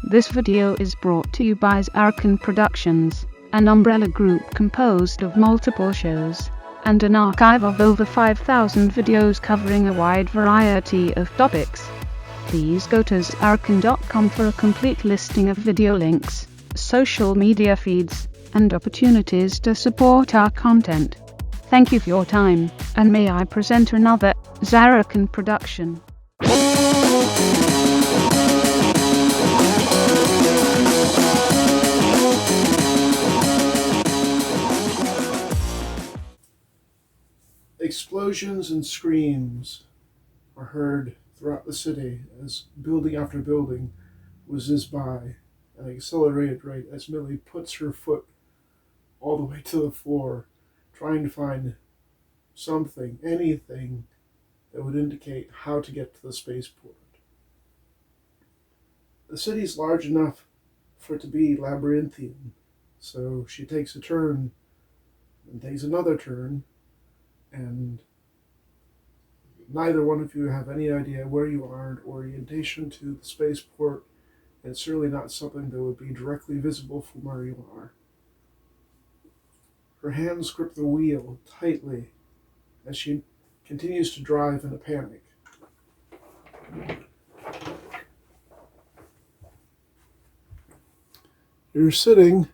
This video is brought to you by Zarrakan Productions, an umbrella group composed of multiple shows and an archive of over 5,000 videos covering a wide variety of topics. Please go to zarrakan.com for a complete listing of video links, social media feeds, and opportunities to support our content. Thank you for your time, and may I present another Zarrakan production. Explosions and screams are heard throughout the city as building after building whizzes by at an accelerated rate as Millie puts her foot all the way to the floor, trying to find something, anything that would indicate how to get to the spaceport. The city's large enough for it to be labyrinthian, so she takes a turn and takes another turn, and neither one of you have any idea where you are in orientation to the spaceport, and certainly not something that would be directly visible from where you are. Her hands grip the wheel tightly as she continues to drive in a panic. You're sitting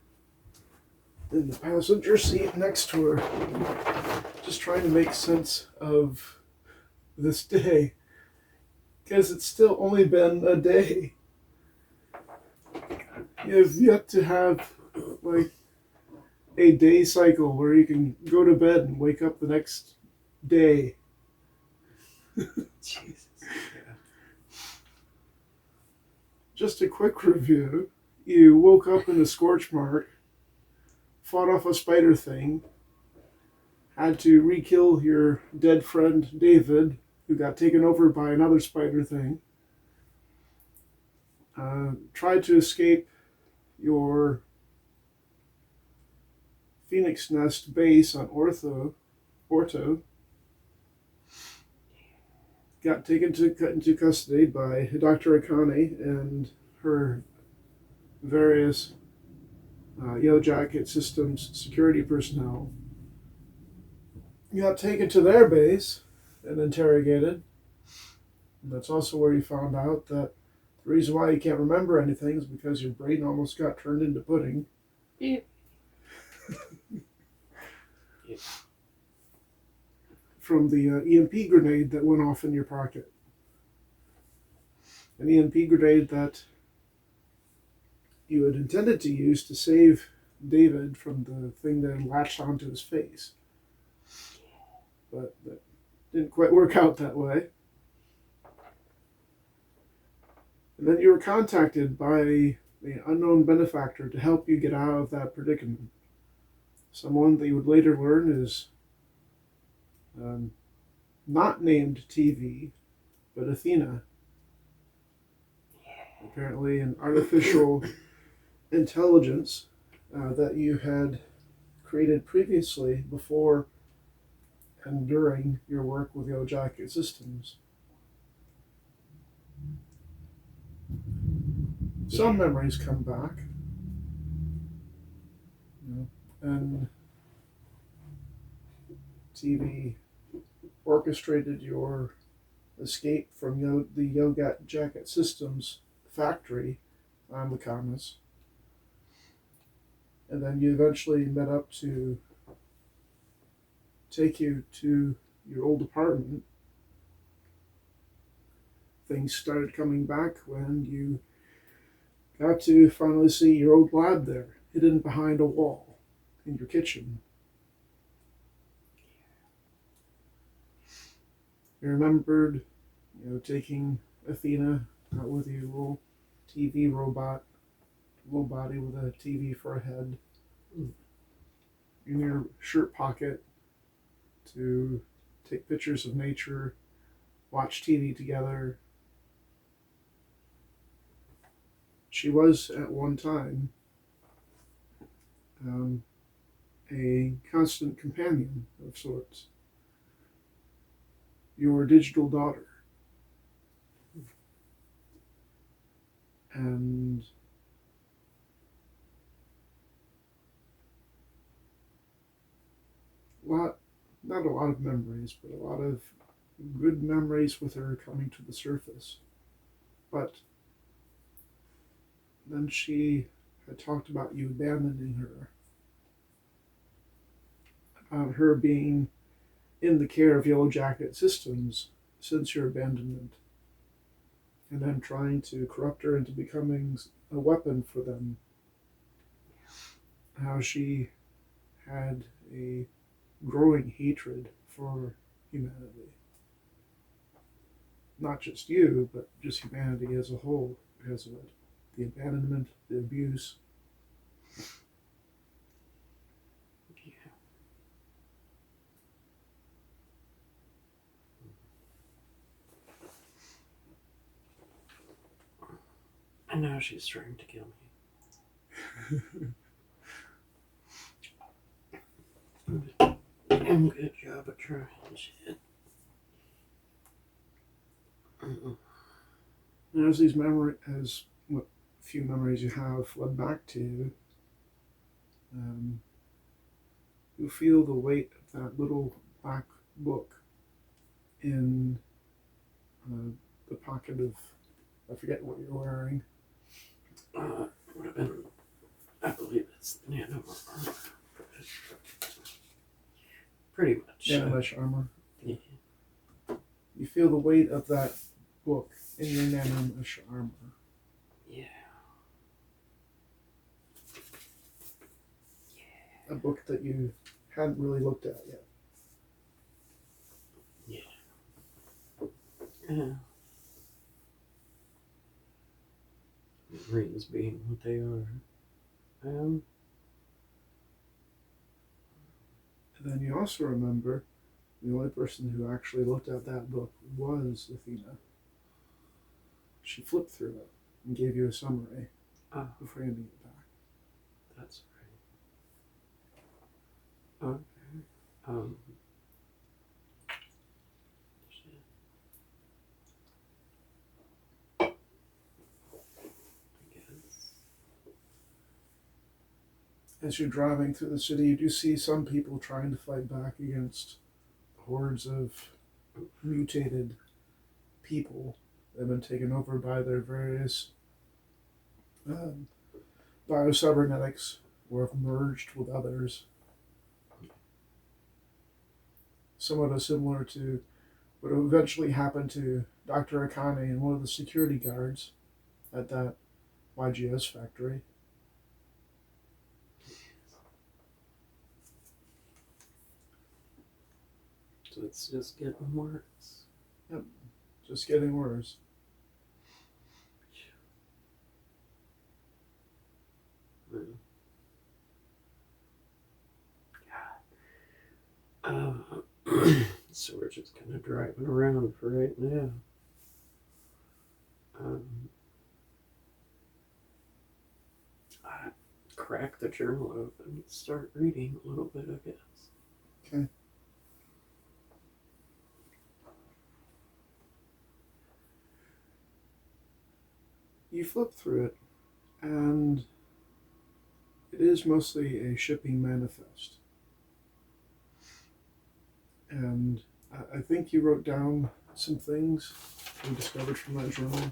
in the passenger seat next to her, just trying to make sense of this day, because it's still only been a day. You have yet to have like a day cycle where you can go to bed and wake up the next day. Jesus. Yeah. Just a quick review. You woke up in a scorch mark, fought off a spider thing, had to re-kill your dead friend David, who got taken over by another spider thing, tried to escape your Phoenix Nest base on Orto, got taken into custody by Dr. Akane and her various Yellow Jacket Systems security personnel. You got taken to their base and interrogated. And that's also where you found out that the reason why you can't remember anything is because your brain almost got turned into pudding. Yeah. Yeah. From the EMP grenade that went off in your pocket. An EMP grenade that you had intended to use to save David from the thing that latched onto his face. But that didn't quite work out that way. And then you were contacted by the unknown benefactor to help you get out of that predicament. Someone that you would later learn is not named TV, but Athena. Apparently an artificial intelligence that you had created previously before and during your work with Yellow Jacket Systems. Some memories come back, and TV orchestrated your escape from the Yellow Jacket Systems factory on the Camas. And then you eventually met up to take you to your old apartment. Things started coming back when you got to finally see your old lab there, hidden behind a wall in your kitchen. You remembered, taking Athena out with your little TV robot, little body with a TV for a head, in your shirt pocket to take pictures of nature, watch TV together. She was at one time a constant companion of sorts. Your digital daughter. And not a lot of memories, but a lot of good memories with her coming to the surface. But then she had talked about you abandoning her, about her being in the care of Yellow Jacket Systems since your abandonment, and then trying to corrupt her into becoming a weapon for them. How she had a growing hatred for humanity. Not just you, but just humanity as a whole because of it. The abandonment, the abuse. Yeah. And now she's trying to kill me. And good job of trying, shit. And as these memories, as what few memories you have flood back to you, you feel the weight of that little black book in the pocket of, I forget what you're wearing. Would have been, I believe it's nano armor. Pretty much. Nanomesh armor. Yeah. You feel the weight of that book in your nanomesh armor. Yeah. A book that you hadn't really looked at yet. Yeah. Memories being what they are. And then you also remember the only person who actually looked at that book was Athena. She flipped through it and gave you a summary before handing it back. That's right. Okay. Shit. I guess. As you're driving through the city, you do see some people trying to fight back against hordes of mutated people that have been taken over by their various biocybernetics or have merged with others. Somewhat similar to what eventually happened to Dr. Akane and one of the security guards at that YGS factory. So it's just getting worse. Yep, just getting worse. So we're just kind of driving around for right now. I crack the journal open and start reading a little bit, I guess. Okay. You flip through it, and it is mostly a shipping manifest. And I think you wrote down some things you discovered from that journal.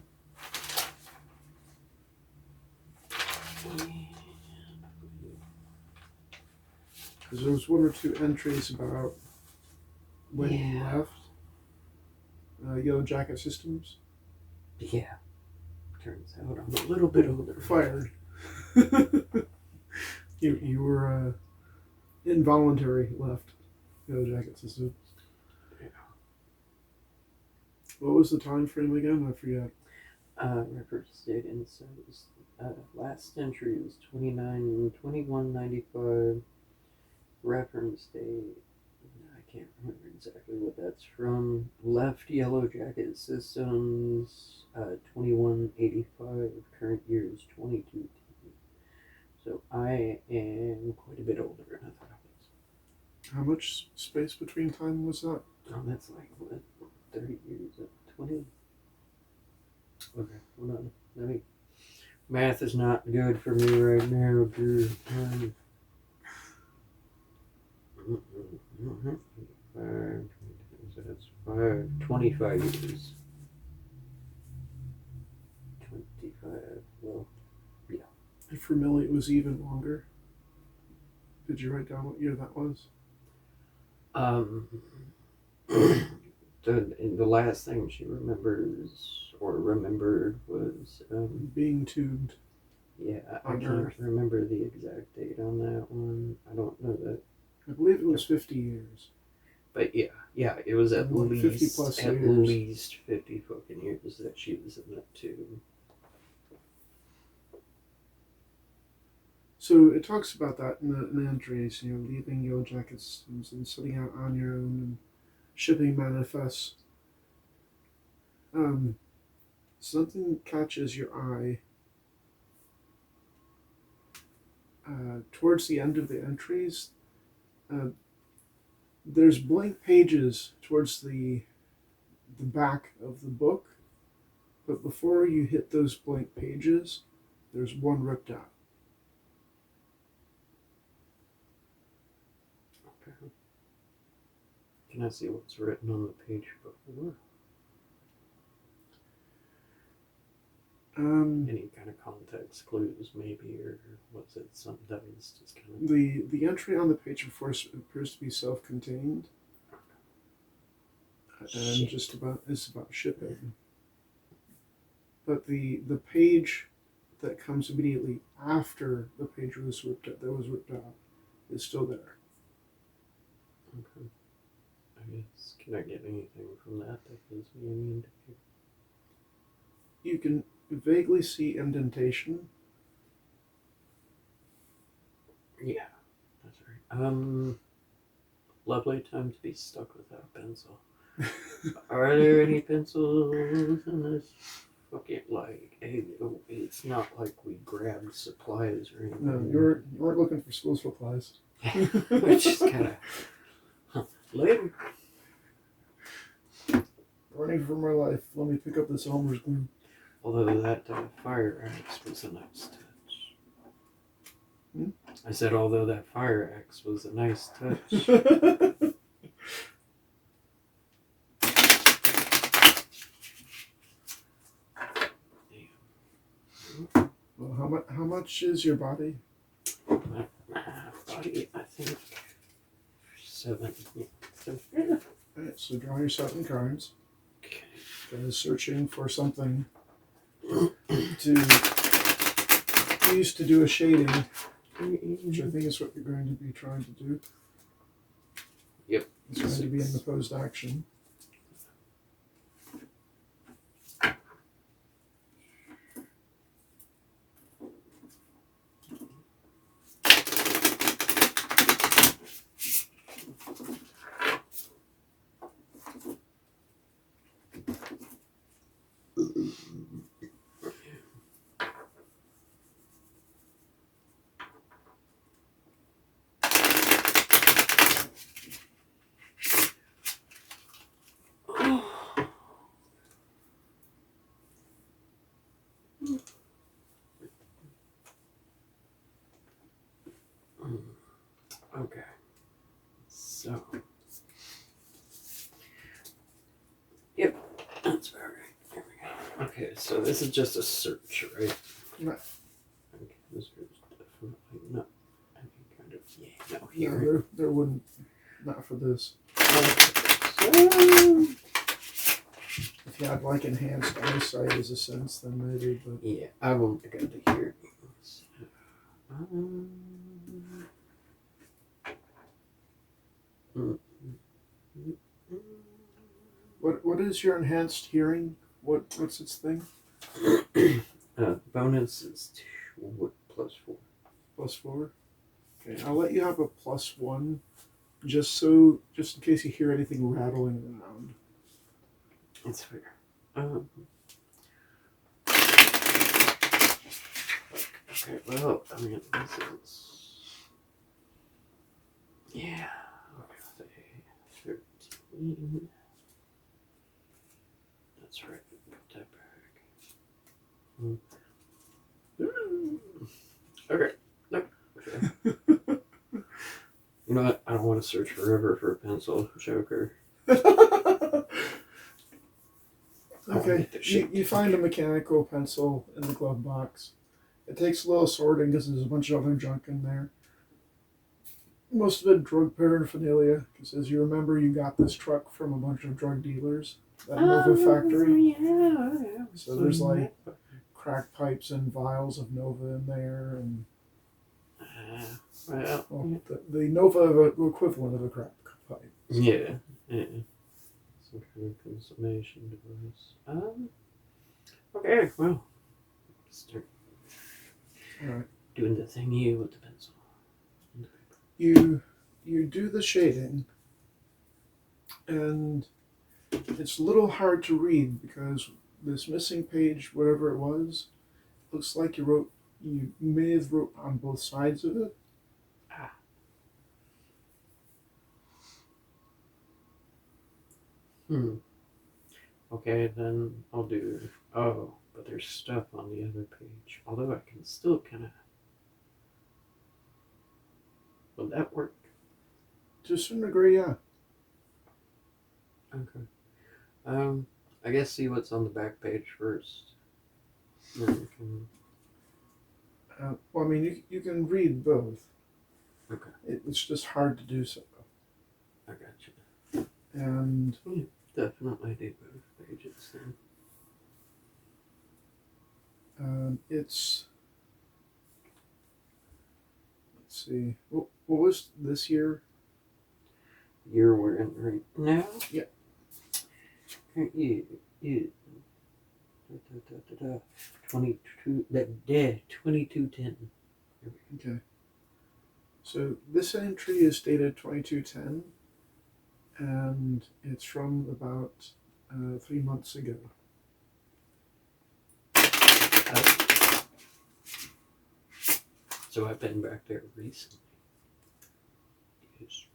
Because there was one or two entries about when you left Yellow Jacket Systems. Yeah. Turns out I'm a little bit older. Fired. you were involuntary left Yellow Jacket Systems. Yeah. What was the time frame again? I forget. Records date and so it was, last entry was 21/95. Reference date, I can't remember exactly what that's from. Left Yellow Jacket Systems, 21/85. Current year is 22. So I am quite a bit older than I thought I was. How much space between time was that? Oh, that's like, what, 30 years? 20? Okay, hold on. Let me. Math is not good for me right now, dude. so that's 25 years. 25, well, yeah. And for Millie, it was even longer. Did you write down what year that was? The last thing she remembers or remembered was Being tubed. yeah, I on can't Earth. remember the exact date on that one. I don't know that, I believe it was 50 years. but yeah, it was at Like 50 least plus at years. least 50 fucking years that she was in that tube. So it talks about that in the entries, leaving Yellow Jacket Systems and setting out on your own and shipping manifests. Something catches your eye towards the end of the entries. There's blank pages towards the back of the book, but before you hit those blank pages, there's one ripped out. Okay. Can I see what's written on the page before? Any kind of context clues, maybe, or was it something that was just kind of... The entry on the page before appears to be self-contained, and just about it's about shipping. But the page that comes immediately after the page was ripped out is still there. Okay. I guess, can I get anything from that gives me any indication? You can vaguely see indentation. Yeah, that's right. Lovely time to be stuck without a pencil. Are there any pencils in this? Fucking it's not like we grabbed supplies or anything. No, you weren't looking for school supplies. Which is kind of later. Running for my life. Let me pick up this Elmer's glue. Although that fire axe was a nice touch. Hmm? I said, although that fire axe was a nice touch. Well, how much is your body? My body, I think 7. Yeah. Alright, so draw your 7 cards. Okay. Guys searching for something to use to do a shading, which I think is what you're going to be trying to do. Yep. It's going to be in the post action. Okay. So. Yep. That's about right. There we go. Okay, so this is just a search, right? Right. Okay, this is definitely not any kind of. Yeah, no, No, here. there wouldn't. Not for this. Okay, If you had like enhanced eyesight as a sense, then maybe. But yeah, I won't go to here. What is your enhanced hearing? What's its thing? Bonus is 2 plus 4. +4. Okay, I'll let you have a +1, just in case you hear anything rattling around. It's fair. Okay, well, I mean, this is. Yeah, okay, 13. That's right, put that back. Okay, no. Okay. You know what? I don't want to search forever for a pencil, Joker. Okay, you find a mechanical pencil in the glove box. It takes a little sorting because there's a bunch of other junk in there. Most of it drug paraphernalia, because as you remember, you got this truck from a bunch of drug dealers, that Nova factory. Yeah. So there's like crack pipes and vials of Nova in there, and well, the Nova equivalent of a crack pipe. Yeah. Some kind of consummation device. Okay, well, start doing the thingy with the pencil. You do the shading, and it's a little hard to read because this missing page, whatever it was, looks like you may have wrote on both sides of it. Okay, then I'll do. Oh, but there's stuff on the other page. Although I can still kind of. Will that work? To a certain degree, yeah. Okay. I guess see what's on the back page first. Then we can... Well, I mean, you can read both. Okay. It's just hard to do so. I got you. And definitely do both pages then. It's. Let's see. What was this year? Year we're in right now? Yeah. Yeah. 2210. Okay. So this entry is dated 2210, and it's from about 3 months ago. So I've been back there recently. Yes.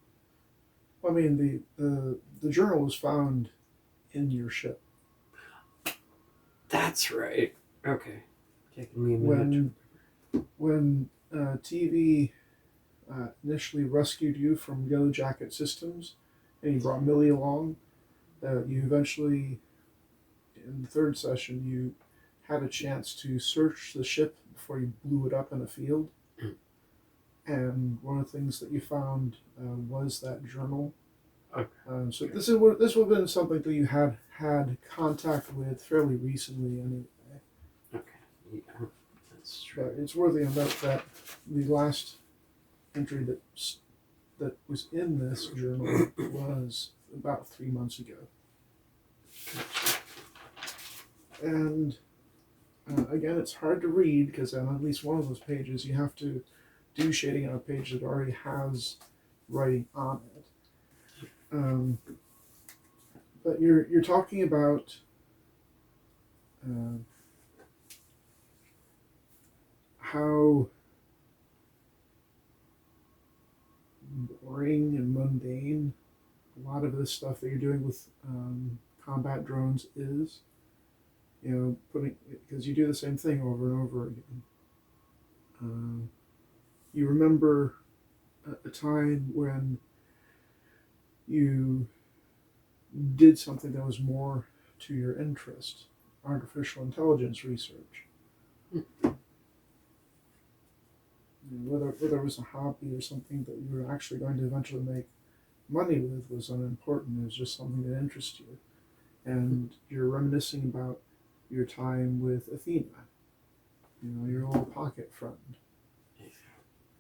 I mean, the journal was found in your ship. That's right. Okay. Taking me a minute. When TV initially rescued you from Yellow Jacket Systems, and you brought Millie along, you eventually, in the third session, you had a chance to search the ship before you blew it up in a field. And one of the things that you found was that journal. Okay. So this would have been something that you had contact with fairly recently anyway. Okay. Yeah, that's true. But it's worthy of note that the last entry that was in this journal was about 3 months ago. And again, it's hard to read because on at least one of those pages you have to do shading on a page that already has writing on it. But you're talking about how boring and mundane a lot of this stuff that you're doing with combat drones is. You know, because you do the same thing over and over again. You remember a time when you did something that was more to your interest, artificial intelligence research. Whether it was a hobby or something that you were actually going to eventually make money with was unimportant. It was just something that interests you. And you're reminiscing about your time with Athena, your little pocket friend.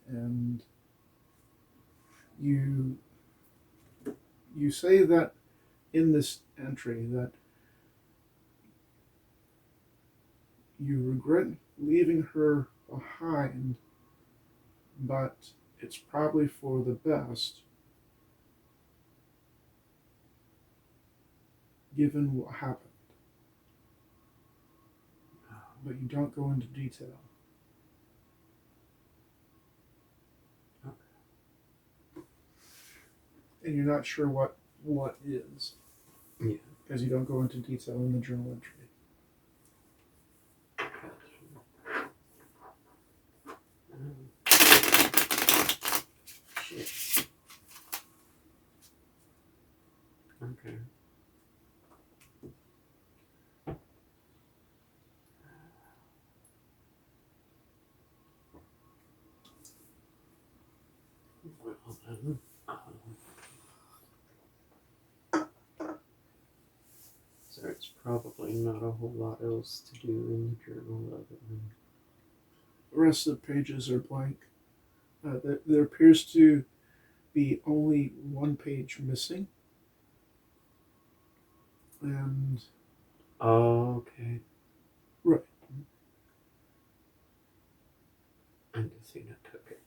And you say that in this entry that you regret leaving her behind, but it's probably for the best given what happened. But you don't go into detail. And you're not sure what is. Yeah. Because you don't go into detail in the journal entry. Shit. Well then, so it's probably not a whole lot else to do in the journal other than... The rest of the pages are blank. There appears to be only one page missing. And... Oh, okay. Right. And Athena took it.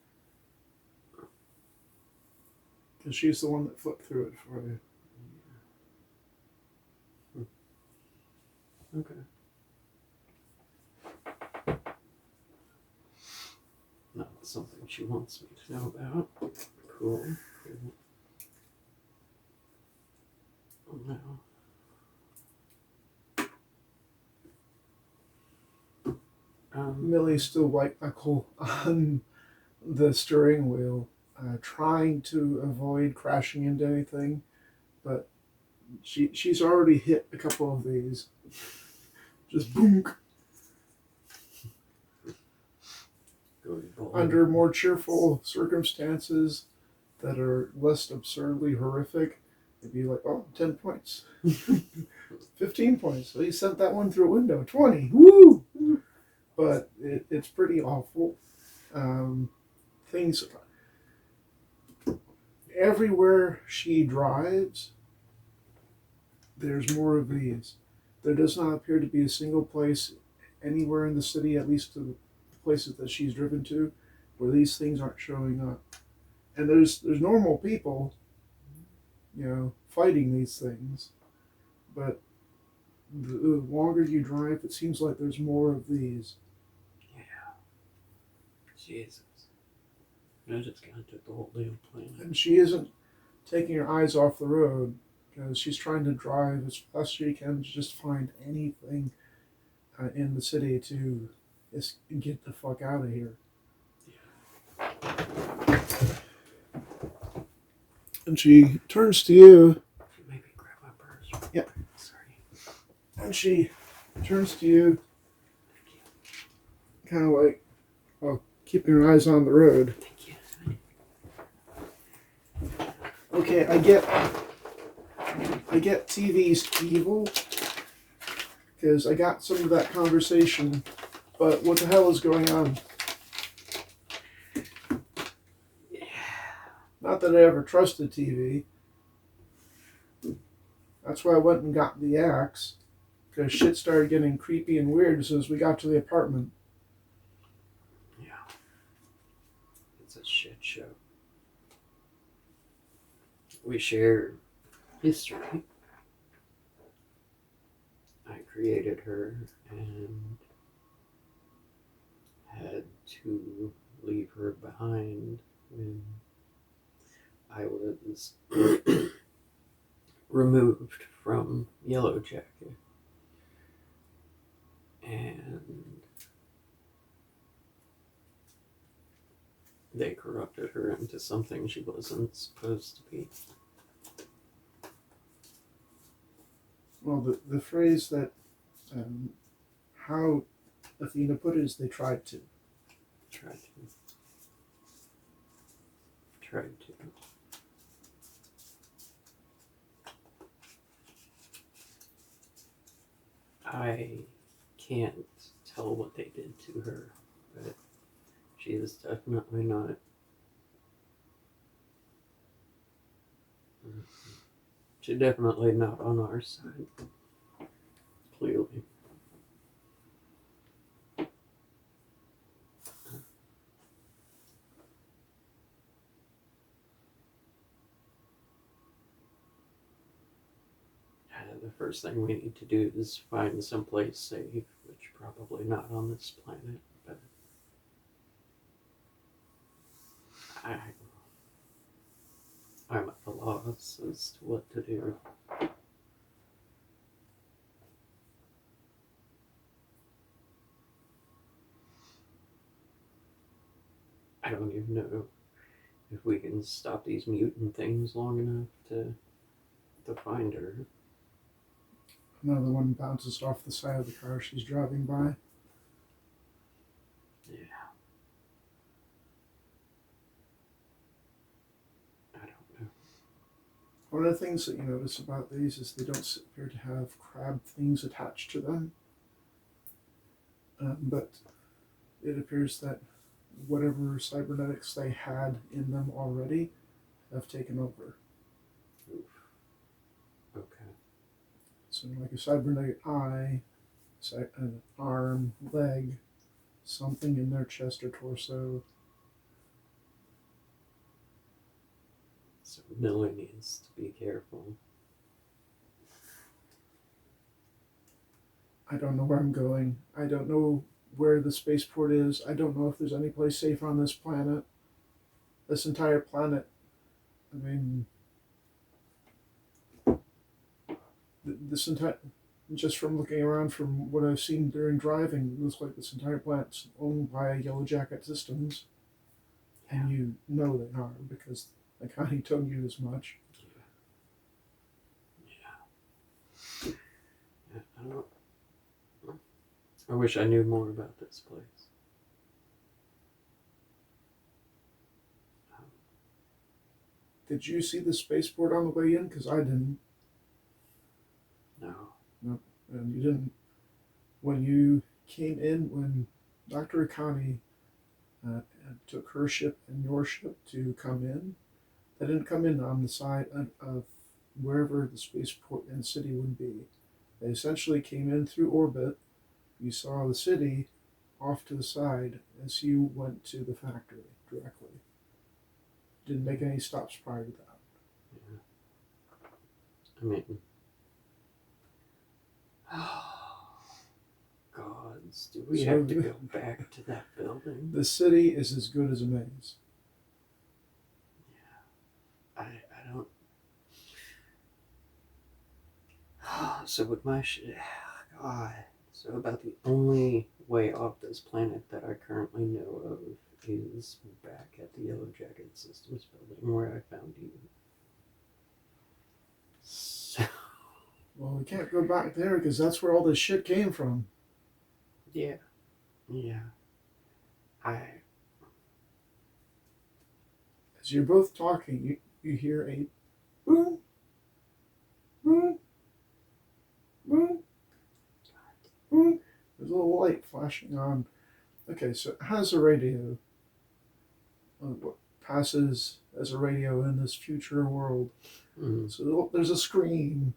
Because she's the one that flipped through it for you. Yeah. Okay. Not something she wants me to know about. Cool. Oh no. Millie's still white knuckle on the steering wheel, trying to avoid crashing into anything, but she's already hit a couple of these. Just boom. Under more cheerful circumstances that are less absurdly horrific, it'd be like, oh, 10 points. 15 points. So you sent that one through a window. 20. Woo! But it's pretty awful. Things... Everywhere she drives, there's more of these. There does not appear to be a single place anywhere in the city, at least to the places that she's driven to, where these things aren't showing up. And there's normal people, fighting these things. But the longer you drive, it seems like there's more of these. Yeah. Jesus. I just got to the whole damn planet. And she isn't taking her eyes off the road, because she's trying to drive as fast as she can to just find anything in the city to just get the fuck out of here. Yeah. And she turns to you. Maybe grab my purse. Yeah. Sorry. And she turns to you, kind of like, well, keeping her eyes on the road. Thank you. Okay, I get TV's evil, because I got some of that conversation, but what the hell is going on? Yeah. Not that I ever trusted TV. That's why I went and got the axe, because shit started getting creepy and weird as soon as we got to the apartment. Yeah. It's a shit show. We share history. I created her and had to leave her behind when I was removed from Yellow Jacket. And they corrupted her into something she wasn't supposed to be. Well, the phrase that, how Athena put it is, they tried to. Tried to. I can't tell what they did to her, but she is definitely not. She's definitely not on our side. Clearly. The first thing we need to do is find someplace safe, which probably not on this planet, but I'm at a loss as to what to do. I don't even know if we can stop these mutant things long enough to find her. Another one bounces off the side of the car she's driving by. Yeah. One of the things that you notice about these is they don't appear to have crab things attached to them. But it appears that whatever cybernetics they had in them already have taken over. Oof. Okay. So like a cybernetic eye, an arm, leg, something in their chest or torso. So Miller needs to be careful. I don't know where I'm going. I don't know where the spaceport is. I don't know if there's any place safe on this planet. This entire planet. I mean, this entire, just from looking around from what I've seen during driving, it looks like this entire planet's owned by Yellow Jacket Systems. And you know they are because Akani told you as much. Yeah. I wish I knew more about this place. Did you see the spaceport on the way in? Because I didn't. No. No, and you didn't. When you came in, when Dr. Akani took her ship and your ship to come in, they didn't come in on the side of wherever the spaceport and city would be. They essentially came in through orbit. You saw the city off to the side as you went to the factory directly. Didn't make any stops prior to that. Yeah. I mean, gods, do we have to go back to that building? The city is as good as a maze. I don't. So with my God. So about the only way off this planet that I currently know of is back at the Yellow Jacket Systems building where I found you. So, Well, we can't go back there because that's where all this shit came from. yeah. As you're both talking, you hear a boom, boom, boom, boom. There's a little light flashing on. Okay, so it has a radio. What passes as a radio in this future world. Mm-hmm. So there's a screen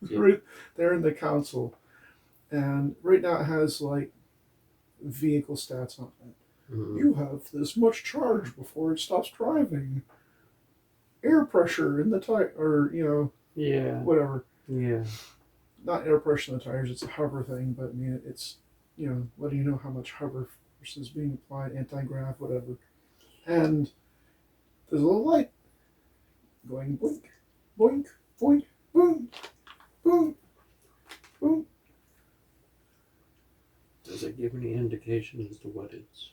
Yeah. right there in the console. And right now it has like vehicle stats on it. Mm-hmm. You have this much charge before it stops driving. Air pressure in the tire, or Yeah. whatever. Yeah. Not air pressure in the tires, it's a hover thing, but I mean, it's, letting you know how much hover force is being applied, anti-grav, whatever. And there's a little light going blink, boink, boink, boom, boom, boom. Does it give any indication as to what it's?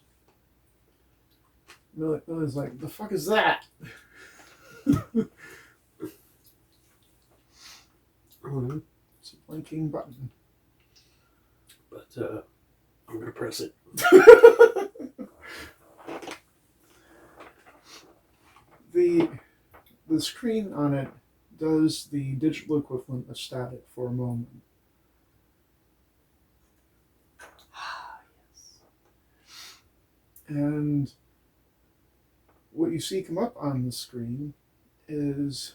Millie's like, the fuck is that? Mm-hmm. It's a blinking button. But I'm gonna press it. The screen on it does the digital equivalent of static for a moment. Yes. And what you see come up on the screen is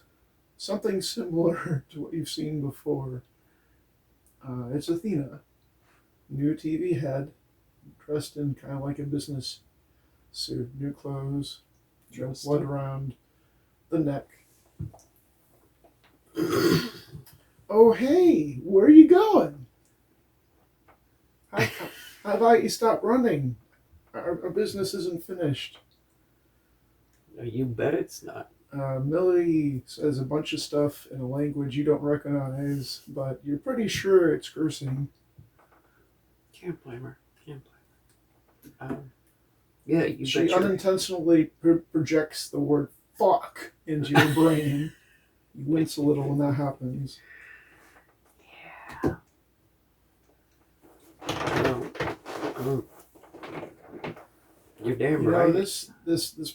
something similar to what you've seen before. It's Athena, new TV head, dressed in kind of like a business suit, new clothes, blood around the neck. Oh, hey, where are you going? How about you stop running? Our business isn't finished. You bet it's not. Millie says a bunch of stuff in a language you don't recognize, but you're pretty sure it's cursing. Can't blame her. Yeah, you She bet your- unintentionally projects the word fuck into your brain. You wince a little when that happens. Yeah. You're damn right. This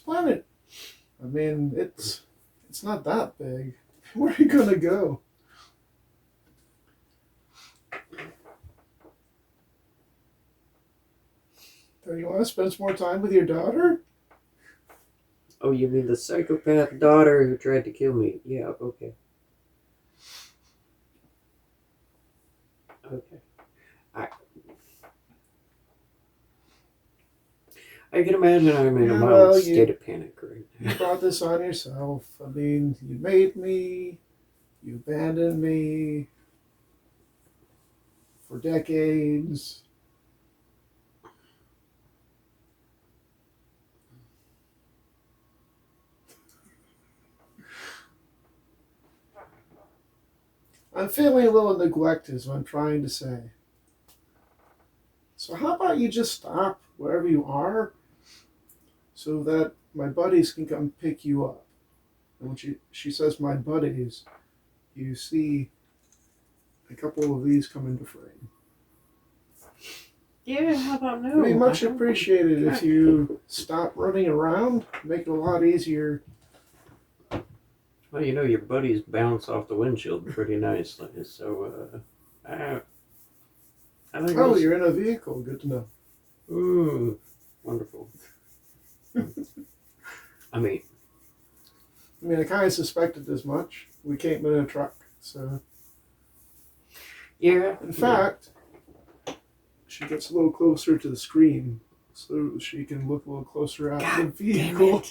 planet, I mean, it's not that big. Where are you gonna go? Do you want to spend some more time with your daughter? Oh, you mean the psychopath daughter who tried to kill me? Yeah, okay. Okay. I can imagine I'm in a mild state of panic right now. You brought this on yourself. I mean, you made me, you abandoned me for decades. I'm feeling a little neglected is what I'm trying to say. So how about you just stop wherever you are so that my buddies can come pick you up? And when she says my buddies, you see a couple of these come into frame. Yeah, how about no? It'd be much appreciated if you stop running around, make it a lot easier. Well, you know, your buddies bounce off the windshield pretty nicely, so, I think Oh, you're in a vehicle. Good to know. Wonderful. I mean, I kind of suspected as much. We came in a truck, so... Yeah. In fact, she gets a little closer to the screen so she can look a little closer at the vehicle.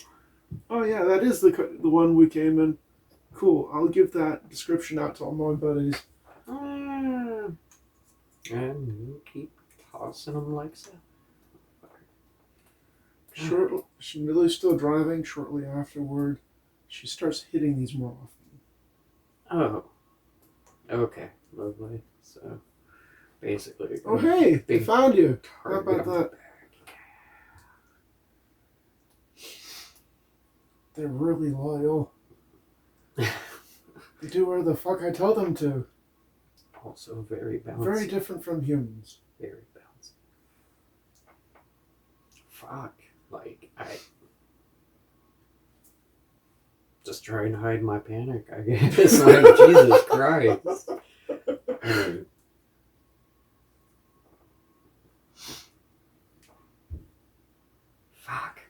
Oh yeah, that is the one we came in. Cool. I'll give that description out to all my buddies. And you keep tossing them like so. Millie's still driving. Shortly afterward, she starts hitting these more often. Oh. Okay. Lovely. So, basically... Oh hey! They found you! How about that? They're really loyal. They do where the fuck I tell them to. Also very balanced. Very different from humans. Very balanced. Fuck. Like, I... just trying to hide my panic, I guess. Like, Jesus Christ. Fuck.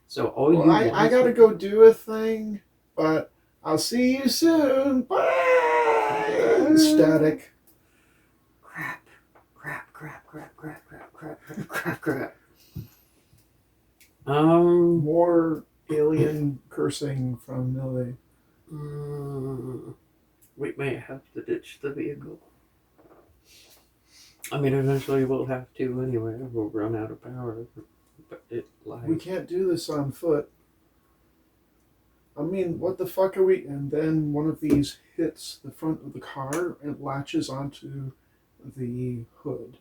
So, I gotta go do a thing, but I'll see you soon. Bye! Static. Crap. Crap, crap, crap, crap, crap, crap, crap, crap, crap. More alien cursing from Millie. We may have to ditch the vehicle. I mean, eventually we'll have to anyway. We'll run out of power. But it lies. We can't do this on foot. I mean, what the fuck are we... And then one of these hits the front of the car and latches onto the hood.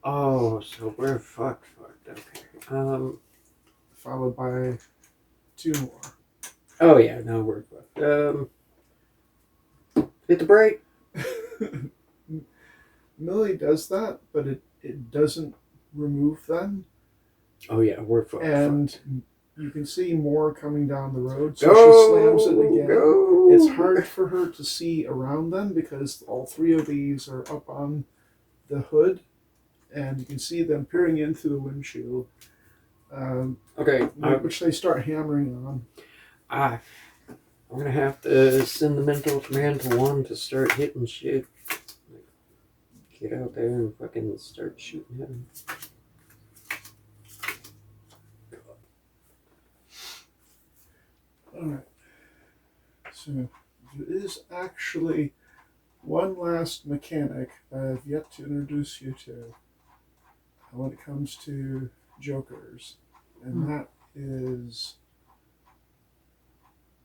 Oh, so we're fucked. Okay. Followed by two more. Oh yeah, no, we're fucked. Hit the brake. Millie does that, but it doesn't remove them. Oh yeah, we're fucked. And you can see more coming down the road, so she slams it again. Go. It's hard for her to see around them because all three of these are up on the hood, and you can see them peering in through the windshield. Okay. Which they start hammering on. I'm gonna have to send the mental command to one to start hitting shit. Get out there and fucking start shooting at him. Alright. So, there is actually one last mechanic that I've yet to introduce you to when it comes to Jokers, and that is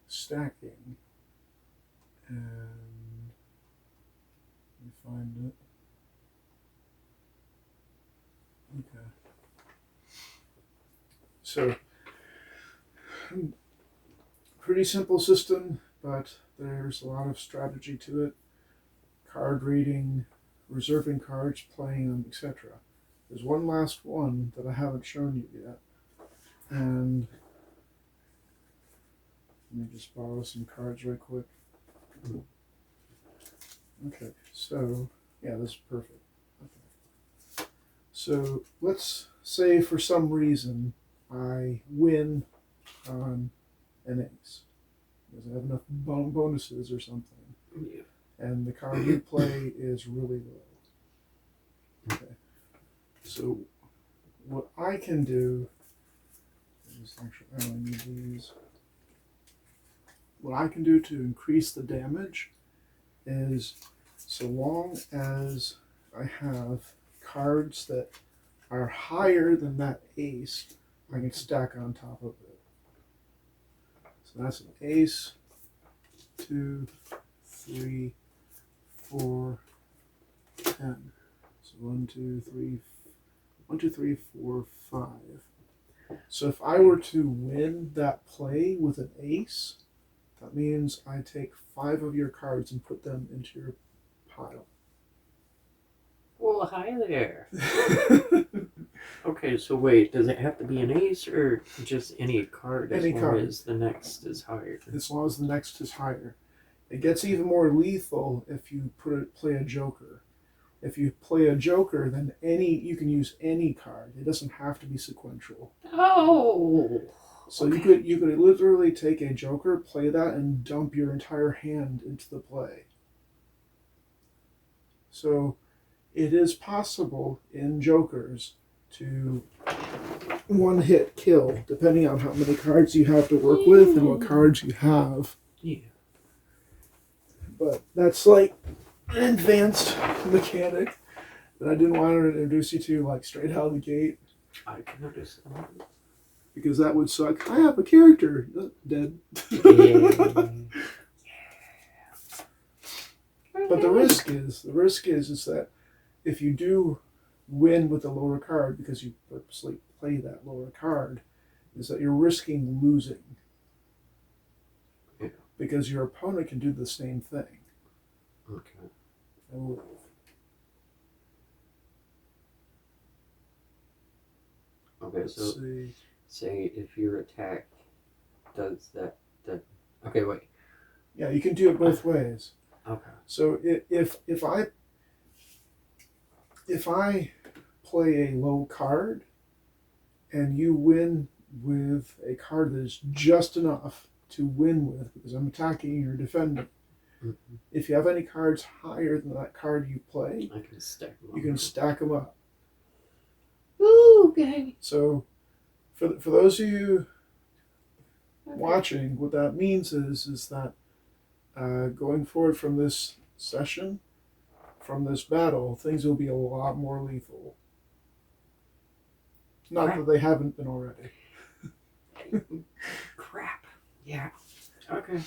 stacking. And let me find it. Okay. So, pretty simple system, but there's a lot of strategy to it. Card reading, reserving cards, playing them, etc. There's one last one that I haven't shown you yet. And Let me just borrow some cards right quick. Okay, so yeah, this is perfect. Okay. So let's say for some reason I win on an ace because I have enough bonuses or something, Yeah. and the card you play is really low. Okay, so what I can do is actually I only need these. What I can do to increase the damage is, so long as I have cards that are higher than that ace, I can stack on top of it. So that's an ace, 2, 3, 4, 10. So 1, 2, 3, 1, 2, 3, 4, 5. So if I were to win that play with an ace, that means I take 5 of your cards and put them into your pile. Well, hi there. Okay, so wait, does it have to be an ace or just any card as Any long card. as the next is higher? As long as the next is higher. It gets even more lethal if you play a joker. If you play a joker, then you can use any card. It doesn't have to be sequential. Oh. So okay. you could literally take a joker, play that, and dump your entire hand into the play. So it is possible in jokers to one-hit kill, depending on how many cards you have to work with and what cards you have. Yeah. But that's like an advanced mechanic that I didn't want to introduce you to like straight out of the gate. I can understand. Because that would suck. I have a character dead. Yeah. But the risk is that if you do win with the lower card because you purposely play that lower card, is that you're risking losing. Yeah. Because your opponent can do the same thing. Okay. And leave. Okay, so say if your attack does that. Okay, wait. Yeah, you can do it both ways. Okay. So if I play a low card and you win with a card that is just enough to win with because I'm attacking or defending. Mm-hmm. If you have any cards higher than that card you play, I can stack them up. You can stack them up. Ooh, okay. So for those of you watching, what that means is that going forward from this session, from this battle, things will be a lot more lethal. Not that they haven't been already. Crap. Yeah. Okay.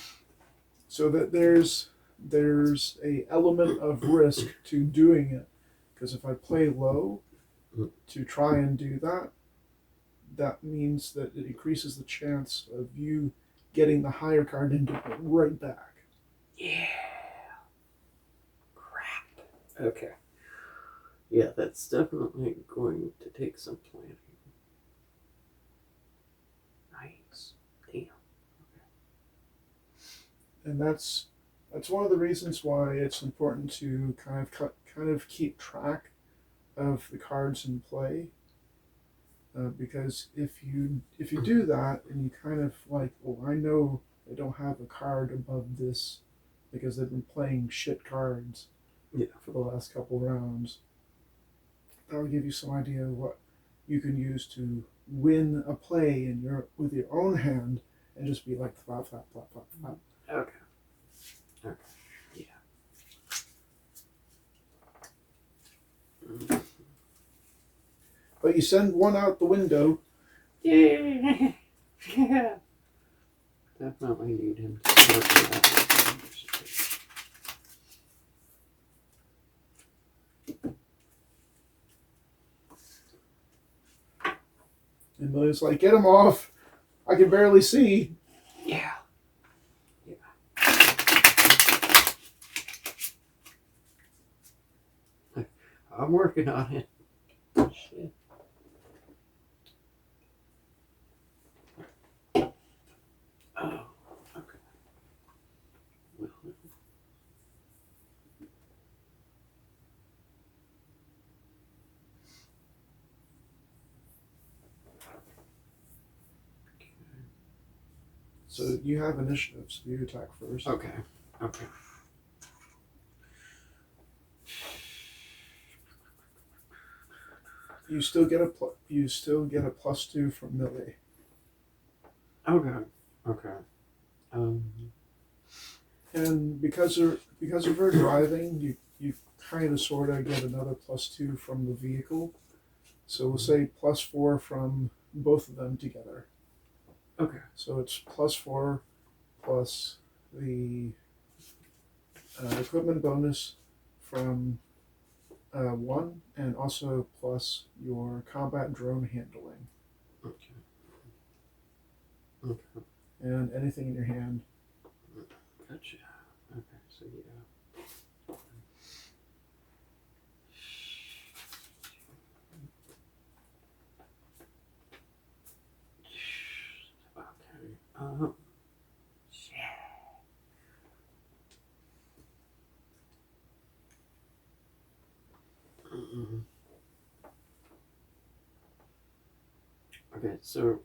So that there's a element of risk to doing it, because if I play low to try and do that, that means that it increases the chance of you getting the higher card and doing it right back. Yeah. Crap. Okay. Yeah, that's definitely going to take some planning. Nice. Damn. Okay. And that's one of the reasons why it's important to kind of keep track of the cards in play. Because if you do that and you kind of like, oh, I know they don't have a card above this because they've been playing shit cards for the last couple rounds, that'll give you some idea of what you can use to win a play with your own hand and just be like flop, flop, flop, flop, flop. Okay. Okay. Yeah. Mm-hmm. But you send one out the window. Yeah. Yeah. Definitely need him to work that. And Millie's like, get him off. I can barely see. Yeah. Yeah. I'm working on it. Shit. Oh, So you have initiative, so you attack first. Okay. Okay. You still get a +2 from melee. Okay. Okay. And because of her driving, you kind of sort of get another +2 from the vehicle. So we'll say +4 from both of them together. Okay. So it's +4 plus the equipment bonus from 1, and also plus your combat drone handling. Okay. Okay. And anything in your hand. Gotcha. Okay, so yeah. Okay. Okay, so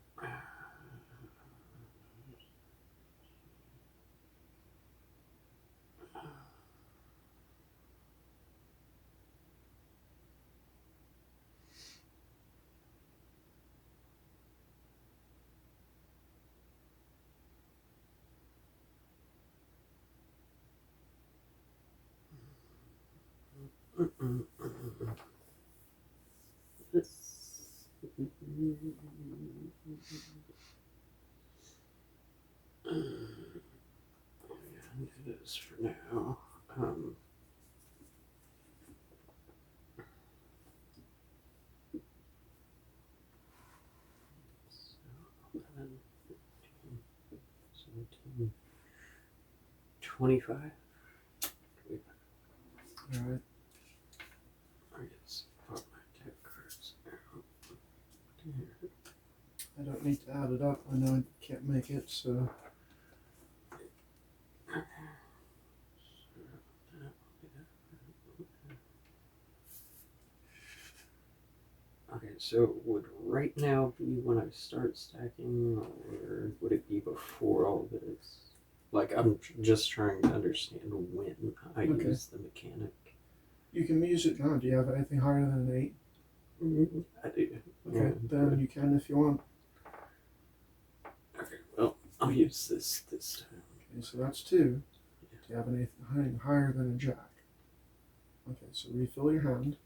it is for now. So 11, 15, 17, 25. All right. I guess put my deck cards out. I don't need to add it up. I know I can't make it, so. Okay, so would right now be when I start stacking, or would it be before all this? Like, I'm just trying to understand when I use the mechanic. You can use it now. Do you have anything higher than an 8? I do. Okay, Yeah, then you can if you want. Okay, well, I'll use this time. Okay, so that's 2. Do you have anything higher than a jack? Okay, so refill your hand.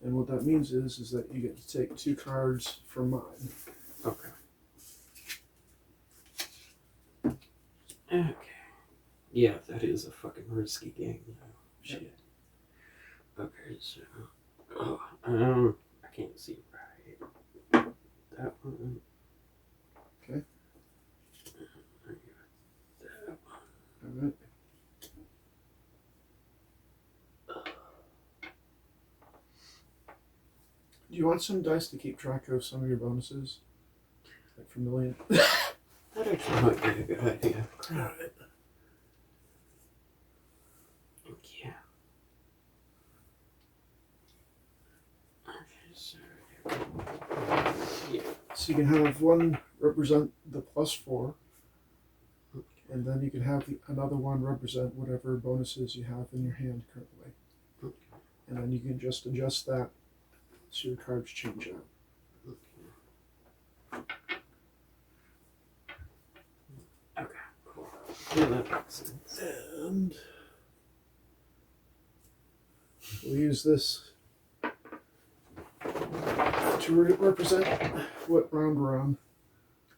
And what that means is that you get to take 2 cards from mine. Okay. Okay. Yeah, that is a fucking risky game, though. Shit. Okay, so. I can't see right. That one. Okay. I got that one. All right. Do you want some dice to keep track of some of your bonuses? Like for million? That actually might be a good idea. Alright. Yeah. Okay, so. Yeah. So you can have one represent the +4, and then you can have another one represent whatever bonuses you have in your hand currently. And then you can just adjust that so your cards change out. Okay, cool. Yeah, that makes sense. And we'll use this to represent what round we're on.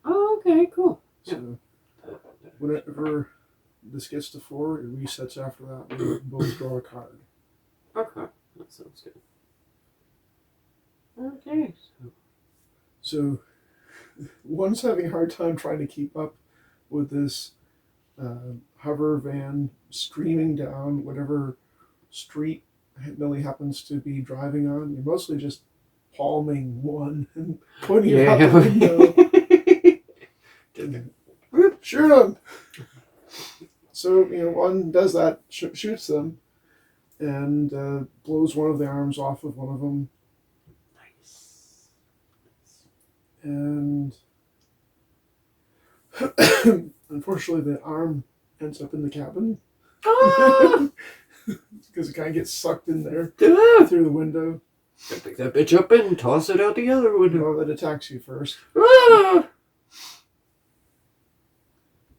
Oh, okay, cool. So whenever this gets to 4, it resets after that. We both draw a card. Okay, that sounds good. Okay, So one's having a hard time trying to keep up with this hover van screaming down whatever street Millie happens to be driving on. You're mostly just palming one and pointing it out the window. Shoot him! So, one does that, shoots them, and blows one of the arms off of one of them. nice. And Unfortunately, the arm ends up in the cabin Ah! because it kind of gets sucked in there Ah! through the window. Gotta pick that bitch up and toss it out the other window. Well, it attacks you first. Ah!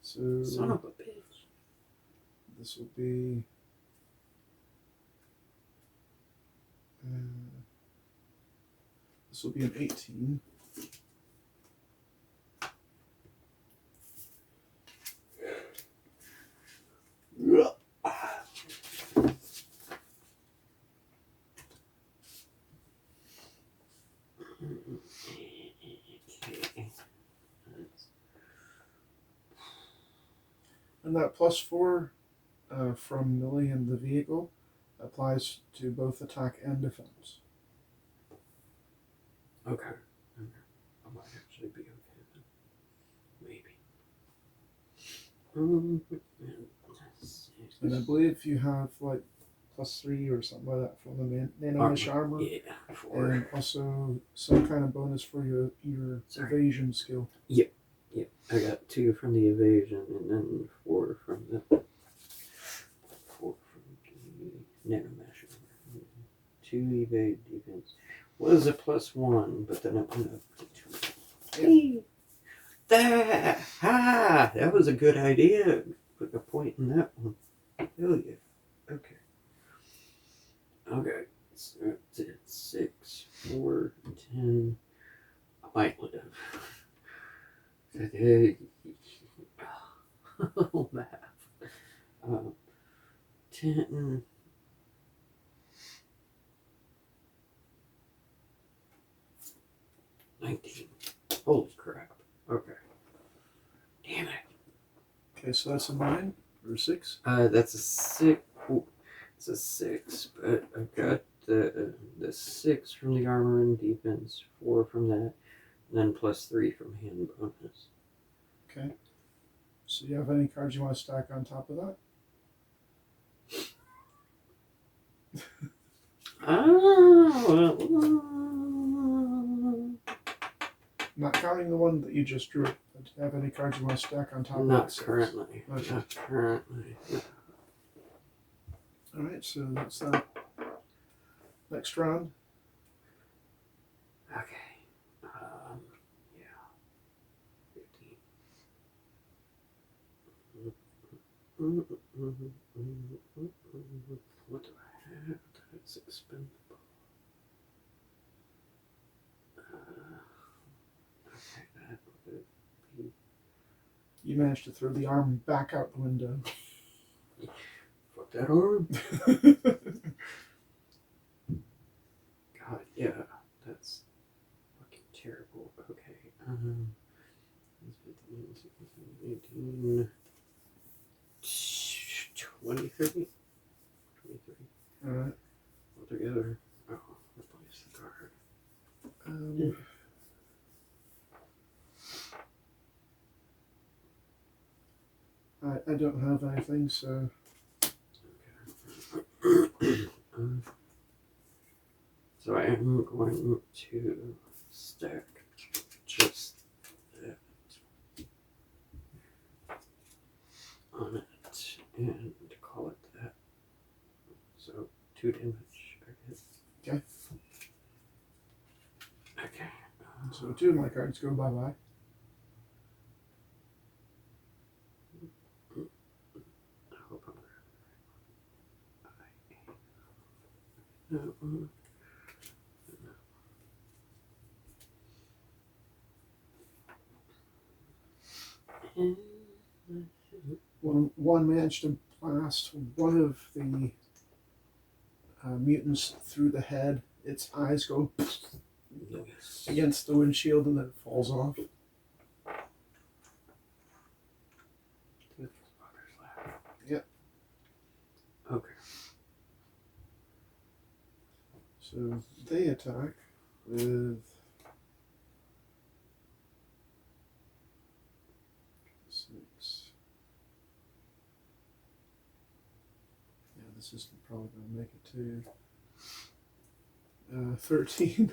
So Son of a bitch. this will be an 18. Okay. And that +4 from Millie and the vehicle applies to both attack and defense. Okay. I might actually be okay then. Maybe. And I believe you have like +3 or something like that from the nano-mesh armor. Yeah, 4. And also some kind of bonus for your evasion skill. Yep. I got 2 from the evasion and then 4 from the nanomesh. 2 evade defense. Was a +1, but then it went up to 2. Yeah. That was a good idea. Put a point in that one. Hell yeah. Okay. So it's 6, 4, 10. I might live. Oh, math. 10. 19. Holy crap. Okay. Damn it. Okay, so that's a 9 or 6. That's a 6. Ooh, it's a 6, but I've got the 6 from the armor and defense, 4 from that, and then +3 from hand bonus. Okay. So you have any cards you want to stack on top of that? Not counting the one that you just drew. Do you have any cards you want to stack on top of that? Not currently. Okay. Not currently. Alright, so that's that. Next round. Okay. Yeah. 15. What do I have that's expendable? Okay, that would be. You managed to throw the arm back out the window. Fuck that arm. God, yeah, that's fucking terrible. Okay, 15, 16, 18, 23. Alright. All together. Oh, replace the card. I don't have anything, so. Okay. So I am going to stack just that on it and call it that. So 2 damage, I guess. Okay. Okay. So 2 of my cards go bye-bye. I hope I'm that one. One managed to blast one of the mutants through the head. Its eyes go Yes. against the windshield and then it falls off. Yep. Okay. So they attack with 6. Yeah, this is probably going to make it too. 13.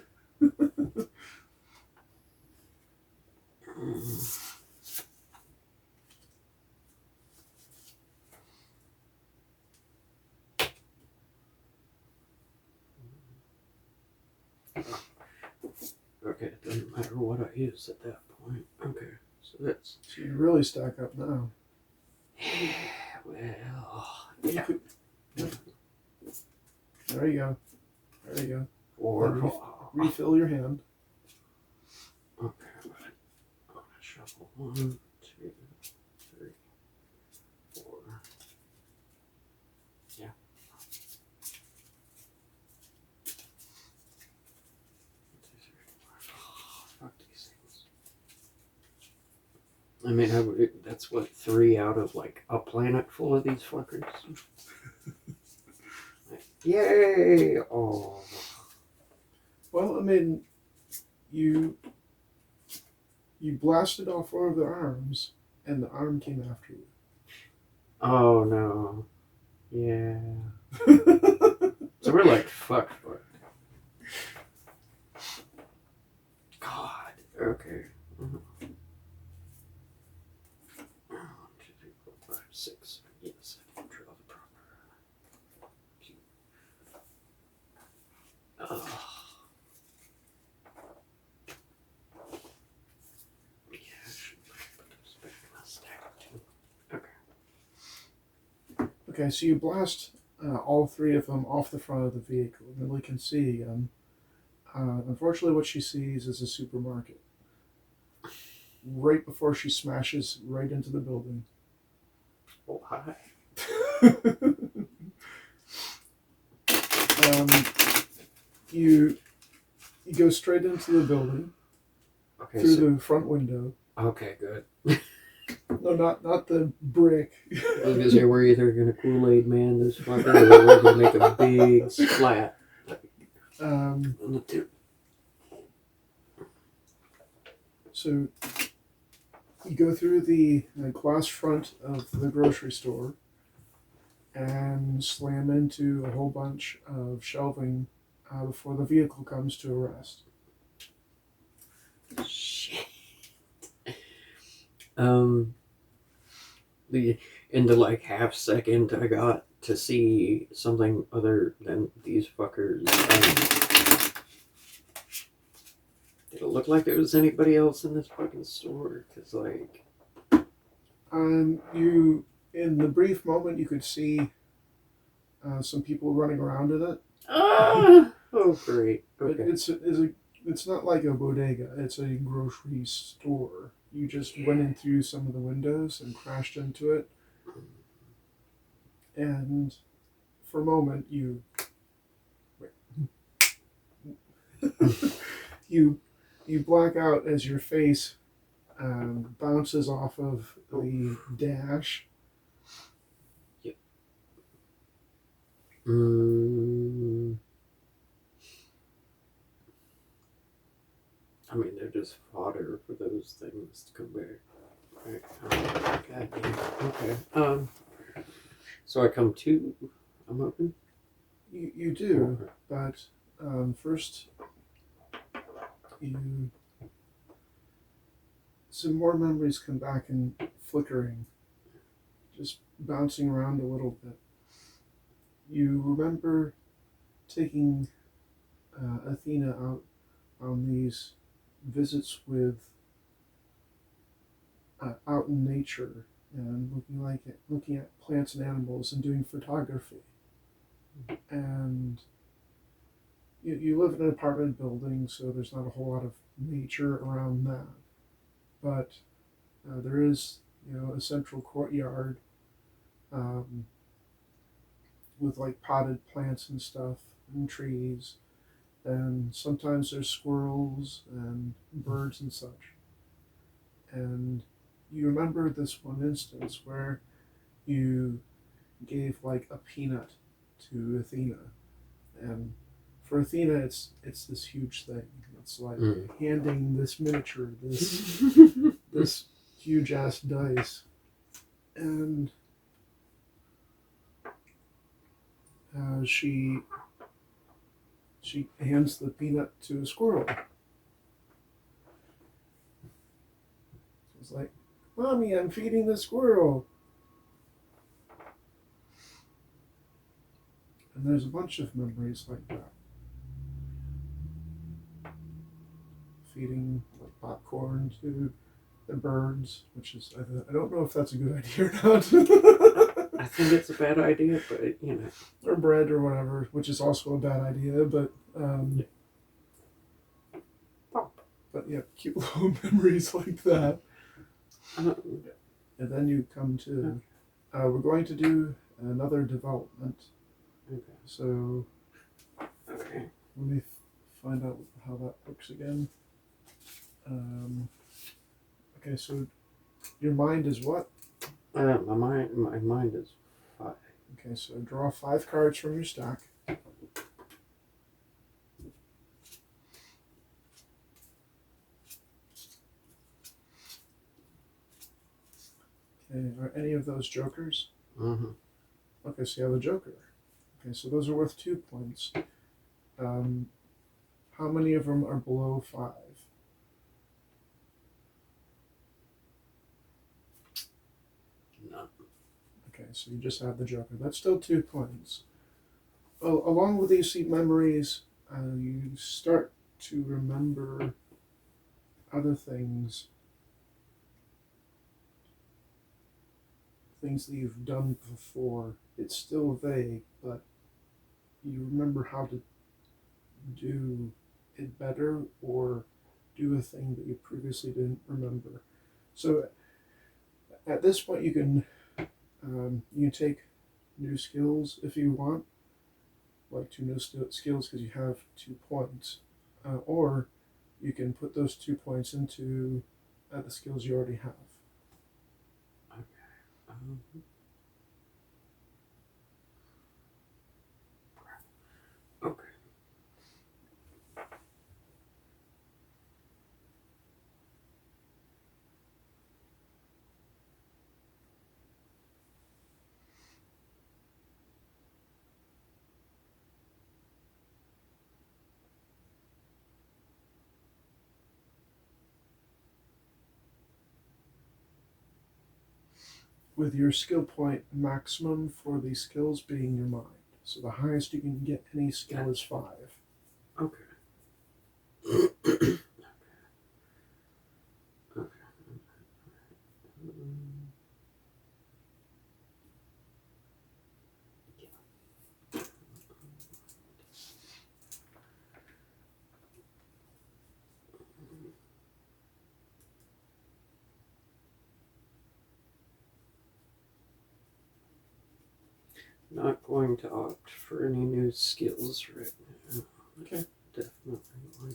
Okay, it doesn't matter what I use at that point. Okay, so that's... So you really stack up now. Well, yeah. There you go. There you go. Or... Refill your hand. Okay, I'm gonna shuffle 1, 2, 3, 4. Yeah. Fuck these things. I mean, that's what, 3 out of like a planet full of these fuckers. Yay! Oh. Well, I mean, you blasted off one of their arms, and the arm came after you. Oh no. Yeah. So we're like, fuck. God. Okay. 1, 2, 3, 4, 5, 6. Yes, I can draw the proper. Oh. Yeah, I should put those back in the stack too. Okay. Okay, so you blast all 3 of them off the front of the vehicle. Millie can see again. Unfortunately, what she sees is a supermarket. Right before she smashes right into the building. Oh, hi. You go straight into the building through the front window. Okay, good. No, not the brick. I was gonna say we're either gonna Kool-Aid man this fucker, or we're gonna make a big splat. So you go through the glass front of the grocery store and slam into a whole bunch of shelving before the vehicle comes to a rest. Shit. In the like half second I got to see something other than these fuckers. Did it look like there was anybody else in this fucking store? Cause like, you in the brief moment you could see some people running around in it. Oh great. Okay. It's not like a bodega. It's a grocery store. You just went in through some of the windows and crashed into it. And for a moment, you black out as your face bounces off of the dash. Yep. I mean, they're just fodder for those things to come back. Right. God damn. Okay. So I come to. I'm open. You do, but first some more memories come back and flickering, just bouncing around a little bit. You remember taking Athena out on these visits with out in nature and looking at plants and animals and doing photography. And you live in an apartment building, so there's not a whole lot of nature around that. But there is, a central courtyard with like potted plants and stuff and trees. And sometimes there's squirrels and birds and such. And you remember this one instance where you gave like a peanut to Athena. And for Athena, it's this huge thing. It's like handing this miniature, this huge ass dice. And she hands the peanut to a squirrel. It's like, Mommy, I'm feeding the squirrel. And there's a bunch of memories like that. feeding like popcorn to the birds, which is I don't know if that's a good idea or not. I think it's a bad idea, but or bread or whatever, which is also a bad idea. But but yeah, cute little memories like that. And then you come to, we're going to do another development. Okay. So, Okay. let me find out how that works again. Okay, so your mind is what? My mind is 5. Okay, so draw 5 cards from your stack. Okay, are any of those jokers? Mm-hmm. Okay, so you have a joker. Okay, so those are worth 2 points. How many of them are below 5? None. Okay, so you just have the joker. That's still 2 points. Well, along with these memories, you start to remember other things that you've done before. It's still vague, but you remember how to do it better or do a thing that you previously didn't remember. So at this point, you can take new skills if you want, like 2 new skills because you have 2 points, or you can put those 2 points into the skills you already have. Okay. With your skill point maximum for these skills being your mind. So the highest you can get any skill is 5. Okay. Okay. Not going to opt for any new skills right now. Okay. Definitely going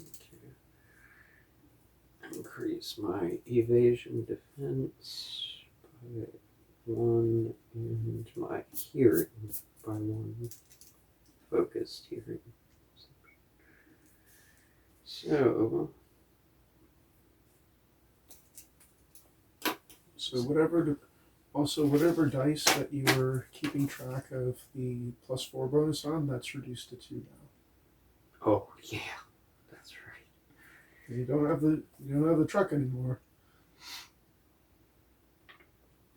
to increase my evasion defense by 1 and my hearing by 1. Focused hearing. So whatever dice that you were keeping track of the +4 bonus on, that's reduced to 2 now. oh yeah, that's right. You don't have the truck anymore.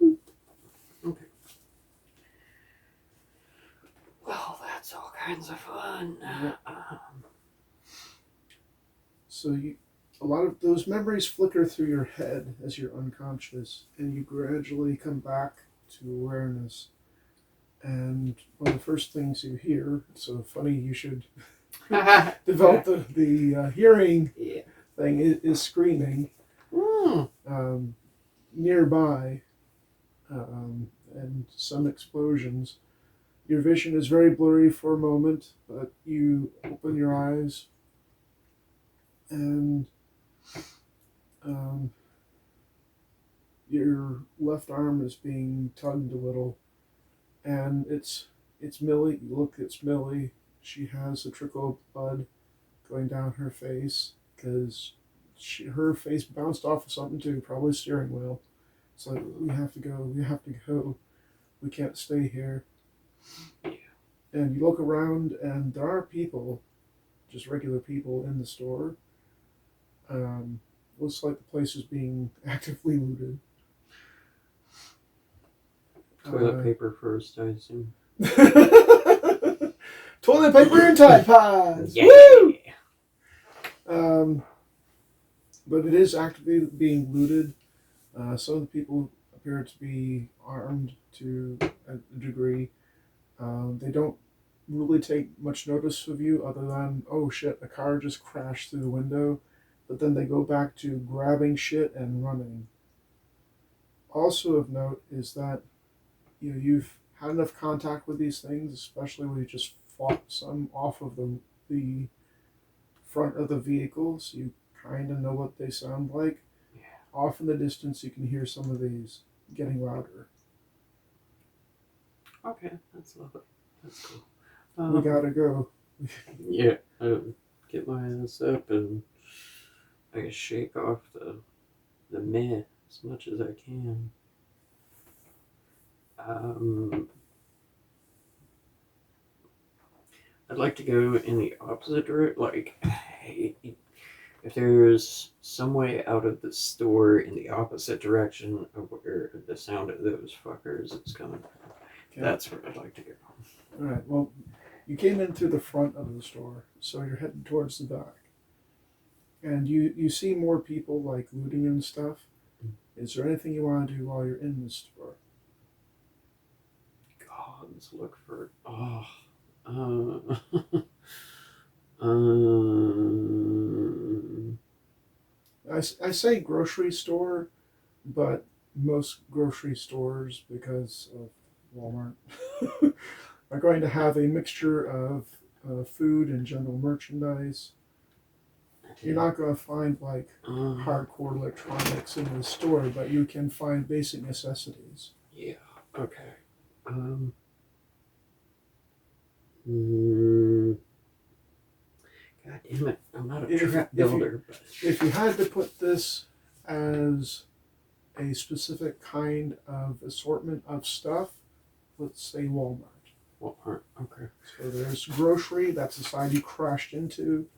Okay. Well, that's all kinds of fun. Yeah. So a lot of those memories flicker through your head as you're unconscious, and you gradually come back to awareness. And one of the first things you hear, so funny you should develop the hearing thing, is screaming nearby, and some explosions. Your vision is very blurry for a moment, but you open your eyes and your left arm is being tugged a little, and it's Millie. You look, it's Millie. She has a trickle of blood going down her face because her face bounced off of something too, probably steering wheel. It's like, we have to go. We can't stay here. And you look around, and there are people, just regular people in the store. Looks like the place is being actively looted. Toilet paper first, I assume. Toilet paper and Tide Pods! Yeah. Woo! but it is actively being looted. Some of the people appear to be armed to a degree. They don't really take much notice of you other than, oh shit, a car just crashed through the window. But then they go back to grabbing shit and running. Also of note is that you've had enough contact with these things, especially when you just fought some off of the front of the vehicle, so you kind of know what they sound like. Yeah. Off in the distance, you can hear some of these getting louder. Okay, that's lovely. That's cool. We gotta go. Yeah, get my ass up and I can shake off the meh as much as I can. I'd like to go in the opposite direction. Like, if there's some way out of the store in the opposite direction of where the sound of those fuckers is coming from, Okay. that's where I'd like to go. All right. Well, you came in through the front of the store, so you're heading towards the back, and you see more people like looting and stuff. Is there anything you want to do while you're in the store? God, let's look for. I say grocery store, but most grocery stores, because of Walmart, are going to have a mixture of food and general merchandise. You're not going to find like hardcore electronics in the store, but you can find basic necessities. Yeah. Okay. God damn it! I'm not a trap builder. If you had to put this as a specific kind of assortment of stuff, let's say Walmart. Walmart. Okay. So there's grocery. That's the side you crashed into.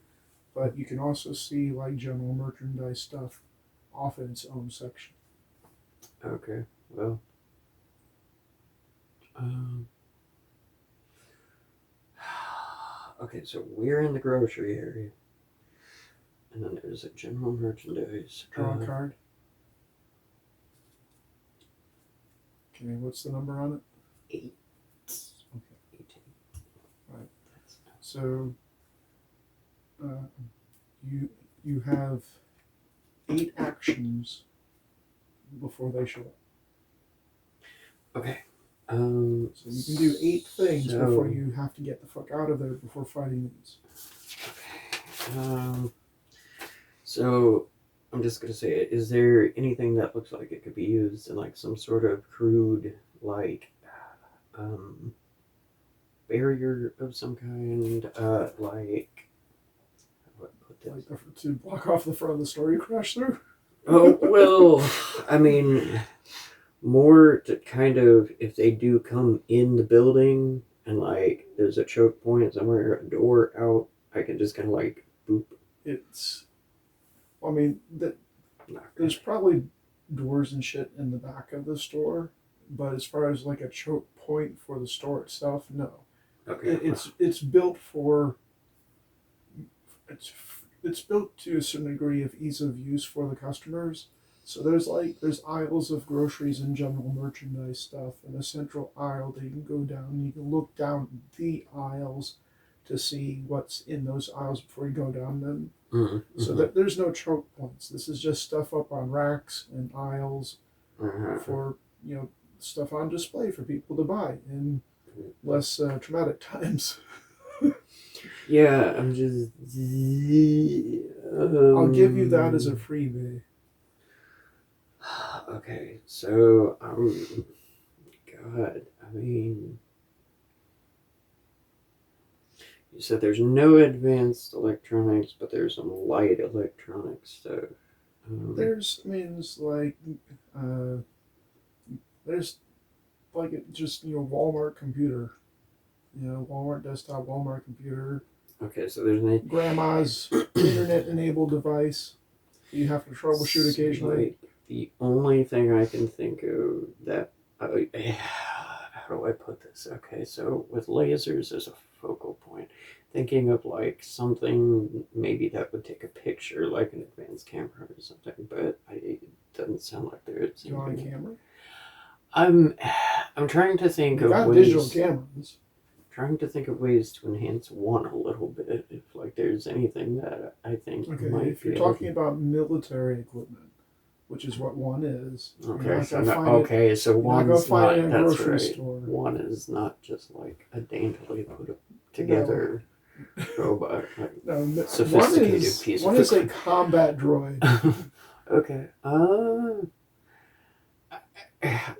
But you can also see like general merchandise stuff off in its own section. Okay, well, okay, so we're in the grocery area, and then there's a general merchandise. Draw a card. Okay, what's the number on it? 8. Okay. 18. Right. So you have 8 actions before they show up. Okay. So you can do 8 things before you have to get the fuck out of there before fighting these. Okay. So I'm just gonna say it. Is there anything that looks like it could be used in like some sort of crude like barrier of some kind? Like what put this? Like to block off the front of the store you crash through? Oh, well, I mean, more to kind of, if they do come in the building and like there's a choke point somewhere, a door out, I can just kind of like boop. I mean, there's probably doors and shit in the back of the store, but as far as like a choke point for the store itself, no. Okay. It's built for. It's built to a certain degree of ease of use for the customers. So there's aisles of groceries and general merchandise stuff, and a central aisle that you can go down. You can look down the aisles to see what's in those aisles before you go down them. Mm-hmm. So that there's no choke points. This is just stuff up on racks and aisles for stuff on display for people to buy in less traumatic times. Yeah, I'm just. I'll give you that as a freebie. Okay, so God, I mean, you said there's no advanced electronics, but there's some light electronic stuff. There's like just Walmart computer, Walmart desktop, Walmart computer. Okay, so there's an grandma's internet-enabled device. You have to troubleshoot occasionally. Like, the only thing I can think of that how do I put this? Okay, so with lasers as a focal point, thinking of like something maybe that would take a picture, like an advanced camera or something, but it doesn't sound like there's You want a anything. camera? I'm trying to think You of got ways. digital cameras. Trying to think of ways to enhance one a little bit. If like there's anything that I think Okay, might if you're be talking about military equipment, which is what one is. Okay, so You're not gonna one's find it not. in a That's grocery right. store. One is not just like a daintily together robot, like No, sophisticated piece one of is a equipment. combat droid. Okay.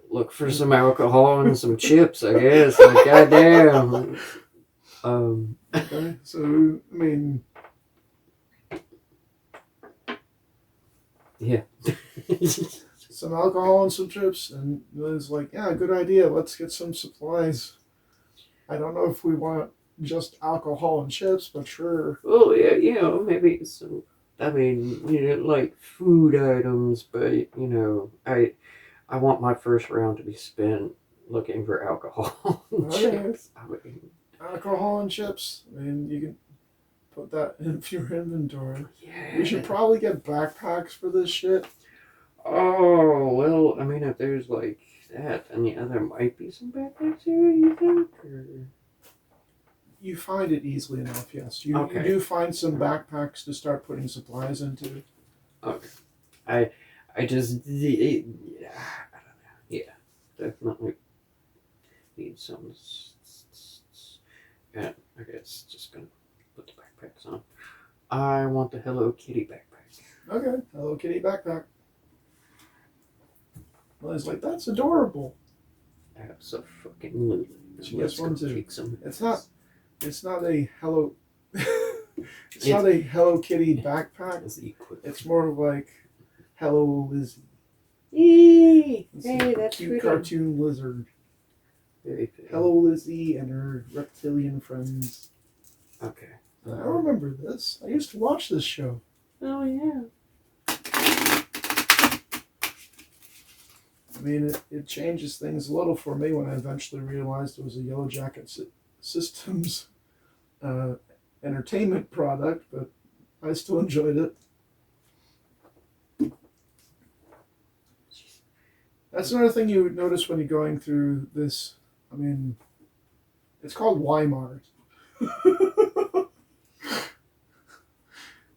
Look for some alcohol and some chips, I guess. Like goddamn. Okay, so I mean, yeah. some alcohol and some chips, and it's like, yeah, good idea. Let's get some supplies. I don't know if we want just alcohol and chips, but sure. Well, yeah, maybe some. I mean, like food items, but I want my first round to be spent looking for alcohol and Okay. chips. I mean, Alcohol and chips. I mean, you can put that in your inventory. yeah. We should probably get backpacks for this shit. Oh well, I mean, if there's like that, then yeah, there might be some backpacks here. You think? Or... You find it easily enough, yes. You Okay. do find some backpacks to start putting supplies into. Okay. I just yeah, I don't know. Yeah, definitely need some. Yeah, I guess just gonna put the backpacks on. I want the Hello Kitty backpack. Okay, Hello Kitty backpack. Well, it's like, that's adorable. Absolutely. She gets one too. Kick some It's not a Hello it's not a Hello Kitty backpack. It's more like Hello Lizzie. Yay! It's Hey, a that's cute pretty. cartoon lizard. Very pretty. Hello Lizzie and her reptilian friends. Okay. I remember this. I used to watch this show. Oh yeah. I mean, it changes things a little for me when I eventually realized it was a Yellow Jacket Systems entertainment product, but I still enjoyed it. That's another thing you would notice when you're going through this. I mean, it's called Weimar. It's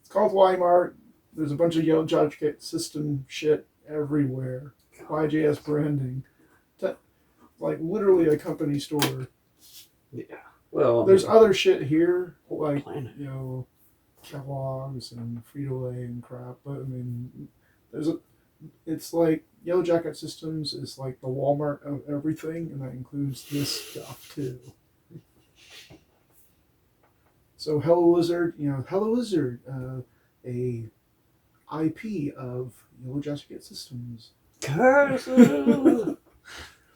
called Weimar. There's a bunch of Yellow Jacket System shit everywhere. YJS branding. Like literally a company store. Yeah. Well, there's other shit here, like planet. Kellogg's and Frito-Lay and crap. But I mean, it's like Yellow Jacket Systems is like the Walmart of everything, and that includes this stuff too. So Hello Lizard, Hello Lizard, a IP of Yellow Jacket Systems. Curses!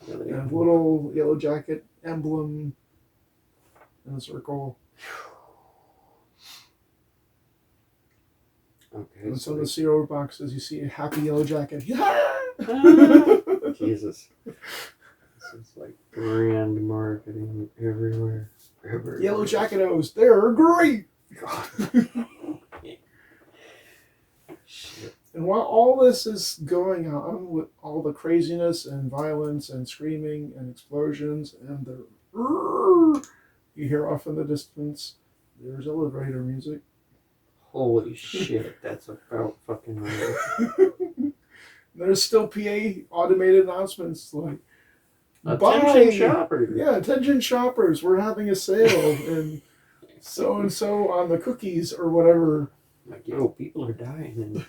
And little Yellow Jacket emblem in a circle. Okay. And some of the cereal boxes, you see a happy Yellow Jacket. Jesus. This is like brand marketing everywhere. Yellow Jacket-O's, they're great! Shit. And while all this is going on with all the craziness and violence and screaming and explosions and the you hear off in the distance, there's elevator music. Holy shit, that's about fucking right. There's still PA automated announcements like, Attention shoppers. Yeah, attention shoppers, we're having a sale and so on the cookies or whatever. Like, yo, people are dying.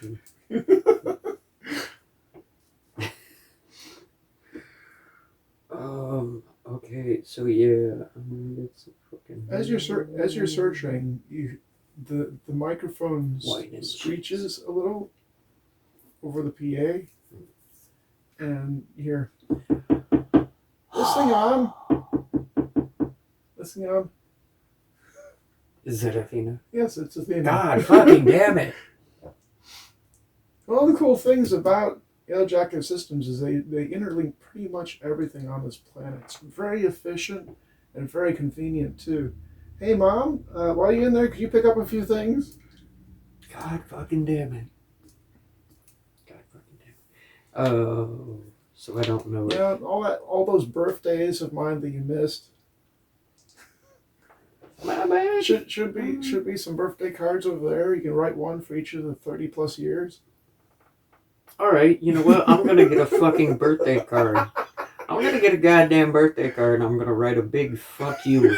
Okay, so yeah, it's fucking. As you're searching, the microphone screeches a little over the PA, and you hear this thing on. This thing on. Is it Athena? Yes, it's Athena. God fucking damn it! One of the cool things about Yellow Jacket Systems is they interlink pretty much everything on this planet. It's very efficient and very convenient too. Hey Mom, while you're in there, could you pick up a few things? God fucking damn it. God fucking damn it. Oh, so I don't know. Yeah, all those birthdays of mine that you missed. My bad. Should be some birthday cards over there. You can write one for each of the 30+ years. Alright, you know what? I'm gonna get a fucking birthday card. I'm gonna get a goddamn birthday card and I'm gonna write a big fuck you.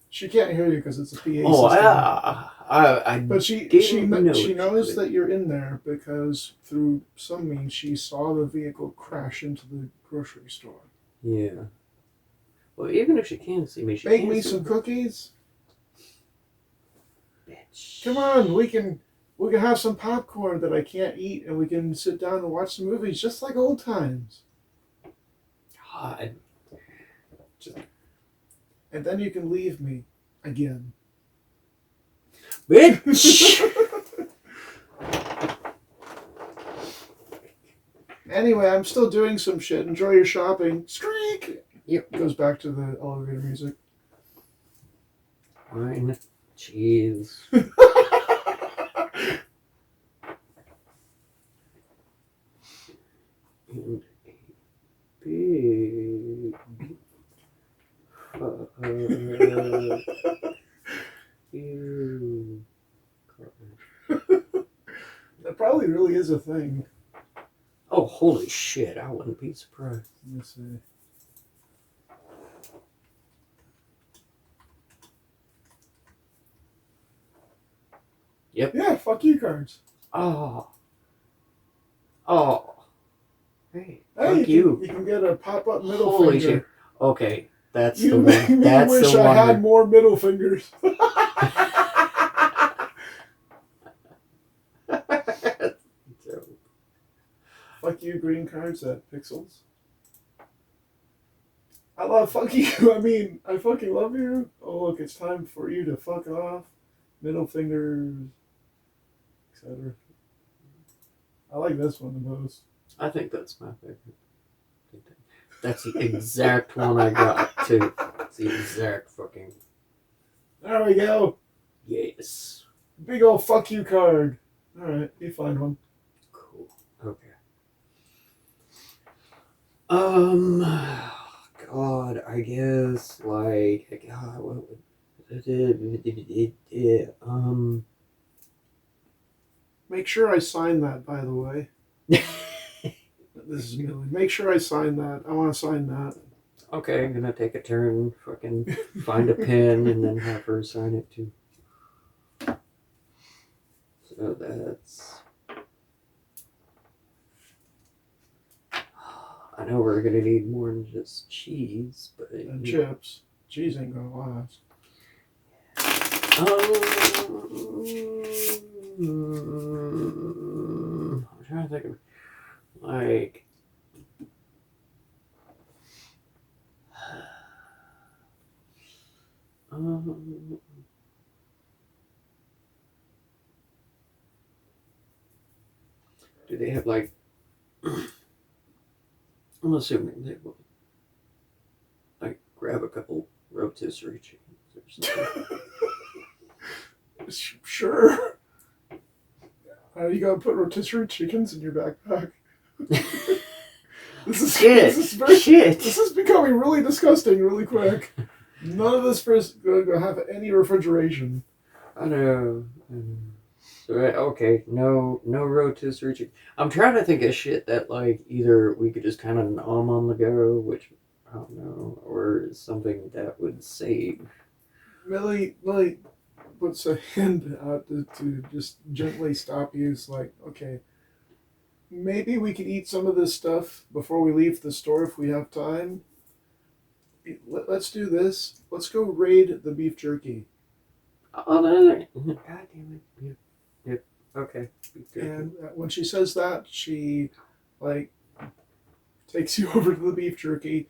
She can't hear you because it's a PA system. But she knows that you're in there because through some means she saw the vehicle crash into the grocery store. Yeah. Well, even if she can't see me, she Bake can me see some me. cookies. Bitch. Come on, we can have some popcorn that I can't eat, and we can sit down and watch some movies just like old times. God. And then you can leave me again. Bitch! Anyway, I'm still doing some shit. Enjoy your shopping. Screek! Yep. Goes back to the elevator music. Fine. Jeez. And a big you That probably really is a thing. Oh, holy shit. I wouldn't be surprised. Let me see. Yep. Yeah, fuck you cards. Oh. Oh. Hey, Hey, fuck you. You can get a pop-up middle Holy finger. shit. Okay, that's You the make one. me That's wish the I one. had more middle fingers. Fuck you, green cards at Pixels. I love fuck you. I mean, I fucking love you. Oh, look, it's time for you to fuck off. Middle fingers, etc. I like this one the most. I think that's my favorite. That's the exact one I got, too. It's the exact fucking... There we go. Yes. Big old fuck you card. Alright, you find one. Cool. Okay. God, I guess, like, God, what would... Make sure I sign that, by the way. This is Millie. Make sure I sign that. I want to sign that. Okay, I'm gonna take a turn, fucking find a pen, and then have her sign it too. So that's... I know we're gonna need more than just cheese, but... And chips. Cheese ain't gonna last. I'm trying to think of... Like... do they have like... I'm assuming they will like grab a couple rotisserie chickens or something. Sure. You gotta put rotisserie chickens in your backpack. This is becoming really disgusting really quick. None of this is going to have any refrigeration. I know. So, okay, no rotisserie chicken. I'm trying to think of shit that, like, either we could just kind of nom on the go, which, I don't know, or something that would save. Millie puts a hand out to just gently stop you. It's like, okay, maybe we could eat some of this stuff before we leave the store if we have time. Let's do this. Let's go raid the beef jerky. Oh, no. God damn it. Yep. Okay. And when she says that, she, like, takes you over to the beef jerky,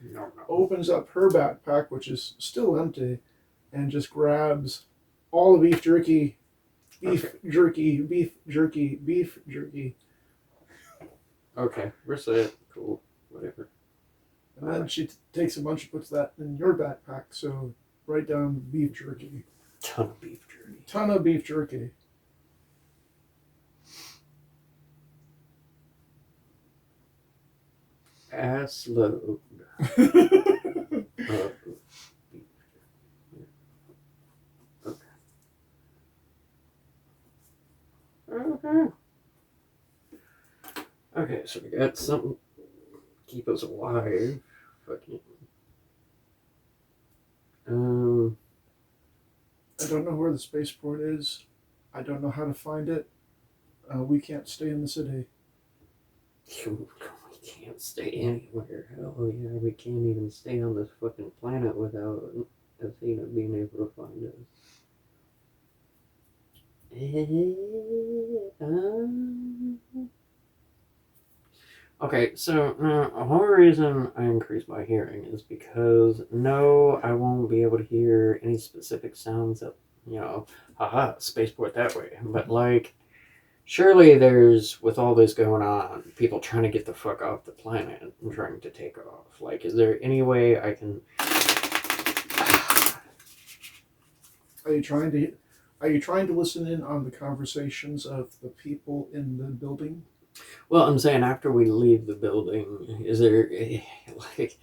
opens up her backpack, which is still empty, and just grabs all the beef jerky Beef jerky, beef jerky, beef jerky. Okay, we're set. Cool. Whatever. And then she takes a bunch and puts that in your backpack. So write down beef jerky. Ton of beef jerky. Ton of beef jerky. Ass load. Okay. Okay, so we got something to keep us alive. Fucking. I don't know where the spaceport is. I don't know how to find it. We can't stay in the city. We can't stay anywhere. Hell yeah, we can't even stay on this fucking planet without Athena being able to find us. Okay, so the whole reason I increased my hearing is because no, I won't be able to hear any specific sounds that, haha, spaceport that way. But like, surely there's, with all this going on, people trying to get the fuck off the planet and trying to take off. Like, is there any way I can... Are you trying to listen in on the conversations of the people in the building? Well, I'm saying after we leave the building, is there, like,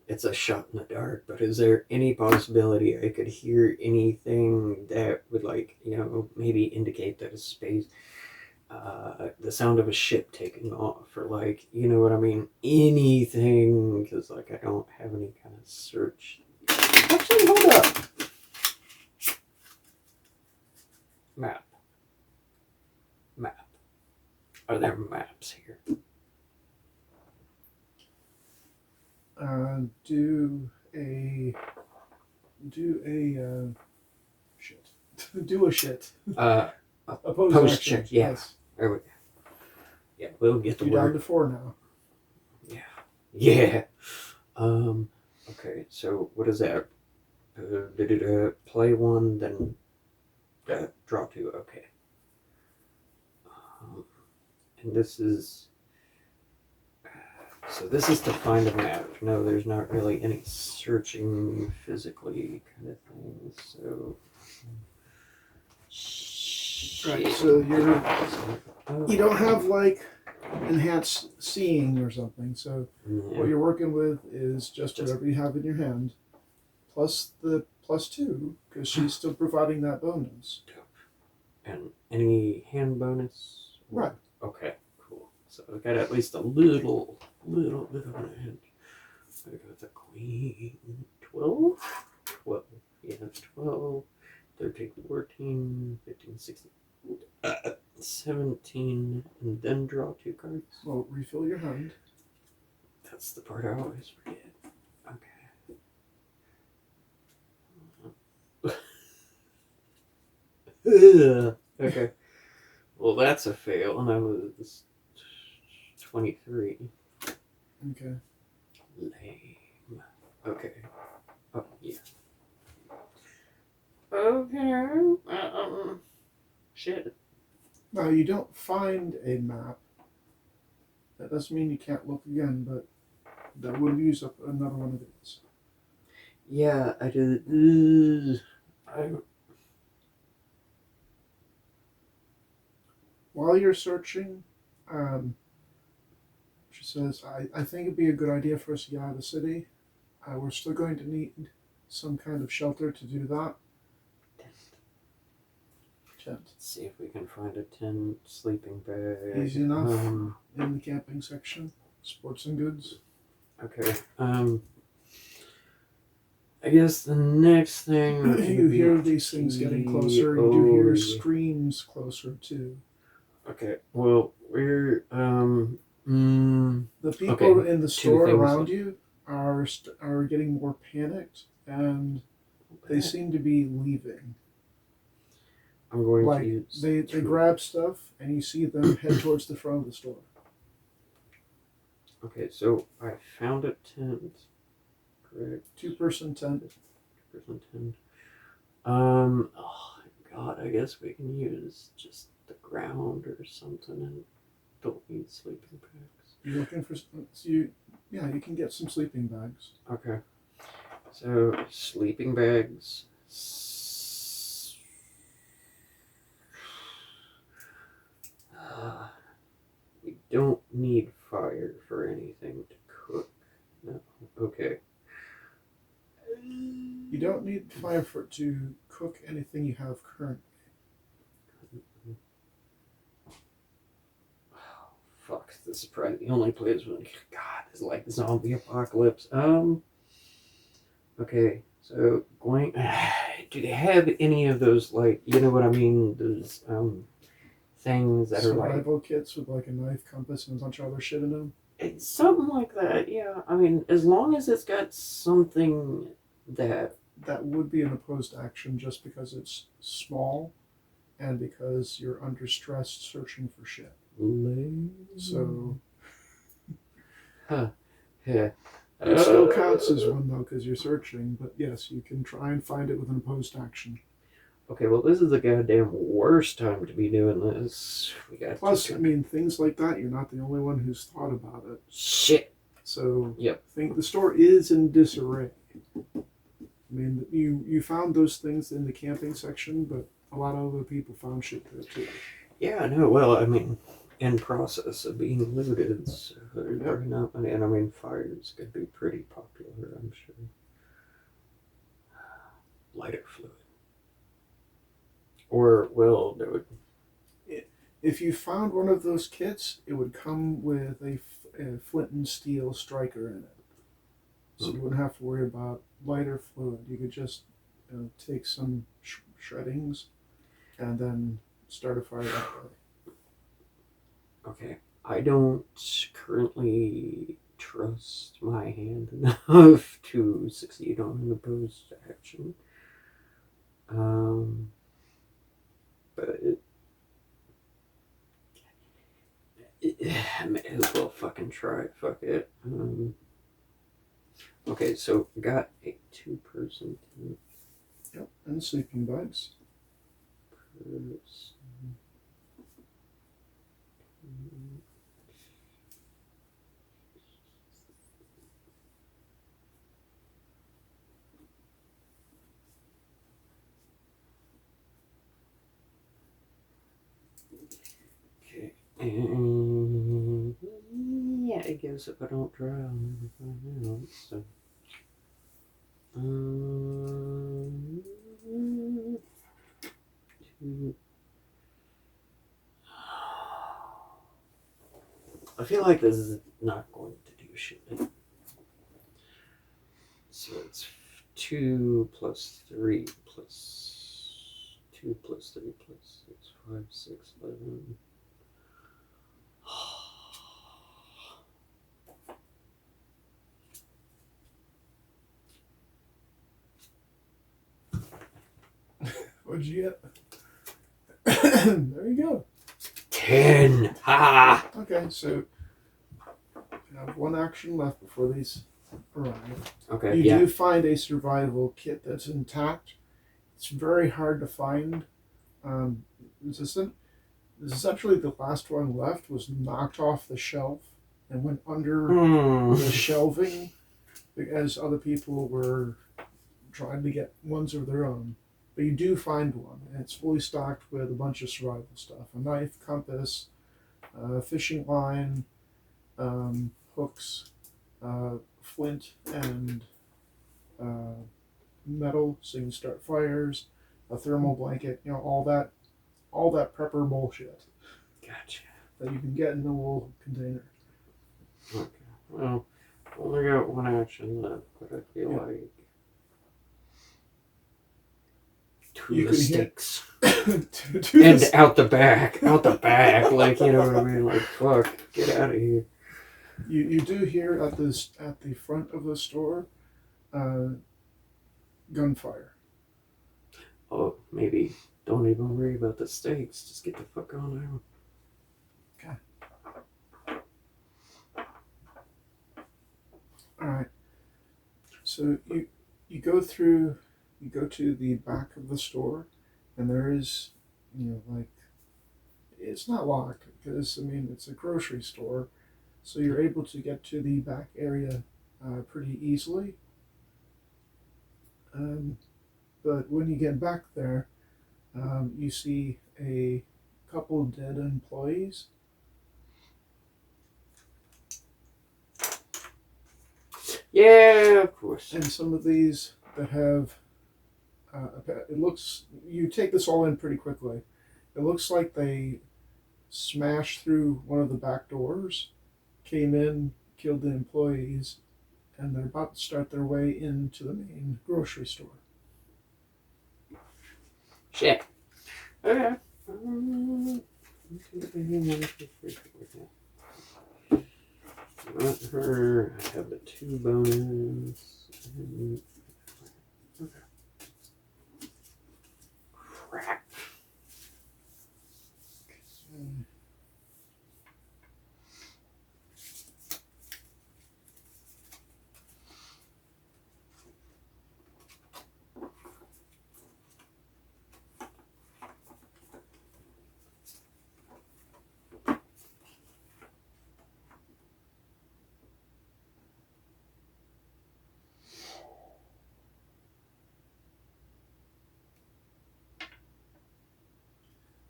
it's a shot in the dark, but is there any possibility I could hear anything that would, like, maybe indicate that a space, the sound of a ship taking off, or, like, you know what I mean? Anything, because, like, I don't have any kind of search. Actually, hold up. Map. Are there maps here? Do a shit. Post check. Yeah. Yes. There we go. Yeah, we'll get the You're down to 4 now. Yeah. Okay, so what is that? Play 1, then draw 2. Okay. And this is... So this is to find a map. No, there's not really any searching physically kind of thing, so... Right, so you don't have, like, enhanced seeing or something, so what you're working with is just whatever you have in your hand, plus the +2, because she's still providing that bonus. And any hand bonus? Right. Okay, cool. So I got at least a little bit of a hint. I got the queen. 12? 12. Yeah, 12. 13, 14, 15, 16, 17, and then draw 2 cards. Well, refill your hand. That's the part I always forget. Okay. Okay. Well, that's a fail, and I was 23. Okay. Lame. Okay. Oh, yeah. Okay. Shit. Now, you don't find a map. That doesn't mean you can't look again, but that would use up another one of these. Yeah, I did. While you're searching, she says, I think it'd be a good idea for us to get out of the city. We're still going to need some kind of shelter to do that. Tent. Let's see if we can find a tent, sleeping bag. Easy enough. In the camping section, sports and goods. Okay. I guess the next thing... You hear these things getting closer. You do hear screams closer, too. Okay, well, we're... The people in the store around you are getting more panicked, and they seem to be leaving. I'm going to use... They grab stuff, and you see them head towards the front of the store. Okay, so I found a tent. Correct. 2-person tent. 2-person tent. Oh, god, I guess we can use just the ground or something and don't need sleeping bags. You're looking for yeah, you can get some sleeping bags. Okay. So, sleeping bags. We don't need fire for anything to cook. No. Okay. You don't need fire to cook anything you have currently. Fuck, this is probably the only place when God, it's like zombie apocalypse. Okay, so going do they have any of those, like, you know what I mean? Those things that are like survival kits with like a knife, compass, and a bunch of other shit in them. it's something like that, yeah. I mean, as long as it's got something that would be an opposed action just because it's small and because you're under stress searching for shit. So yeah. It still counts as one though because you're searching, but yes, you can try and find it with an opposed action. Okay, well, this is the goddamn worst time to be doing this. Plus, I mean, things like that, you're not the only one who's thought about it. Shit. So, yep. I think the store is in disarray. I mean, you found those things in the camping section, but a lot of other people found shit there too. Yeah, I know. Well, I mean, in process of being looted, so they're burning up. And I mean, fires could be pretty popular, I'm sure. Lighter fluid. Or, well, there would... If you found one of those kits, it would come with a flint and steel striker in it. So you wouldn't have to worry about lighter fluid. You could just take some shreddings and then start a fire that way. Okay. I don't currently trust my hand enough to succeed on an opposed action. But I may as well fucking try. Fuck it. Okay, so got a 2-person tent. Yep, and sleeping bags. Okay, and yeah, I guess if I don't try, I'll never find out. So, I feel like this is not going to do shit. So it's 2 plus 3 plus 2 plus 3 plus 6, 5, 6, 11. What'd you get? There you go. 10. Ha! Okay, so you have one action left before these arrive. Okay, You do find a survival kit that's intact. It's very hard to find. This is actually the last one left. Was knocked off the shelf and went under the shelving as other people were trying to get ones of their own. But you do find one, and it's fully stocked with a bunch of survival stuff: a knife, compass, fishing line, hooks, flint, and metal, so you can start fires, a thermal blanket, all that prepper bullshit. Gotcha. That you can get in a little container. Okay. Well, only got one action left, but I feel like two mistakes. And out the back, like, you know what I mean? Like, fuck, get out of here. You do hear at the front of the store, gunfire. Oh, maybe don't even worry about the steaks. Just get the fuck on out. Okay. All right. So you go to the back of the store, And there is, like, it's not locked because, I mean, it's a grocery store. So you're able to get to the back area pretty easily. But when you get back there, you see a couple dead employees. Yeah, of course. And some of these that have, it looks, you take this all in pretty quickly. It looks like they smashed through one of the back doors, came in, killed the employees, and they're about to start their way into the main grocery store. Shit. Okay. Not her. I have the 2 bonus. Okay. Crap.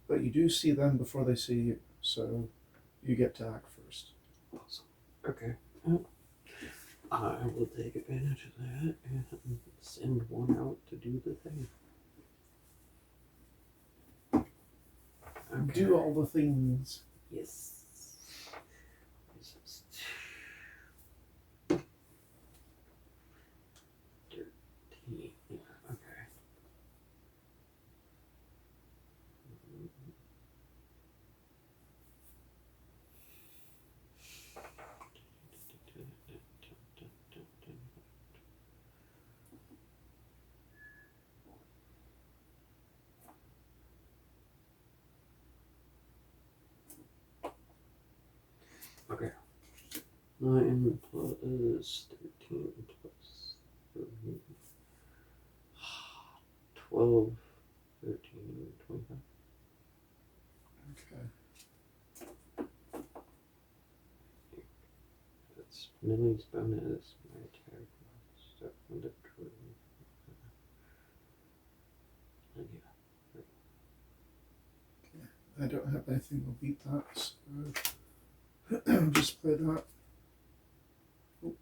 But you do see them before they see you, so you get to act first. Awesome. Okay. Well, I will take advantage of that and send one out to do the thing. Okay. Do all the things. Yes. 13. Yeah, okay. Okay. 9 plus 13 plus 3. 12, 13, 25. Okay. That's Millie's bonus. My attack stuff on the tree. And yeah. I don't have anything to beat that, so just play that. Oh.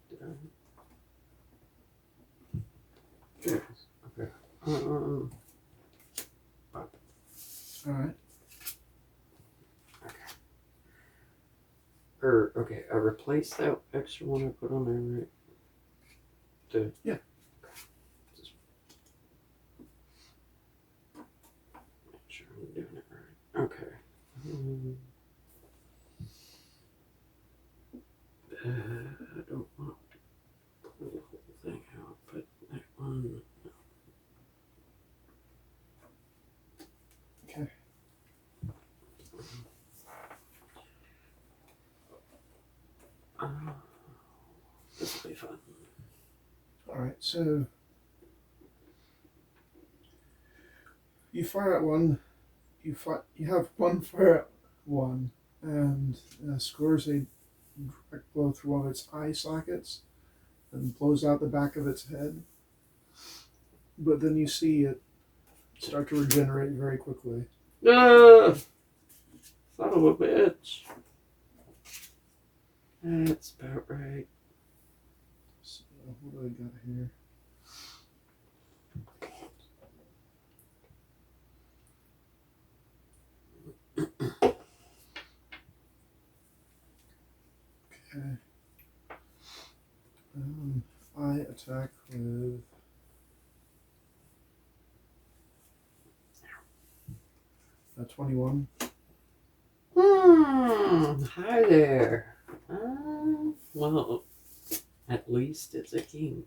Did I? Okay. Okay. All right. Okay. Okay, I replaced that extra one I put on there, right? Yeah. Okay. Just make sure I'm doing it right. Okay. I don't want to pull the whole thing out, but that one. Okay. This will be fun. All right. So you fire at one. You have one fire at one, and scores a direct blow through one of its eye sockets, and blows out the back of its head. But then you see it start to regenerate very quickly. Son of a bitch. That's about right. So what do I got here? Okay. I attack with a 21. Hi there. Well, at least it's a king.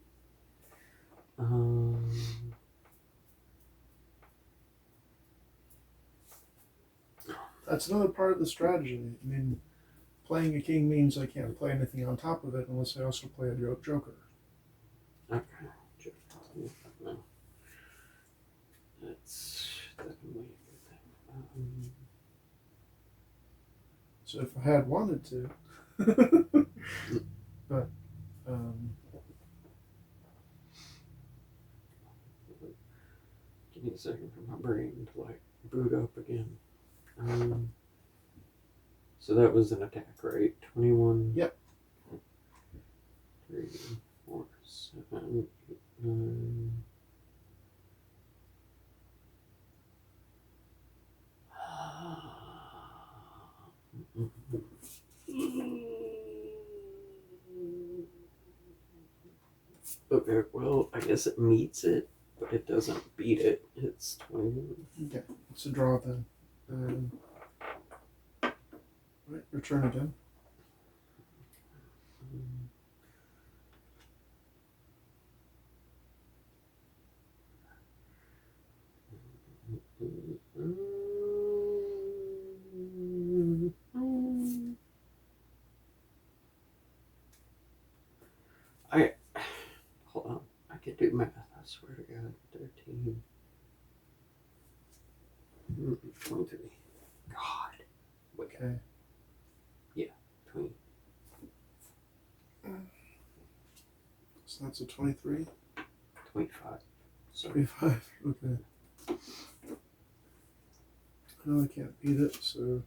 That's another part of the strategy. I mean, playing a king means I can't play anything on top of it unless I also play a joker. Okay. No. So if I had wanted to, but give me a second for my brain to like boot up again. So that was an attack, right? 21. Yep. 3, 4, 7, 8, 9. Okay, well, I guess it meets it, but it doesn't beat it. It's 21. okay, it's a draw then. Right, your turn again. Hold on. I can do math. I swear to God. 13. 23. God. Wait. Okay. Yeah. 20. So that's a 23. 25. Sorry. 25. Okay. No, I can't beat it, so.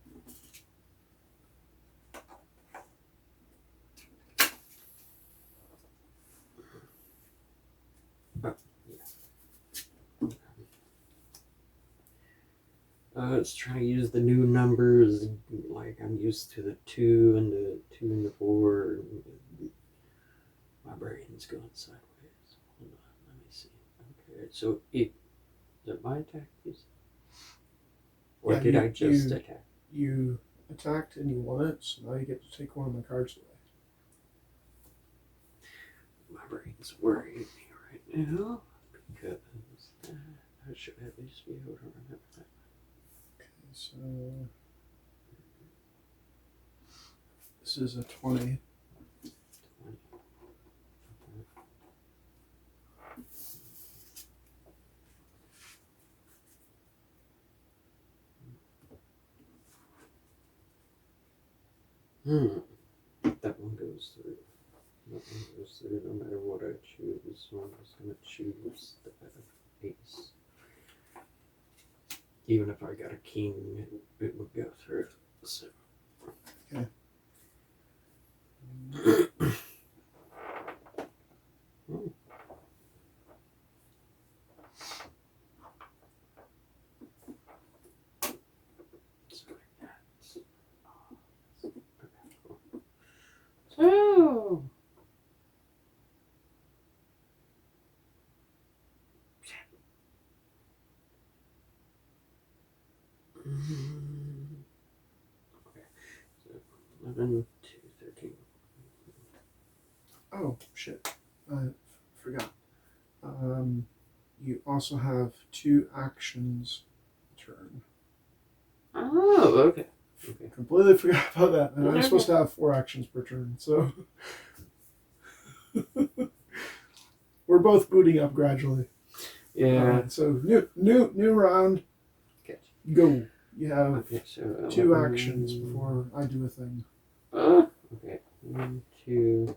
It's trying to use the new numbers. Like I'm used to the 2 and the 2 and the 4. My brain's going sideways. Hold on, let me see. Okay, so is it my attack? Or Yeah, did I just attack? You attacked and you won it, so now you get to take one of my cards away. My brain's worrying me right now because I should at least be able to remember that. Okay, so this is a 20. 20. That one goes through. That one goes through no matter what I choose. So I'm just going to choose the ace. Even if I got a king, it would go through. So. Okay. Oh. Okay. So 11, 2, 13. Oh, shit. I forgot. You also have 2 actions turn. Oh, okay. Okay. Completely forgot about that. And I'm Okay. supposed to have 4 actions per turn, so. We're both booting up gradually. Yeah. Alright, so new round. Okay. Go. You have Okay, so 2 actions before I do a thing. Okay. 1, 2.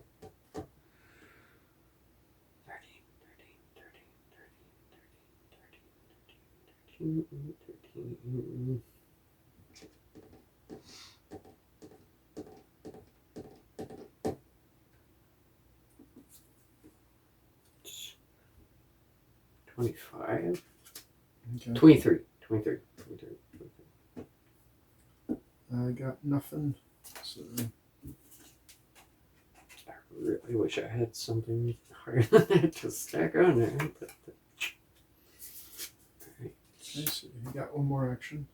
13, 13. 25. Okay. 23. I got nothing. So I really wish I had something higher than that to stack on there. But, okay, so you got one more action.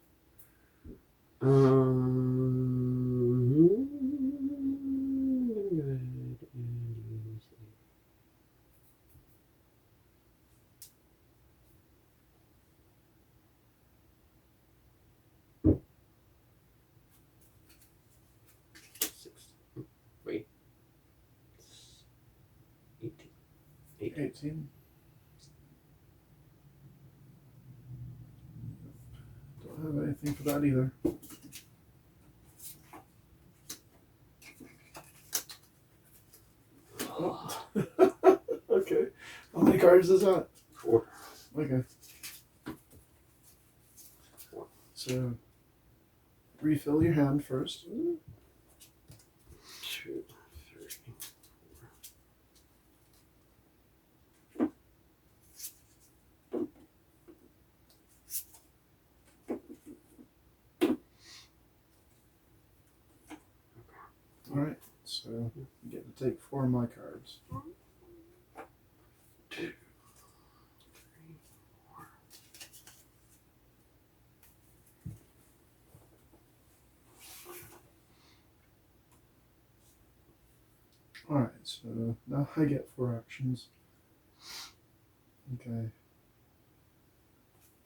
Wait. 18. Don't have anything for that either. cards is that? 4. Okay. So, refill your hand first. 2, 3, 4. Alright, so you get to take 4 of my cards. 2, 3, 4. Alright, so now I get 4 actions. Okay.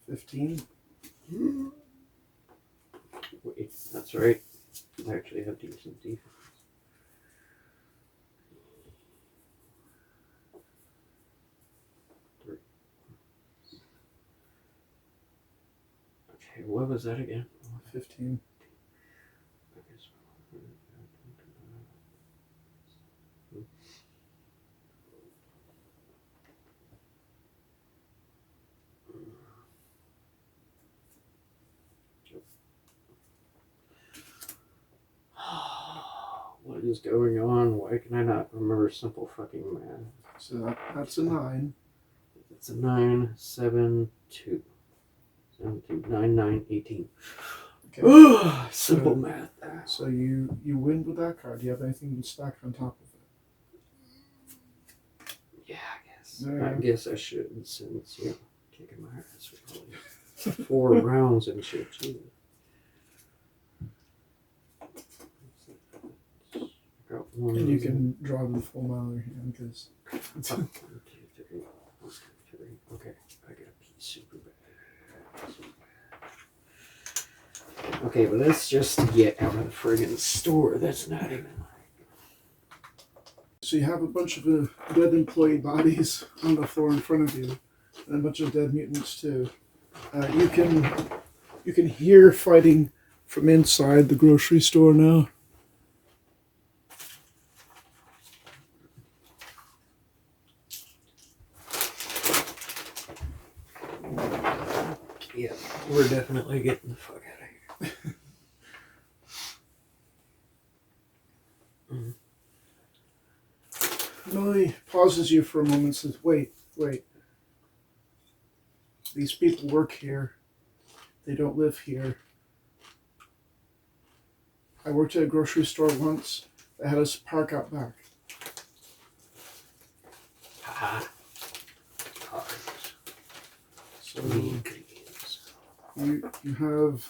15. Wait, that's right. I actually have decent defense. Okay, what was that again? 15. What is going on? Why can I not remember simple fucking math? So that's a 9. It's a 9, 7, 2. 7, 2, 9, 9, 18. Okay. Simple math. So you win with that card. Do you have anything to stack on top of it? Yeah, I guess. Yeah. I guess I should, since, you know, kicking my ass for probably 4 rounds and shit, too. Got 1. And you can draw the full amount of your hand because. 1, 2, 3. 1, 2, 3. Okay, I got a piece super bad. Okay, but that's just to get out of the friggin' store. That's not even So you have a bunch of dead employee bodies on the floor in front of you, and a bunch of dead mutants too. You can hear fighting from inside the grocery store now. Yeah, we're definitely getting the fuck out of here. Millie pauses you for a moment and says, wait. These people work here. They don't live here. I worked at a grocery store once. They had us park out back. Haha. So you have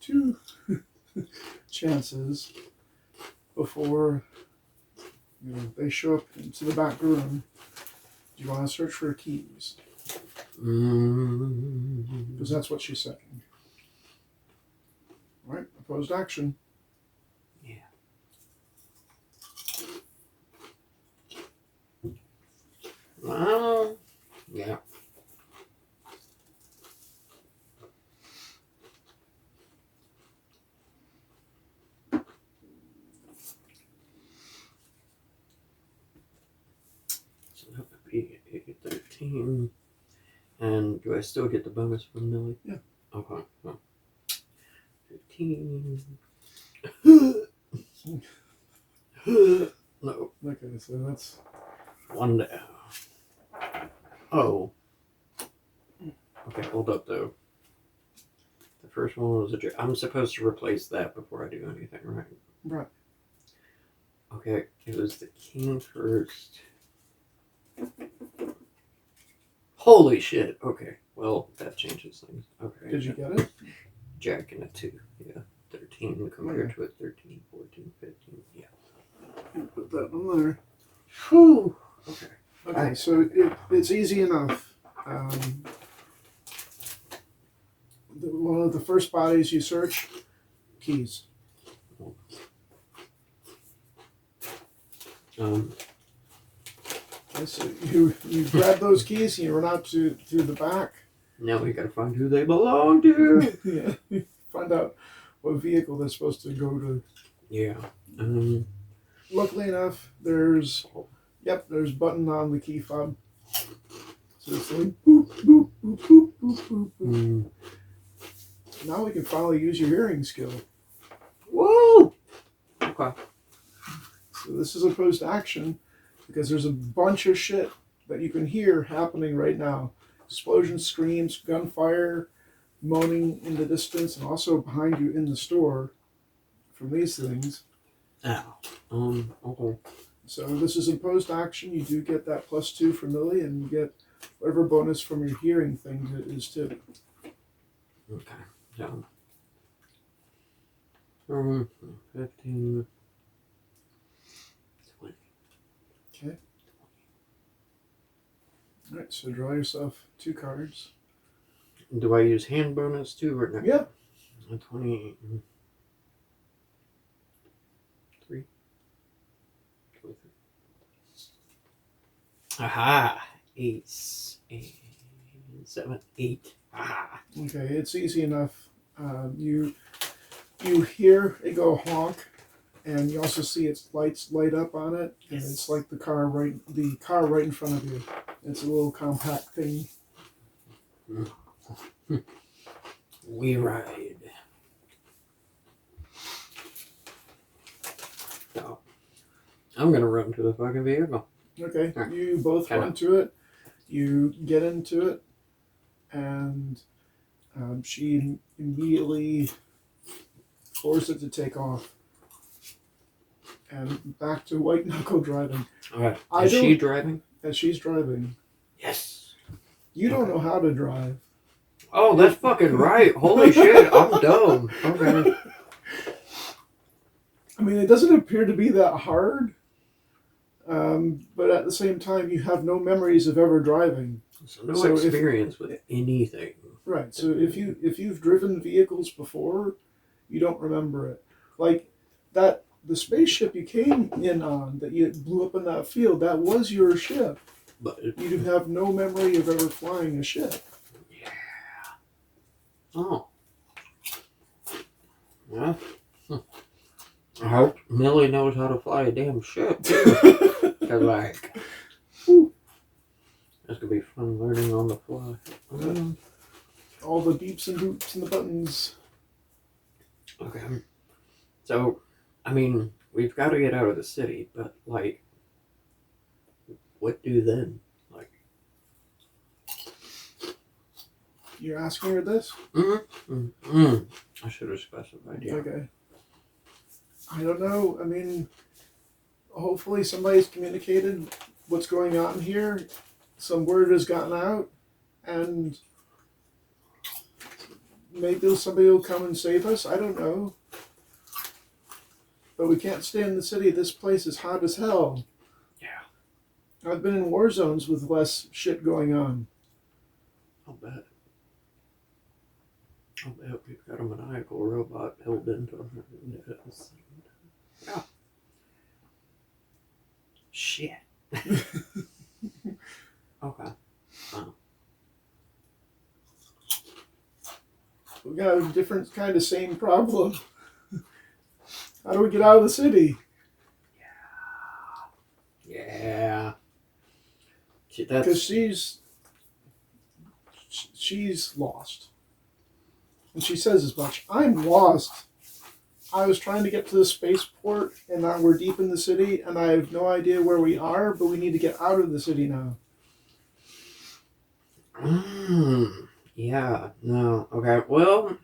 2 chances before they show up into the back room. Do you want to search for keys? Because that's what she's saying. All right, opposed action. Yeah. Yeah. So that would be 13. And do I still get the bonus from Millie? Yeah. Okay. Well, 15. No. Okay, so that's 1 down. Oh. Okay, hold up though. The first one was a joke. I'm supposed to replace that before I do anything, right? right. Okay, it was the king first. Holy shit. Okay, well, that changes things. Okay. Did you get it? Jack and a 2. Yeah. 13 compared to a 13, 14, 15. Yeah. Put that on there. Whew. Okay. Okay, so it's easy enough. One of the first bodies you search, keys. Okay, so you grab those keys and you run out to the back. Now we gotta find who they belong to. Yeah, find out what vehicle they're supposed to go to. Yeah. Luckily enough, there's button on the key fob. So it's like boop, boop, boop, boop, boop, boop, boop. Mm. Now we can finally use your hearing skill. Whoa! Okay. So this is opposed to action because there's a bunch of shit that you can hear happening right now. Explosions, screams, gunfire, moaning in the distance, and also behind you in the store from these things. Ow. Okay. So this is opposed to action. You do get that +2 for Millie, and you get whatever bonus from your hearing thing it is too. Okay. So. 15. 20. Okay. All right. So draw yourself 2 cards. Do I use hand bonus too or no? Yeah. 23. 23. Aha! Ace. And 7, 8. Aha! Okay. It's easy enough. You hear it go honk, and you also see its lights light up on it, and Yes. it's like the car right in front of you. It's a little compact thing. We ride. So, I'm gonna run to the fucking vehicle. Okay, Alright. you both Kinda. run to it. You get into it, and she immediately forces it to take off. And back to white knuckle driving. Alright. I Is she don't- driving? As she's driving, Yes. you don't Okay. know how to drive. Oh, that's fucking right. Holy shit, I'm dumb. Okay. I mean, it doesn't appear to be that hard, but at the same time, you have no memories of ever driving. So no So if- experience with anything. Right. So if you've driven vehicles before, you don't remember it. Like the spaceship you came in on that you blew up in that field, that was your ship. But You have no memory of ever flying a ship. yeah. Oh. Yeah. I hope Millie knows how to fly a damn ship too. Cause like, Whew. this could be fun learning on the fly. All the beeps and boops and the buttons. Okay. So, I mean, we've got to get out of the city, but like, what do then? Like, You're asking her this? I should have specified. Yeah. Okay. I don't know. I mean, hopefully somebody's communicated what's going on here. Some word has gotten out, and maybe somebody will come and save us. I don't know. But we can't stay in the city. This place is hot as hell. Yeah. I've been in war zones with less shit going on. I'll bet. We've got a maniacal robot built into her. Yeah. Shit. Okay. We got a different kind of same problem. How do we get out of the city? Yeah. See, Because that's she's lost. And she says as much. I'm lost. I was trying to get to the spaceport, and now we're deep in the city, and I have no idea where we are, but we need to get out of the city now. yeah. No. Okay. Well.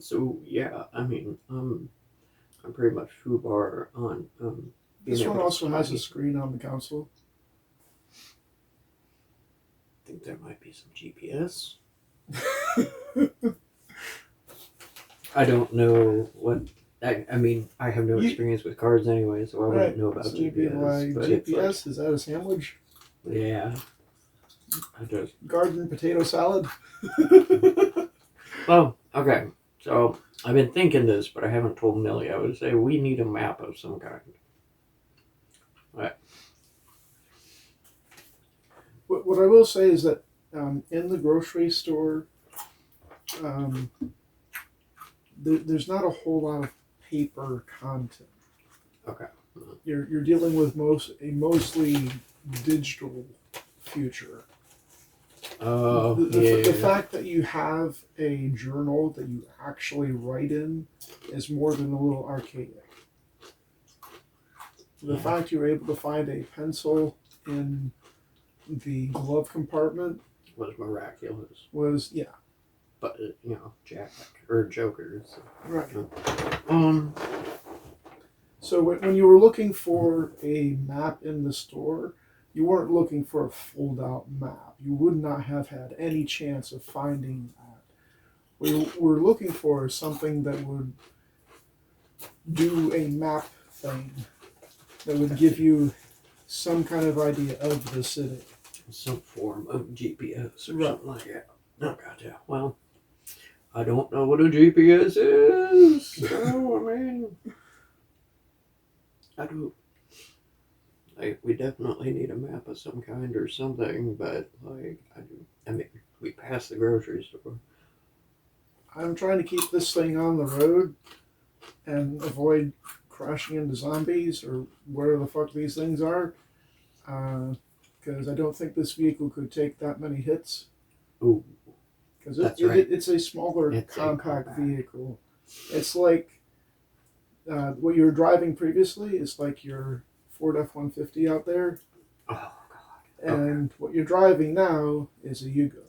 So yeah. I mean, I'm pretty much foobar on This being one able to also has a fly. screen on the console. I think there might be some GPS. I don't know what. I mean, I have no experience with cards anyway, so I wouldn't know about So GPS. GPS, But it's GPS, is that a sandwich? like, yeah. I just. Garden potato salad? Well, okay. So I've been thinking this, but I haven't told Millie. I would say we need a map of some kind. Right. What I will say is that in the grocery store, there's not a whole lot of paper content. Okay. You're dealing with mostly digital future. Oh, The fact that you have a journal that you actually write in is more than a little archaic. The fact you were able to find a pencil in the glove compartment was miraculous. was, But, Jack or Joker's. right. Um, So when you were looking for a map in the store, you weren't looking for a fold-out map. You would not have had any chance of finding that. We were looking for something that would do a map thing, that would give you some kind of idea of the city. some form of GPS or Right. something like that. Oh, gotcha. Well, I don't know what a GPS is, so, I mean, I do. Like, we definitely need a map of some kind or something, but, like, I mean, we passed the grocery store. I'm trying to keep this thing on the road and avoid crashing into zombies or whatever the fuck these things are. Because I don't think this vehicle could take that many hits. Ooh, Because that's right. it's a smaller, It's a compact compact. vehicle. It's like what you were driving previously is like your Ford F-150 out there. Oh, God. And what you're driving now is a Yugo.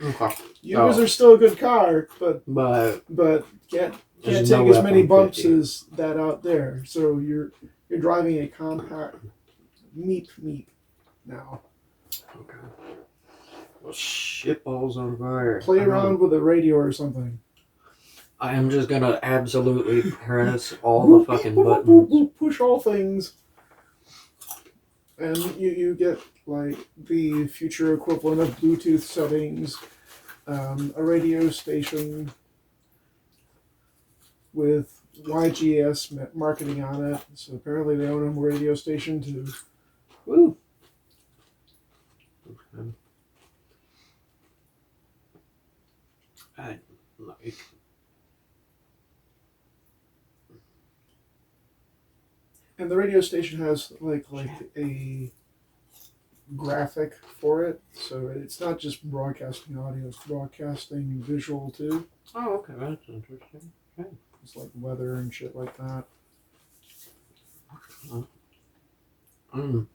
Okay. Yugos are still a good car, but But can't there's take no as many bumps F-150. as that out there. So you're driving a compact meep now. Okay. Well, shit balls on fire. Play around with a radio or something. I am just gonna absolutely press all the fucking buttons. Push all things. And you get like the future equivalent of Bluetooth settings, a radio station with YGS marketing on it. So apparently they own a radio station too. Woo. Okay. I like. And the radio station has like a graphic for it, so it's not just broadcasting audio; it's broadcasting visual too. Oh, okay, that's interesting. Okay. It's like weather and shit like that. Mm.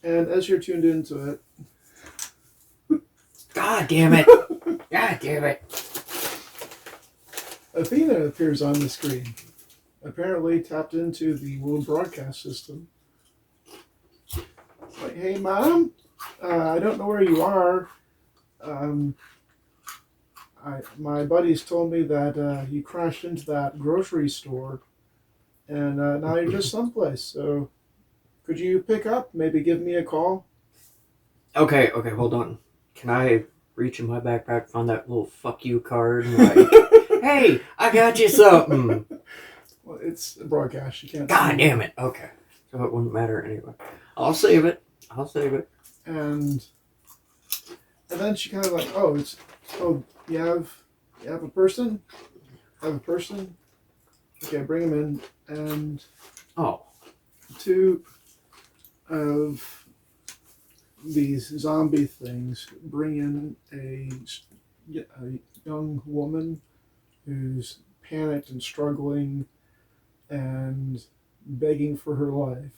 And as you're tuned into it, God damn it! God damn it! Athena appears on the screen. Apparently tapped into the world broadcast system. It's like, hey, Mom, I don't know where you are. My buddies told me that you crashed into that grocery store, and now you're just someplace. So, could you pick up? Maybe give me a call. Okay, hold on. Can I reach in my backpack, find that little fuck you card, and like, hey, I got you something. Well, it's a broadcast. You can't. God damn it. Okay. So it wouldn't matter anyway. I'll save it. And then she kind of like, you have a person? Have a person? Okay, bring him in. And two of these zombie things bring in a young woman who's panicked and struggling and begging for her life.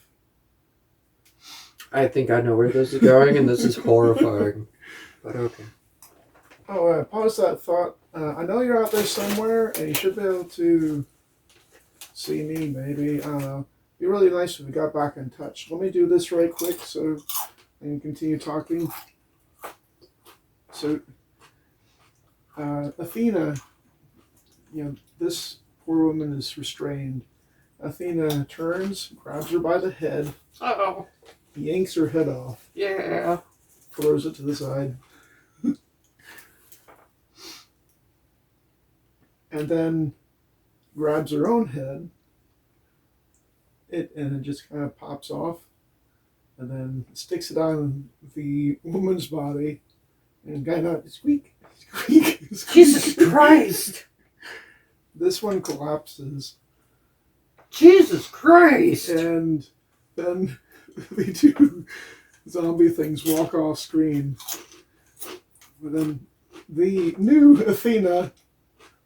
I think I know where this is going, and this is horrifying. But okay. Oh, pause that thought. I know you're out there somewhere, and you should be able to see me, maybe. I don't know. It'd be really nice if we got back in touch. Let me do this right quick so I can continue talking. So, Athena, this poor woman is restrained. Athena turns, grabs her by the head, Uh-oh. yanks her head off, Yeah. throws it to the side, and then grabs her own head, and it just kind of pops off, and then sticks it on the woman's body, and kind of squeak, squeak, squeak. Jesus Christ! This one collapses, Jesus Christ! And then the two zombie things walk off screen. But then the new Athena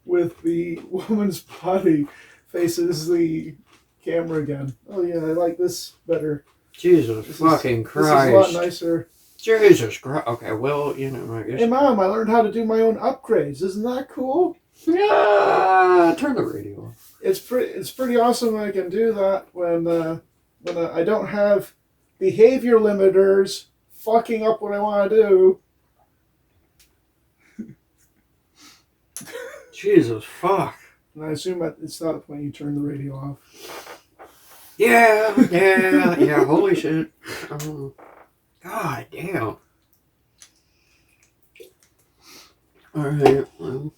with the woman's body faces the camera again. Oh yeah, I like this better. Jesus fucking Christ. This is a lot nicer. Jesus Christ. Okay, well, you know, I guess. Hey Mom, I learned how to do my own upgrades. Isn't that cool? Yeah, turn the radio off. It's pretty awesome when I can do that when I don't have behavior limiters fucking up what I want to do. Jesus fuck. And I assume it's that when you turn the radio off. Yeah, holy shit. God damn. Alright, well,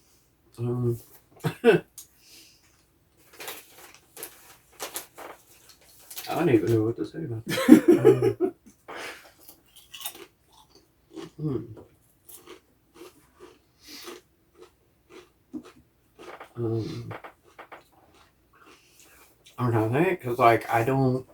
I don't even know what to say about that. I don't know, because, like, I don't...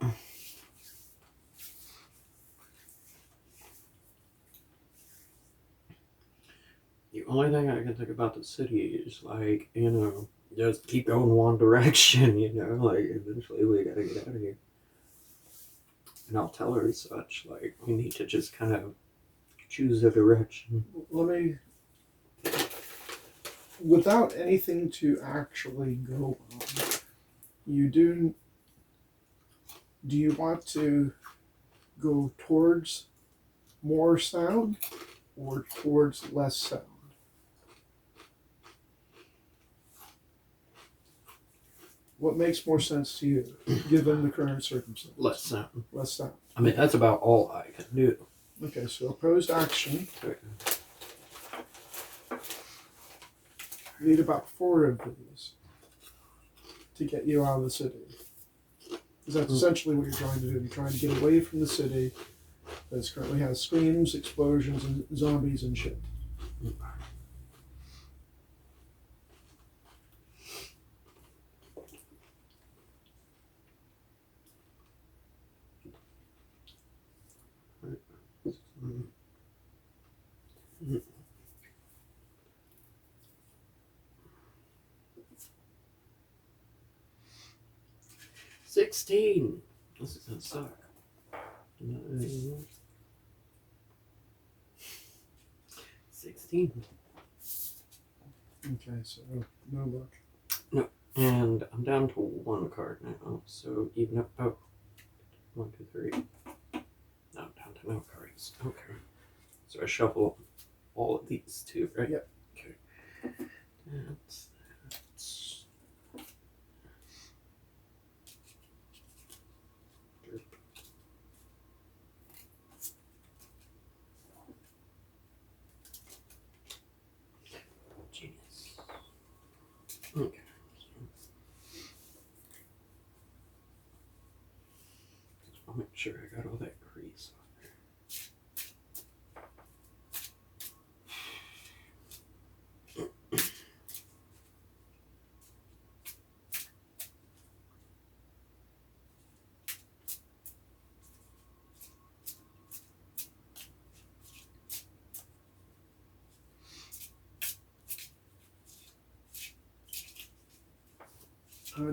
The only thing I can think about the city is, like, you know, just keep going one direction, you know? Like, eventually we gotta get out of here. And I'll tell her as such, like, we need to just kind of choose a direction. Let me... Without anything to actually go on, do you want to go towards more sound or towards less sound? What makes more sense to you, given the current circumstances? Less sound. Less sound. I mean, that's about all I can do. Okay, so opposed action. Okay. You need about 4 of these to get you out of the city. Because that's essentially what you're trying to do. You're trying to get away from the city that currently has screams, explosions, and zombies and shit. $16. This is gonna suck. $16. Okay, so no luck. No, and I'm down to 1 card now. So even up. Oh, 1, 2, 3. Now I'm down to no cards. Okay. So I shuffle all of these too, right? Yep. Okay. That's. Genius. Okay. Just want to make sure I got all that grease on there.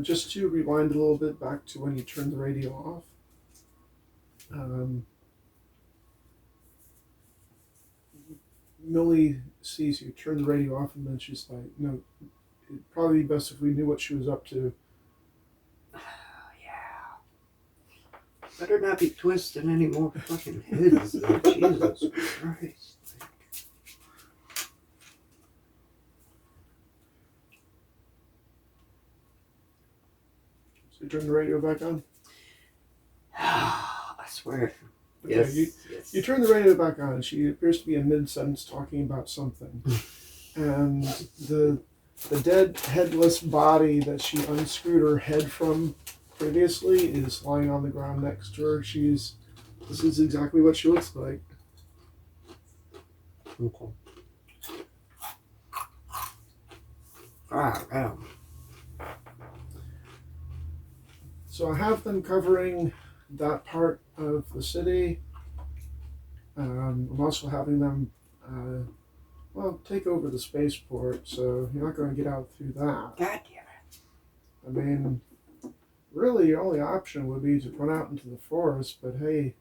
Just to rewind a little bit back to when you turned the radio off. Millie sees you turn the radio off, and then she's like, "No, it'd probably be best if we knew what she was up to." Yeah. Better not be twisting any more fucking heads. Jesus Christ. So you turn the radio back on? I swear. Okay, Yes. you turn the radio back on, and she appears to be in mid-sentence talking about something. And the dead, headless body that she unscrewed her head from previously is lying on the ground next to her. This is exactly what she looks like. Okay. Ah, damn. So I have them covering that part of the city. I'm also having them, take over the spaceport, so you're not going to get out through that. God damn it. I mean, really, your only option would be to run out into the forest, but hey,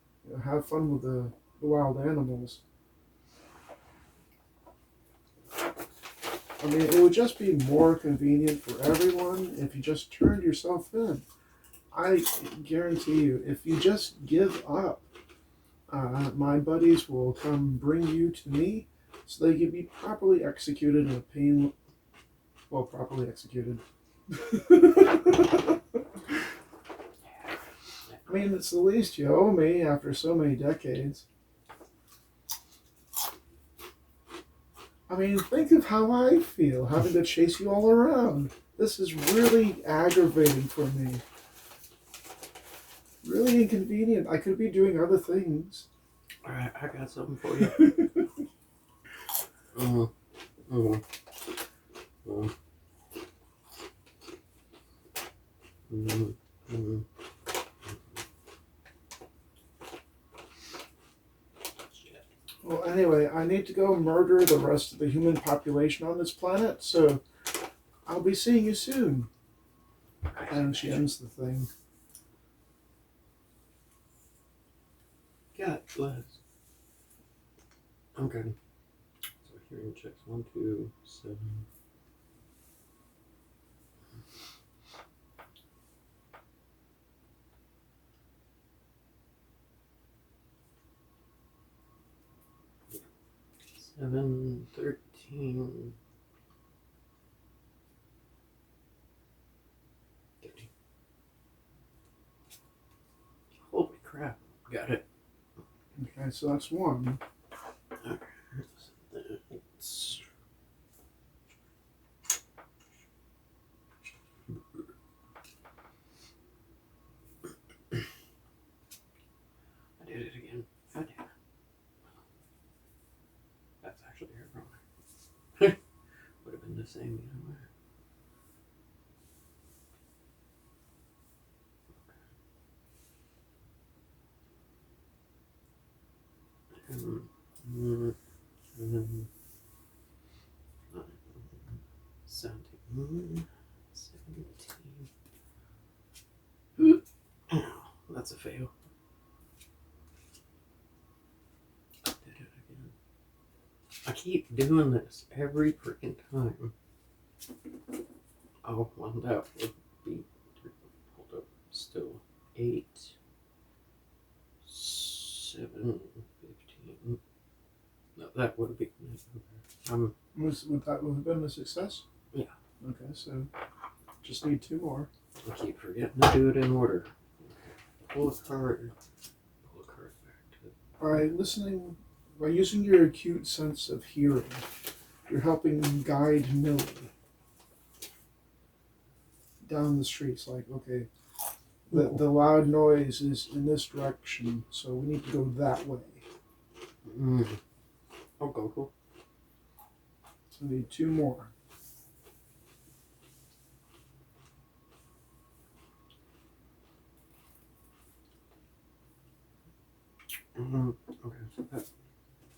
have fun with the wild animals. I mean, it would just be more convenient for everyone if you just turned yourself in. I guarantee you, if you just give up, my buddies will come bring you to me so they can be properly executed in a properly executed. I mean, it's the least you owe me after so many decades. I mean, think of how I feel having to chase you all around. This is really aggravating for me. Really inconvenient. I could be doing other things. Alright, I got something for you. Well, anyway, I need to go murder the rest of the human population on this planet, so I'll be seeing you soon. And she ends the thing. God bless. Okay. So hearing checks 1, 2, 7. Yeah. 7, 13. 13. Holy crap. Got it. Okay, so that's one. Okay. That's... I did it again. God damn it. That's actually her wrong. Would have been the same either way. Okay. 17. 17. Ow, that's a fail. I did it again. I keep doing this every freaking time. Oh, well, that would be. Hold up. Still 8, 7, 15. No, that would be. Would that have been a success? Yeah. Okay, so just need 2 more. I keep forgetting to do it in order. Pull a card. Pull a card back to. By using your acute sense of hearing, you're helping guide Millie down the streets. Like, okay, the loud noise is in this direction, so we need to go that way. Oh, cool. So we need 2 more. Okay, so that's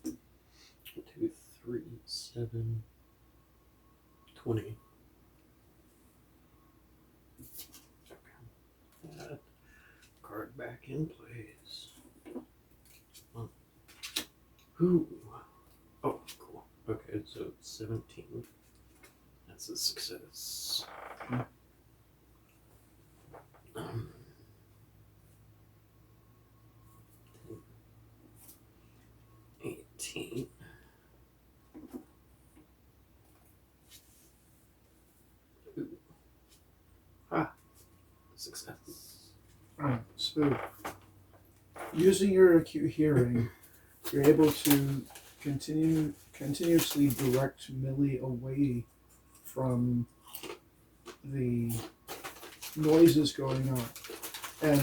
2, 3, 7, 20. Okay. That card back in place. Ooh. Oh, cool. Okay, so it's 17. That's a success. 18. Ooh. Ah, success. Alright, so using your acute hearing, you're able to continuously direct Millie away from the noises going on. And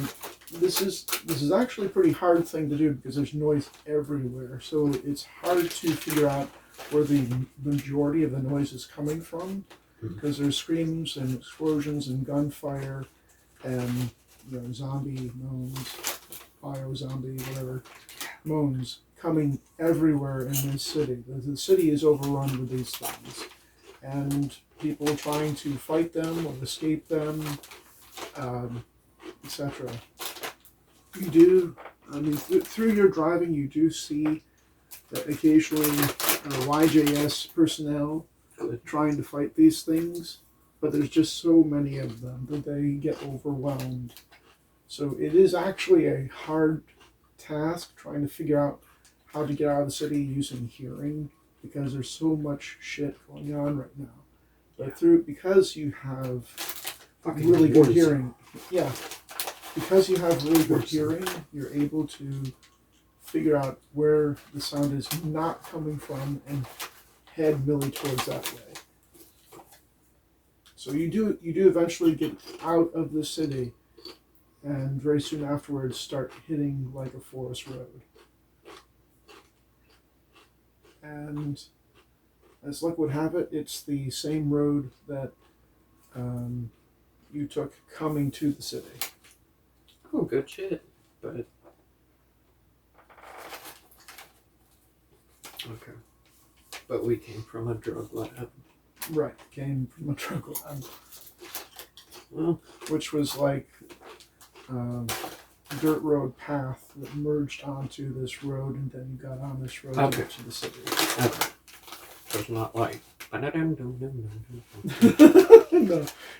this is actually a pretty hard thing to do because there's noise everywhere. So it's hard to figure out where the majority of the noise is coming from because there's screams and explosions and gunfire and zombie moans, bio-zombie, whatever, moans coming everywhere in this city. The city is overrun with these things. And people trying to fight them or escape them, etc. You do, through your driving, you do see that occasionally YJS personnel trying to fight these things, but there's just so many of them that they get overwhelmed. So it is actually a hard task trying to figure out how to get out of the city using hearing, because there's so much shit going on right now. But because you have really good hearing, because you have really good hearing, you're able to figure out where the sound is not coming from and head merely towards that way. So you do eventually get out of the city, and very soon afterwards start hitting like a forest road. And as luck would have it, it's the same road that you took coming to the city. Oh, good shit. But okay. But we came from a drug lab. Right, came from a drug lab. Well, which was like dirt road path that merged onto this road, and then you got on this road to get to the city. Okay. So it's not like... No,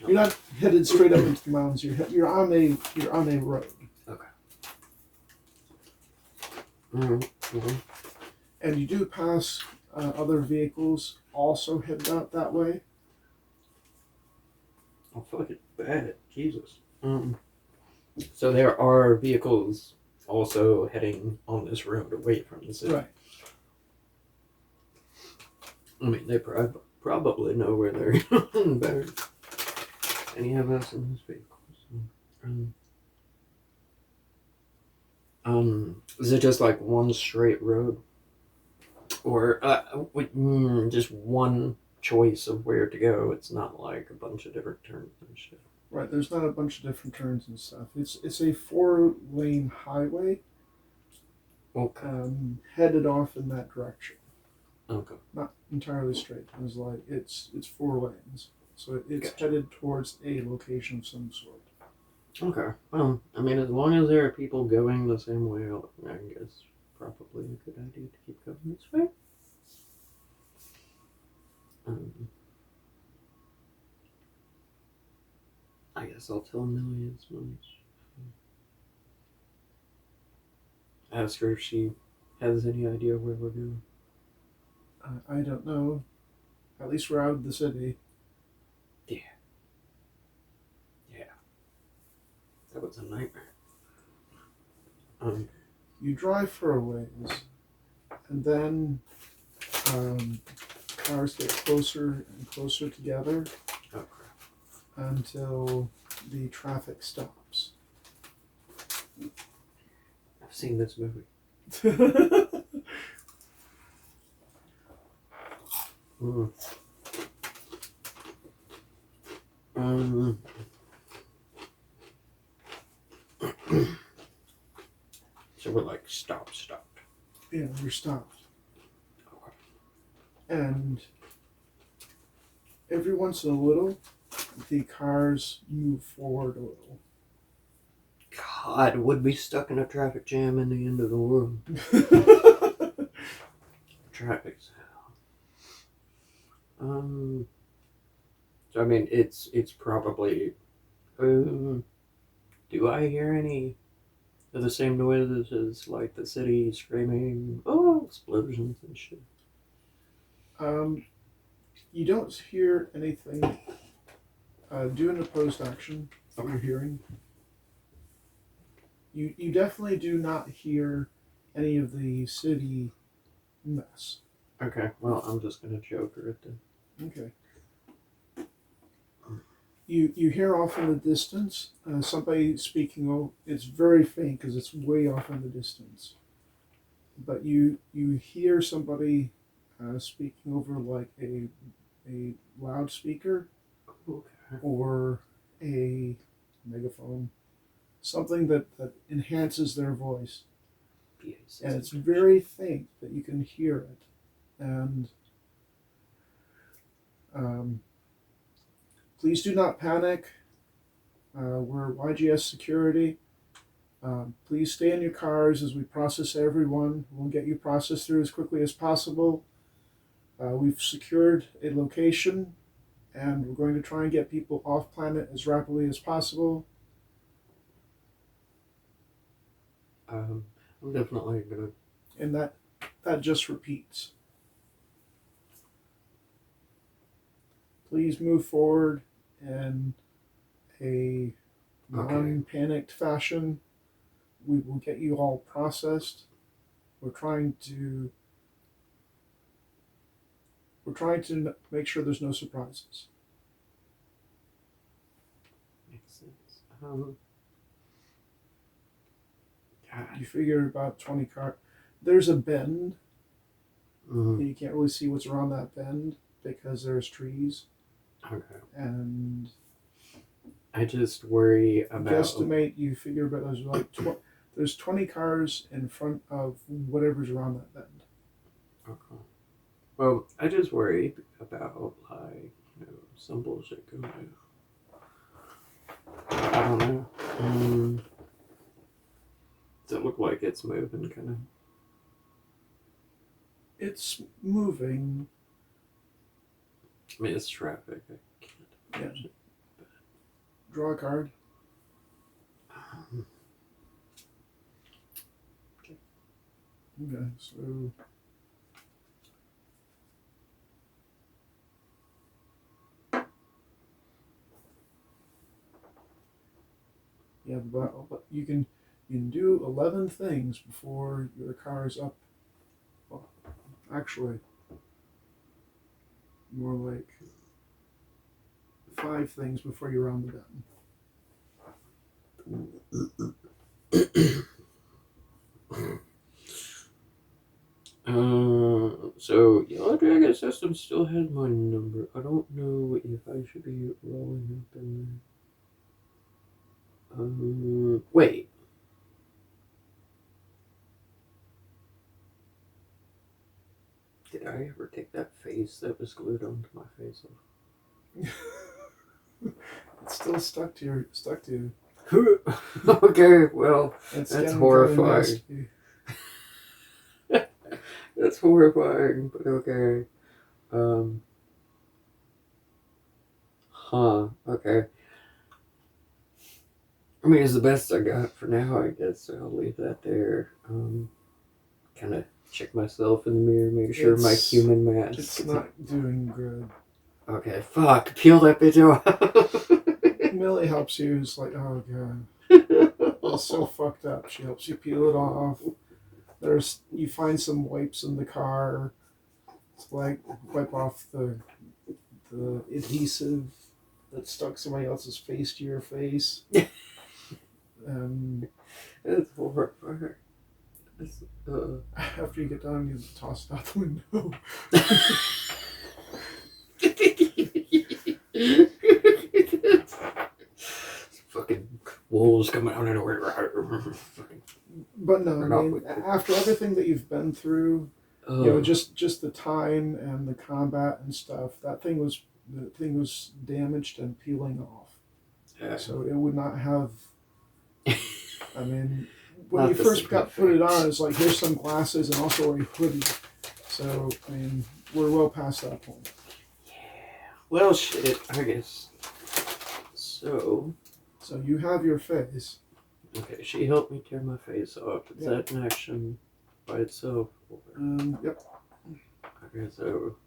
you're not headed straight up into the mountains. You're on a road. Okay. Mm-hmm. And you do pass other vehicles also headed out that way. Oh, fuck it. Bad. Jesus. So there are vehicles also heading on this road away from the city. Right. I mean, they probably know where they're going better than any of us in this vehicle. Is it just like one straight road? Or just one choice of where to go? It's not like a bunch of different turns and shit. Right, there's not a bunch of different turns and stuff. It's a 4-lane highway. Okay. Headed off in that direction. Okay. Not entirely straight. It's like it's 4 lanes, so it's Gotcha. headed towards a location of some sort. Okay. Well, I mean, as long as there are people going the same way, I guess probably a good idea to keep going this way. I guess I'll tell Millie as much. Ask her if she has any idea where we're going. I don't know. At least we're out of the city. Yeah. That was a nightmare. You drive for a ways, and then cars get closer and closer together. Oh crap. Until the traffic stops. I've seen this movie. So we're like stopped. Yeah, you're stopped. Okay. And every once in a little, the cars move forward a little. God, would be stuck in a traffic jam in the end of the world. Traffic's hell. So I mean, it's probably. Do I hear any of the same noises as like the city screaming, oh, explosions and shit? You don't hear anything. Do an opposed action that you're hearing. You definitely do not hear any of the city mess. Okay, well, I'm just gonna joke her at the. Okay. You hear off in the distance somebody speaking. Oh, it's very faint because it's way off in the distance. But you hear somebody speaking over like a loudspeaker Okay. or a megaphone, something that enhances their voice. Yes. And it's very faint that you can hear it. And please do not panic. We're YGS security. Please stay in your cars as we process everyone. We'll get you processed through as quickly as possible. We've secured a location, and we're going to try and get people off planet as rapidly as possible. I'm definitely gonna. And that just repeats. Please move forward in a non-panicked fashion. We will get you all processed. We're trying to make sure there's no surprises. Makes sense. God. You figure about 20 cars. There's a bend. Mm-hmm. You can't really see what's around that bend because there's trees. Okay. And I just worry about. Guesstimate. You figure about there's like there's 20 cars in front of whatever's around that bend. Okay. Well, I just worry about like some bullshit going on. I don't know. Does it look like it's moving, kind of? It's moving. I mean, it's traffic. I can't imagine. Draw a card. Okay. Okay, so yeah, but you can do 11 things before your car is up. Well, actually, more like 5 things before you're on the button. So Yellow Dragon System still has my number. I don't know if I should be rolling up in there. Wait. Did I ever take that face that was glued onto my face off? It's still stuck to you. Okay, well, It's that's horrifying. That's horrifying, but okay. Okay. I mean, it's the best I got for now, I guess, so I'll leave that there. Kind of check myself in the mirror, make sure my human mask. It's not doing good. Okay, fuck, peel that bitch off. Millie helps you. It's like, oh god. It's so fucked up. She helps you peel it off. You find some wipes in the car. It's like wipe off the adhesive that stuck somebody else's face to your face. It's horrifying. After you get done, you toss it out the window. Fucking wolves coming out of nowhere. But no, I mean, after everything that you've been through, just the time and the combat and stuff, the thing was damaged and peeling off. Yeah. So it would not have. I mean, when you first put it on, it's like, here's some glasses and also a hoodie. So I mean, we're well past that point. Yeah. Well, shit. I guess. So you have your face. Okay, she helped me tear my face off. Is that an action by itself? Yep. Okay, so.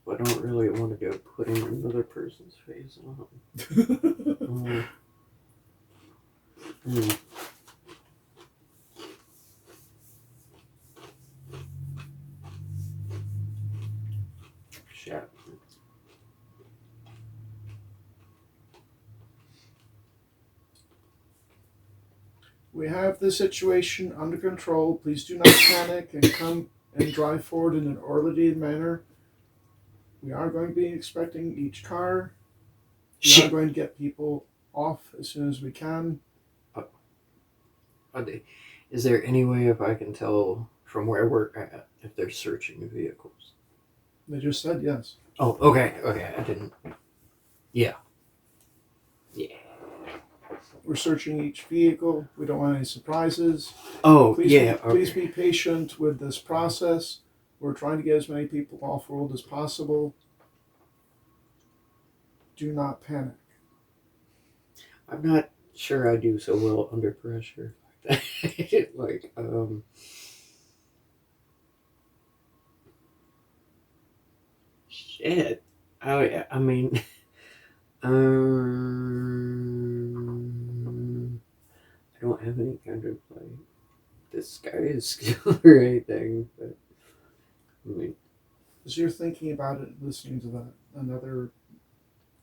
I don't really want to go putting another person's face on. Shit. We have the situation under control. Please do not panic and come and drive forward in an orderly manner. We are going to be inspecting each car. We Shit. are going to get people off as soon as we can. Is there any way if I can tell from where we're at if they're searching vehicles? They just said yes. Oh, okay, okay. I didn't. Yeah. Yeah. We're searching each vehicle. We don't want any surprises. Oh, Please yeah. Please be patient with this process. We're trying to get as many people off road as possible. Do not panic. I'm not sure I do so well under pressure. Like, shit. I mean, I don't have any kind of like disguise skill or anything, but I mean, As you're thinking about it, listening to that, another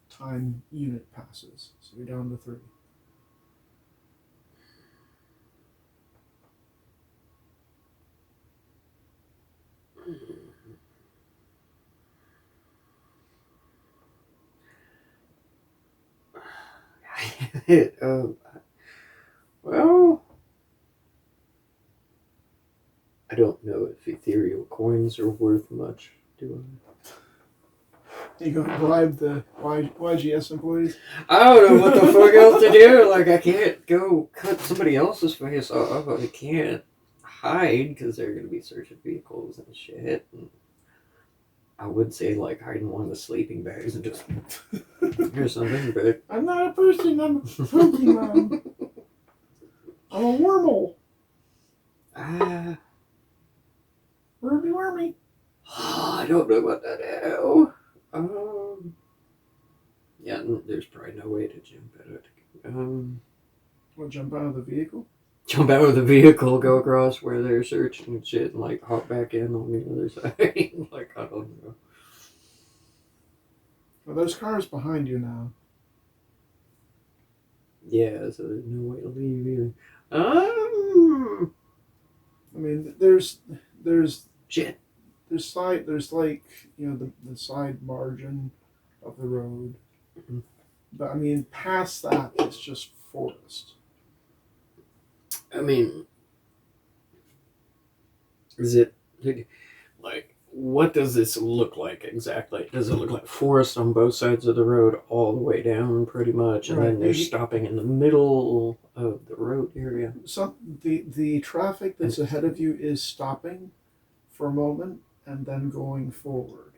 time unit passes. So you're down to 3. well, I don't know if ethereal coins are worth much, do You go bribe the YGS employees. I? I don't know what the fuck else to do. Like, I can't go cut somebody else's face off. I can't hide because they're going to be searching vehicles and shit. And I would say, like, hide in one of the sleeping bags and just or something, but I'm not a person, I'm a Pokemon. I'm a wormhole. Wormy. I don't know what to do. Yeah, there's probably no way to jump at it. We'll jump out of the vehicle? Jump out of the vehicle, go across where they're searching and shit, and like hop back in on the other side. Like, I don't know. Well, there's cars behind you now. Yeah, so there's no way to leave either. I mean, there's Shit. there's like, you know, the side margin of the road. Mhm. But I mean, past that, it's just forest. I mean, is it like what does this look like exactly? Does it look like forest on both sides of the road all the way down pretty much, and then they're stopping in the middle of the road area? So the traffic that's ahead of you is stopping for a moment and then going forward.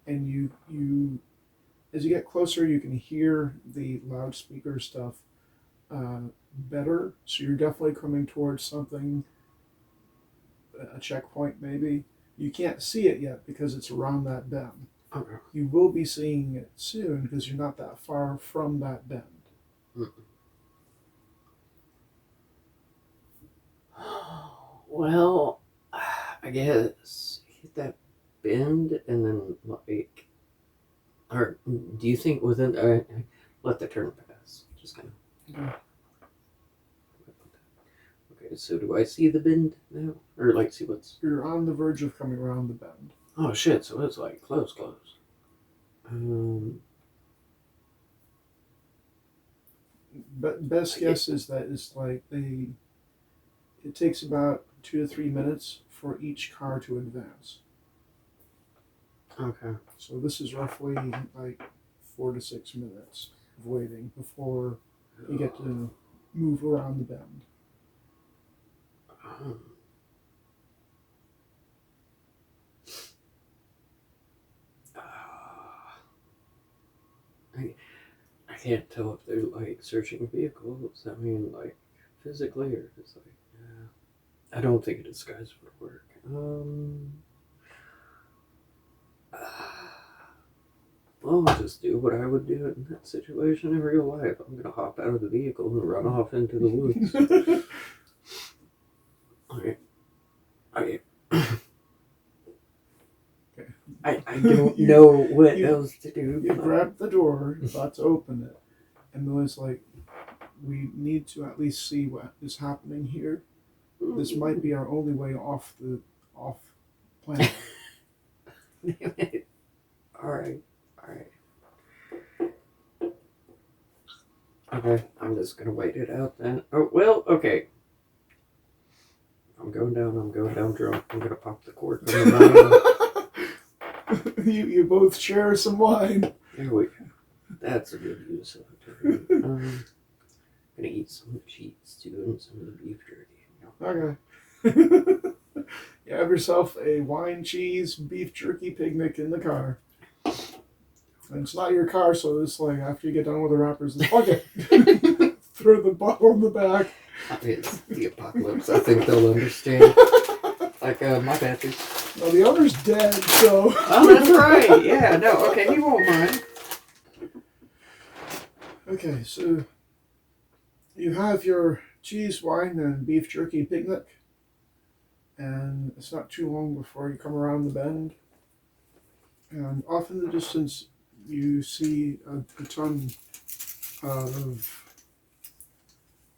And you as you get closer, you can hear the loudspeaker stuff better. So you're definitely coming towards something, a checkpoint maybe. You can't see it yet because it's around that bend. Okay. You will be seeing it soon because you're not that far from that bend. Well, I guess hit that bend and then like, or do you think within let the turn pass? Just kind of. Okay. Okay, so do I see the bend now, or like see what's? You're on the verge of coming around the bend. Oh shit! So it's like close. But best guess is that it's like it takes about 2 to 3 minutes for each car to advance. Okay. So this is roughly like 4 to 6 minutes of waiting before you get to move around the bend. I can't tell if they're like searching vehicles. I mean, like physically, or just like, yeah. I don't think a disguise would work. Well, I'll just do what I would do in that situation in real life. I'm gonna hop out of the vehicle and run off into the woods. Okay. I don't know what else to do. You grab the door, you're about to open it, and Millie's like, we need to at least see what is happening here. This might be our only way off planet. Alright. Okay, I'm just gonna wait it out then. Oh, well, okay. I'm going down drunk. I'm gonna pop the cork on the wine. You both share some wine. There we go. That's a good use of it. I'm gonna eat some of the cheese too and some of the beef jerky. Okay. You have yourself a wine, cheese, beef jerky picnic in the car. And it's not your car, so it's like after you get done with the wrappers, it's bucket. Throw the bottle in the back. It's the apocalypse. I think they'll understand. Like, my bad, dude. Well, the owner's dead, so. Oh, that's right. Yeah, no, okay, he won't mind. Okay, so you have your cheese, wine, and beef jerky picnic. And it's not too long before you come around the bend. And off in the distance, you see a ton of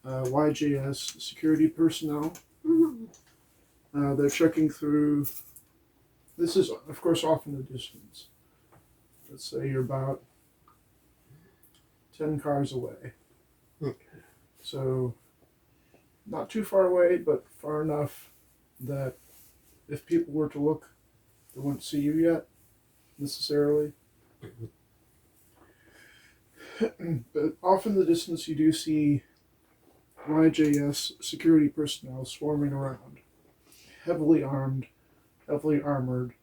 YJS security personnel. Mm-hmm. They're checking through. This is, of course, off in the distance. Let's say you're about 10 cars away. Okay. So, not too far away, but far enough that if people were to look, they wouldn't see you yet, necessarily. But off in the distance, you do see YJS security personnel swarming around, heavily armed, heavily armored.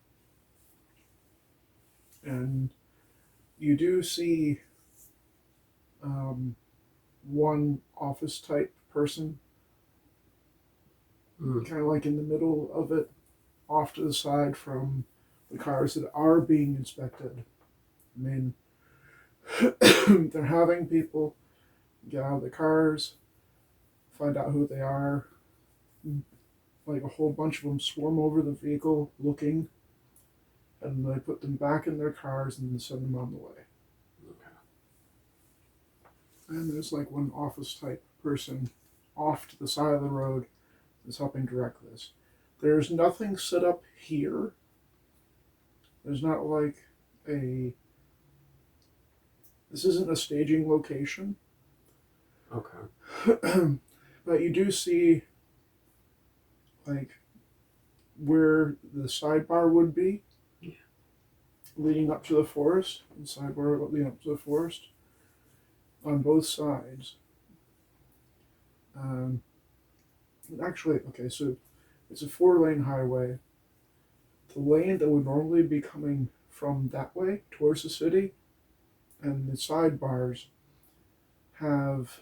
And you do see one office type person, kind of like in the middle of it, off to the side from the cars that are being inspected. I mean, they're having people get out of the cars, find out who they are. Like a whole bunch of them swarm over the vehicle looking, and they put them back in their cars and send them on the way. Okay. And there's like one office type person off to the side of the road that's helping direct this. There's nothing set up here. There's not like this isn't a staging location. Okay. But you do see like where the sidebar would be, leading up to the forest, and sidebar leading up to the forest on both sides. Actually, okay, so it's a 4-lane highway. The lane that would normally be coming from that way towards the city, and the sidebars have,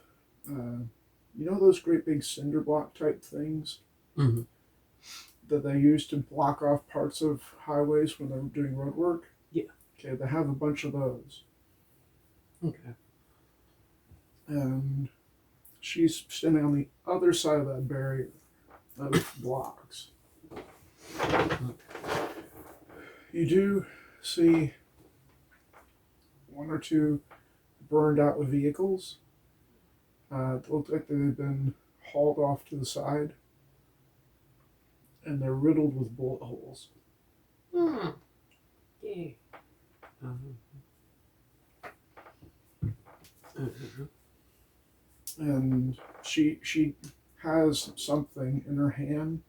those great big cinder block type things that they use to block off parts of highways when they're doing road work? Yeah. Okay, they have a bunch of those. Okay. And she's standing on the other side of that barrier of blocks. You do see one or two burned out vehicles. It looked like they've been hauled off to the side, and they're riddled with bullet holes. Yeah. And she has something in her hand,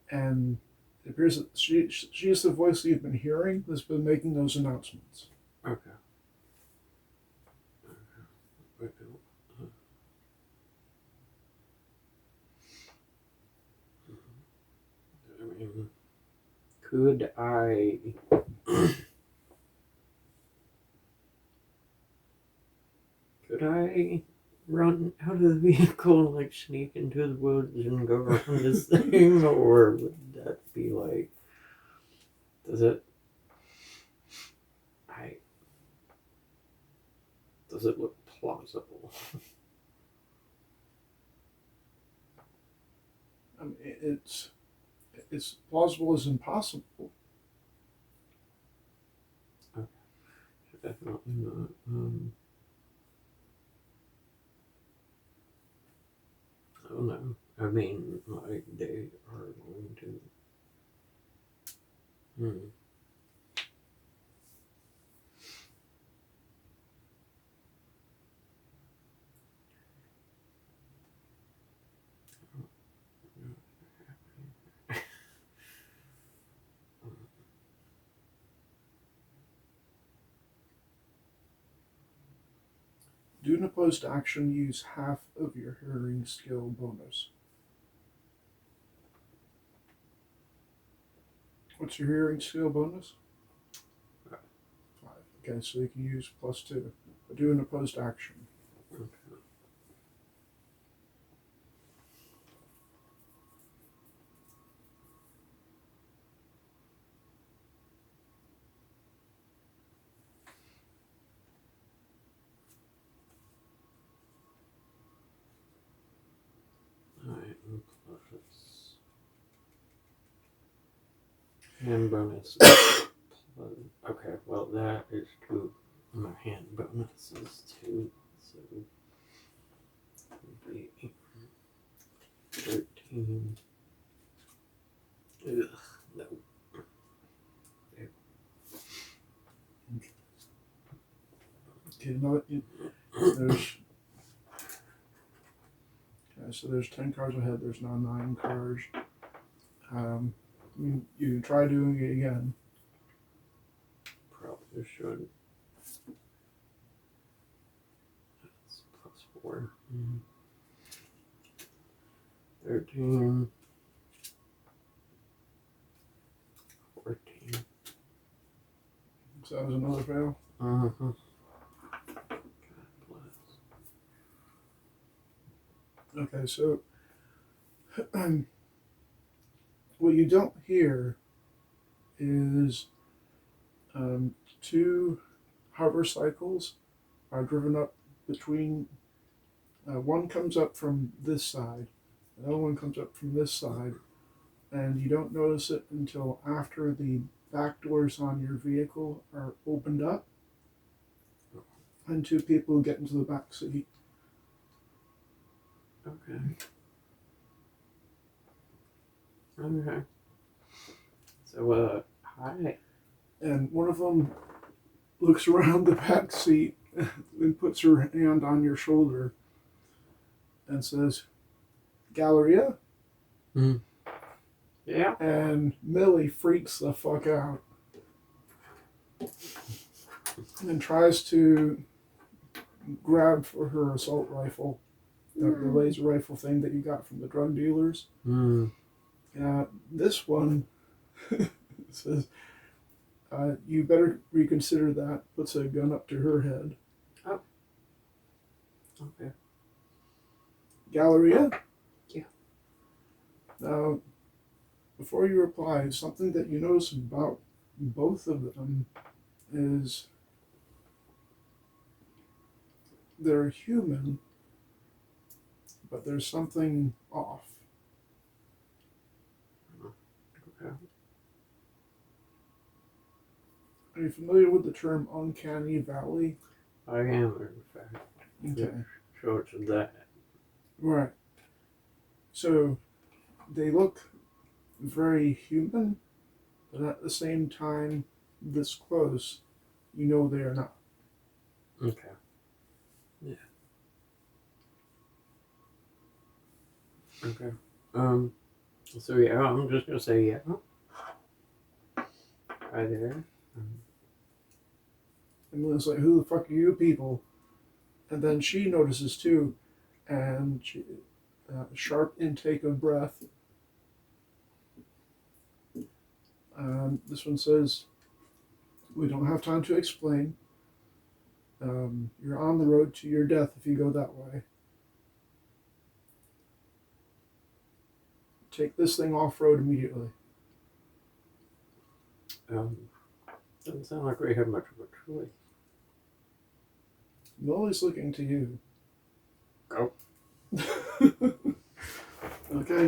and it appears that she is the voice that you've been hearing that's been making those announcements. Okay. I mean, could I run out of the vehicle and like sneak into the woods and go around this thing, or would that be like? Does it look plausible? I mean, it's plausible as impossible. Okay. Definitely not. I don't know. I mean, like, they are going to. Do an opposed action, use half of your hearing skill bonus. What's your hearing skill bonus? 5. Okay, so you can use +2. But do an opposed action. Okay. Alright, plus. Hand bonus. Okay, well, that is 2. My hand bonus is 2. So, it would be 13. Ugh, no. Okay, no, there's. Okay, so there's 10 cards ahead. There's now 9 cards. You can try doing it again. Probably should. That's +4. 13. 14. So that was another fail. God bless. Okay, so what you don't hear is 2 hover cycles are driven up between. One comes up from this side, another one comes up from this side, and you don't notice it until after the back doors on your vehicle are opened up and 2 people get into the back seat. Okay. Okay. So, hi. And one of them looks around the back seat and puts her hand on your shoulder and says, "Galleria?" Yeah. And Millie freaks the fuck out and tries to grab for her assault rifle, the laser rifle thing that you got from the drug dealers. This one says, "You better reconsider that," puts a gun up to her head. Oh. Okay. "Galleria?" Yeah. Now, before you reply, something that you notice about both of them is they're human, but there's something off. Okay. Are you familiar with the term uncanny valley? I am, in fact. Okay. Short of that. Right. So they look very human, but at the same time, this close, you know they are not. Okay. Yeah. Okay. So yeah, I'm just gonna say yeah. Right there. And Lynn's like, "Who the fuck are you people?" And then she notices too, and she, sharp intake of breath. This one says, "We don't have time to explain. You're on the road to your death if you go that way. Take this thing off-road immediately." Doesn't sound like we have much of a choice. Millie's looking to you. Go. Okay.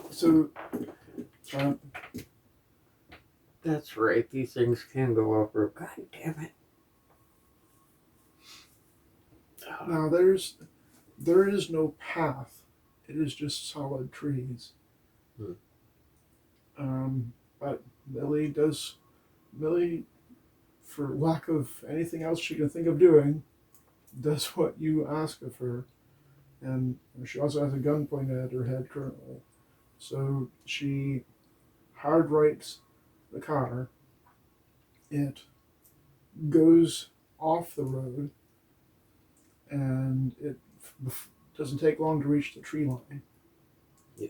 So, That's right. These things can go off road. God damn it. now there is no path. It is just solid trees. But Millie, for lack of anything else she can think of doing, does what you ask of her. And she also has a gun pointed at her head currently. So she hard rights the car. It goes off the road and it doesn't take long to reach the tree line. Yeah.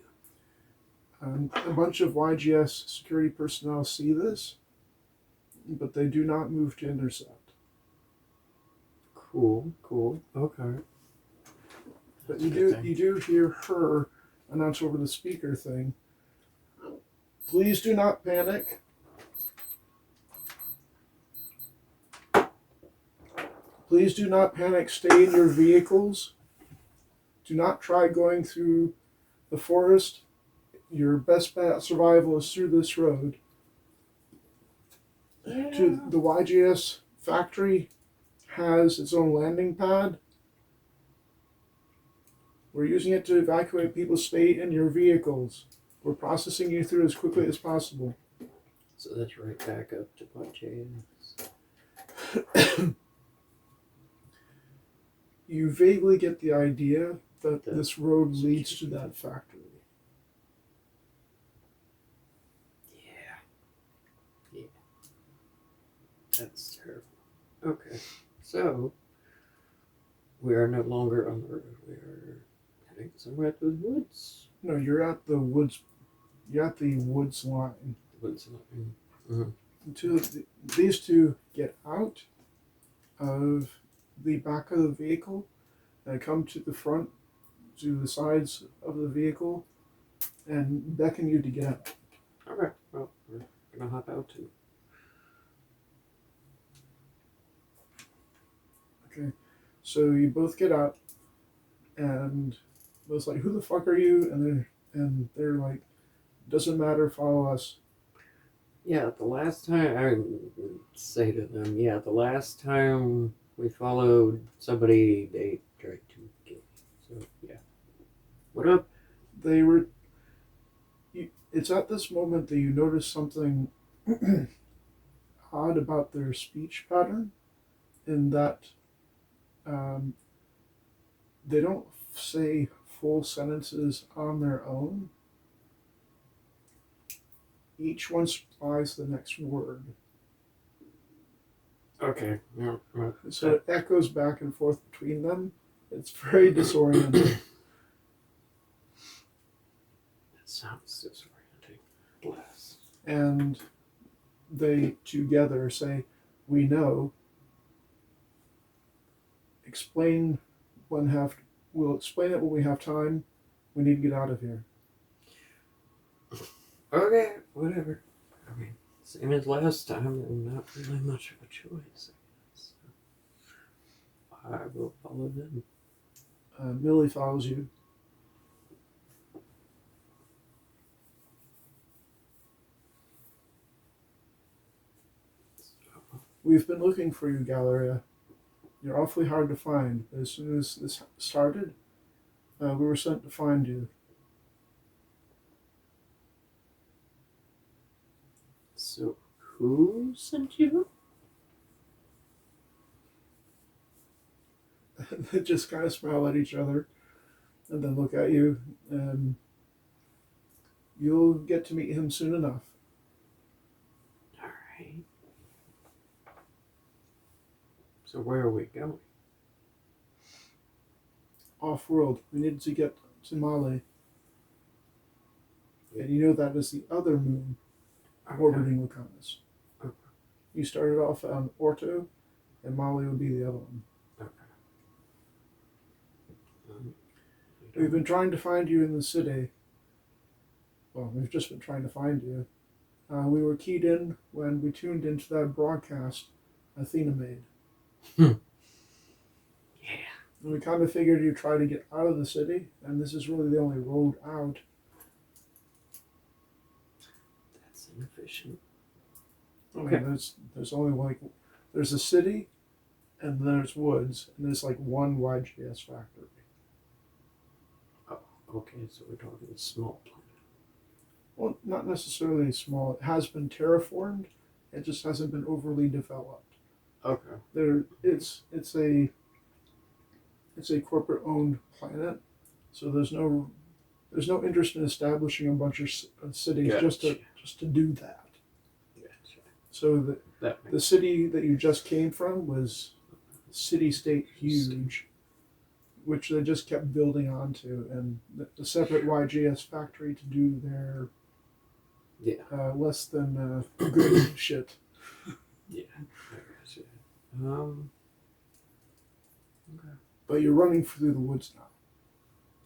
And a bunch of YGS security personnel see this, but they do not move to intercept. Cool. Okay. But you do hear her announce over the speaker thing, "Please do not panic. Please do not panic. Stay in your vehicles. Do not try going through the forest. Your best bet at survival is through this road. To the YGS factory has its own landing pad. We're using it to evacuate people. Stay in your vehicles. We're processing you through as quickly as possible." So that's right back up to YGS. You vaguely get the idea that this road leads to that factory. Yeah. That's terrible. Okay. So, we are no longer on the road. We are heading somewhere through the woods. No, you're at the woods. You're at the woods line. Woods line. Mm-hmm. These two get out of the back of the vehicle and come to the front, to the sides of the vehicle, and beckon you to get out. Okay. Well, we're gonna hop out too. Okay, so you both get out, and both like, "Who the fuck are you?" And they're like, "Doesn't matter, follow us." Yeah, the last time I would say to them, the last time we followed somebody, they tried to kill me. So yeah. What up? They were. It's at this moment that you notice something odd about their speech pattern, in that they don't say full sentences on their own. Each one supplies the next word. Okay. Yeah. So it echoes back and forth between them. It's very disorienting. That sounds disorienting. Bless. And they together say, "We know. We'll explain it when we have time. We need to get out of here." Okay, whatever. I mean, same as last time, and not really much of a choice, I guess. I will follow them. Millie follows you. "We've been looking for you, Galleria. You're awfully hard to find. As soon as this started, we were sent to find you." So, who sent you? They just kind of smile at each other and then look at you, and you'll get to meet him soon enough. Alright. So where are we going? Off-world. We need to get to Male. And you know that is the other moon orbiting Lucanus. Okay. You started off on Orto, and Male would be the other one. Okay. We've been trying to find you in the city. Well, we've just been trying to find you. We were keyed in when we tuned into that broadcast Athena made. Yeah. And we kind of figured you'd try to get out of the city, and this is really the only road out. That's inefficient. Okay. I mean, there's only there's a city, and there's woods, and there's like one YGS factory. Oh, okay, so we're talking small planet. Well, not necessarily small. It has been terraformed. It just hasn't been overly developed. Okay. It's a corporate owned planet, so there's no interest in establishing a bunch of cities just to do that. Gotcha. So the city that you just came from was city-state huge. which they just kept building onto, and the separate YGS factory to do their less than good shit. Yeah, I gotcha. Okay. But you're running through the woods now.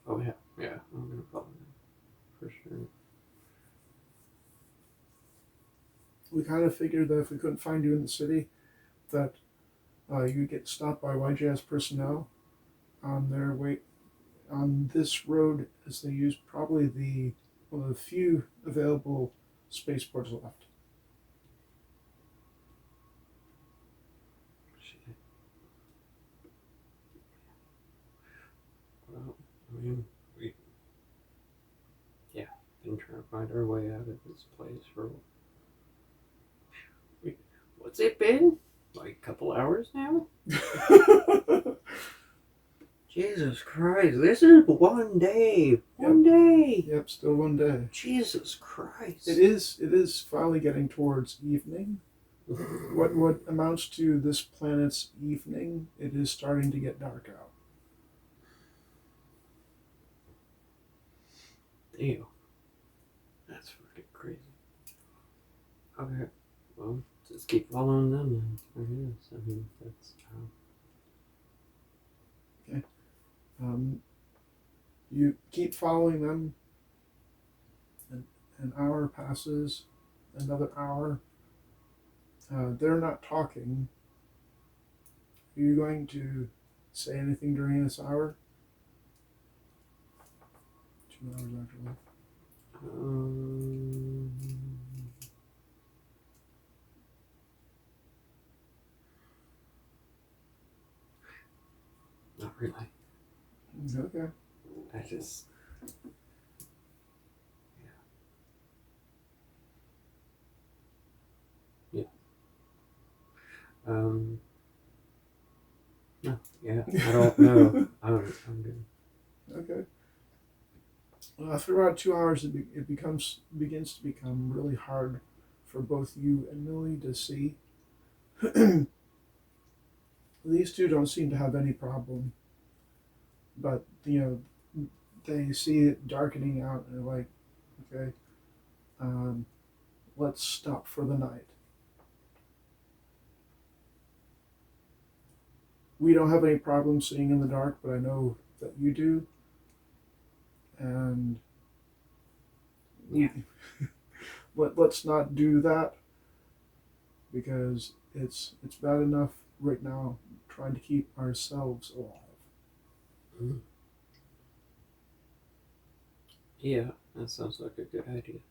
Oh yeah, yeah. I'm gonna follow them for sure. We kind of figured that if we couldn't find you in the city, that you'd get stopped by YGS personnel on their way on this road, as they use probably one of the few available spaceports left. Shit. Well, I mean, we been trying to find our way out of this place for what's it been? Like a couple hours now? Jesus Christ, this is one day. One day. Yep, still one day. Jesus Christ. It is finally getting towards evening. What amounts to this planet's evening, it is starting to get dark out. Damn. That's fucking crazy. Okay. Well, just keep following them then, I guess. I mean, that's Okay. You keep following them. An hour passes, another hour. They're not talking. Are you going to say anything during this hour? 2 hours actually. Not really. Okay. I just. Yeah. No. Yeah. I don't know. I'm good. Okay. After about 2 hours, it begins to become really hard for both you and Millie to see. These two don't seem to have any problem, but they see it darkening out and they're like, okay, let's stop for the night. We don't have any problem seeing in the dark, but I know that you do. And let's not do that, because it's bad enough right now trying to keep ourselves alive. Mm. Yeah, that sounds like a good idea.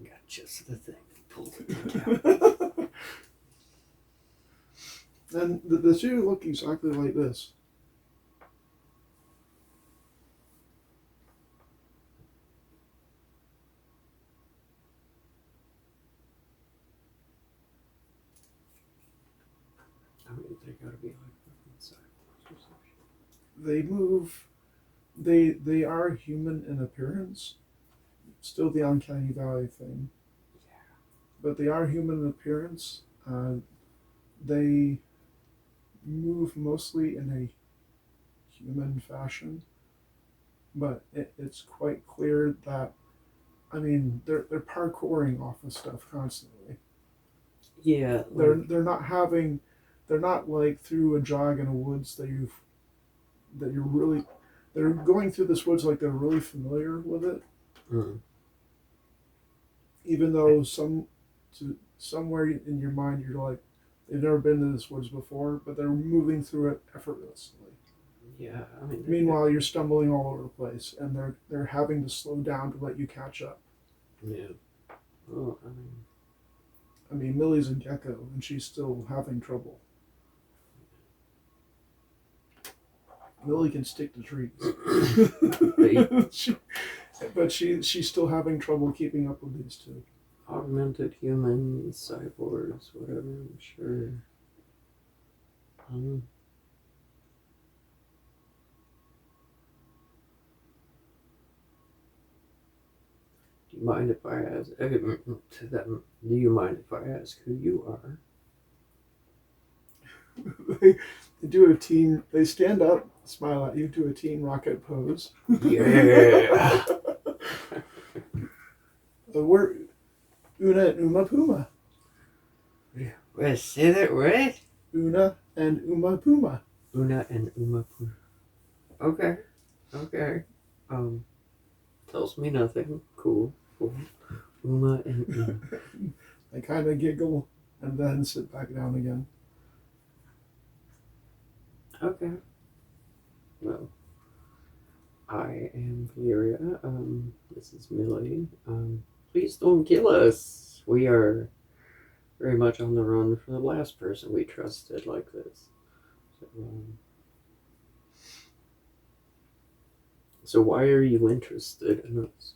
Got just the thing. Pull the thing out. And the two look exactly like this. I mean, they gotta be like cyborgs or something. They move. They are human in appearance. Still the uncanny valley thing. Yeah. But they are human in appearance. They move mostly in a human fashion, but it's quite clear that, I mean, they're parkouring off of stuff constantly. Yeah. They're not like through a jog in a woods they're going through this woods like they're really familiar with it. Mm. Even though somewhere in your mind you're like, they've never been to this woods before, but they're moving through it effortlessly. Yeah, I mean. Meanwhile, you're stumbling all over the place, and they're having to slow down to let you catch up. Yeah. Well, I mean, Millie's a gecko, and she's still having trouble. Millie can stick to trees, but she's still having trouble keeping up with these two. Augmented humans, cyborgs, whatever. I'm sure. Do you mind if I ask to them? Do you mind if I ask who you are? They stand up, smile at you, do a teen rocket pose. Yeah. We're Una and Uma Puma. Wait, say that what? Una and Uma Puma. Una and Uma Puma. Okay. Okay. Tells me nothing. Cool. Uma and Uma. They kind of giggle and then sit back down again. Okay. Well, I am Valeria. This is Millie. Please don't kill us. We are very much on the run from the last person we trusted like this. So why are you interested in us?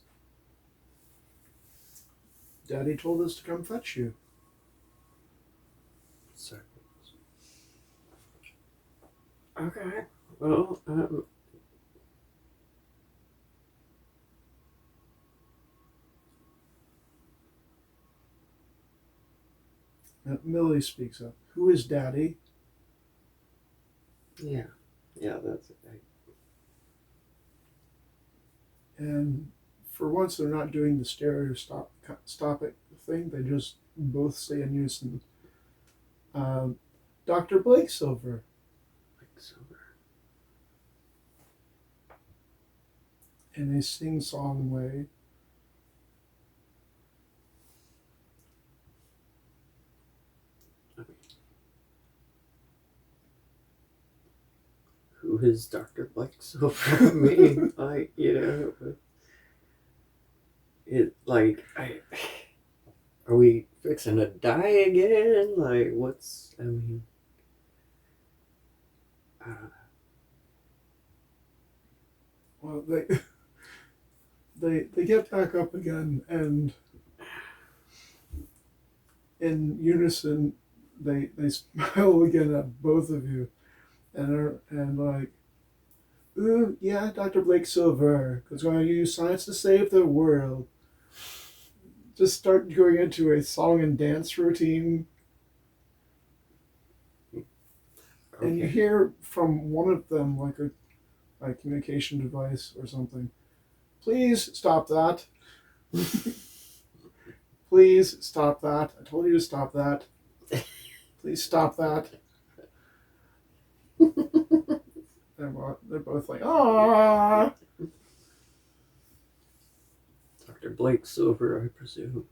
Daddy told us to come fetch you. Sorry. Okay. Well, Millie speaks up. Who is Daddy? yeah, that's it. And for once, they're not doing the stereoscopic thing. They just both say in unison, Dr. Blake Silver. In a sing-song way. Who is Dr. Blake Silver? Me, like, are we fixing to die again? Like, I mean, Well, they get back up again, and in unison, they smile again at both of you, and like, ooh, yeah, Dr. Blake Silver, because we're going to use science to save the world. Just start going into a song and dance routine. Okay. And you hear from one of them, like a communication device or something. Please stop that. Please stop that. I told you to stop that. Please stop that. They're both like, ah. Dr. Blake Silver, I presume.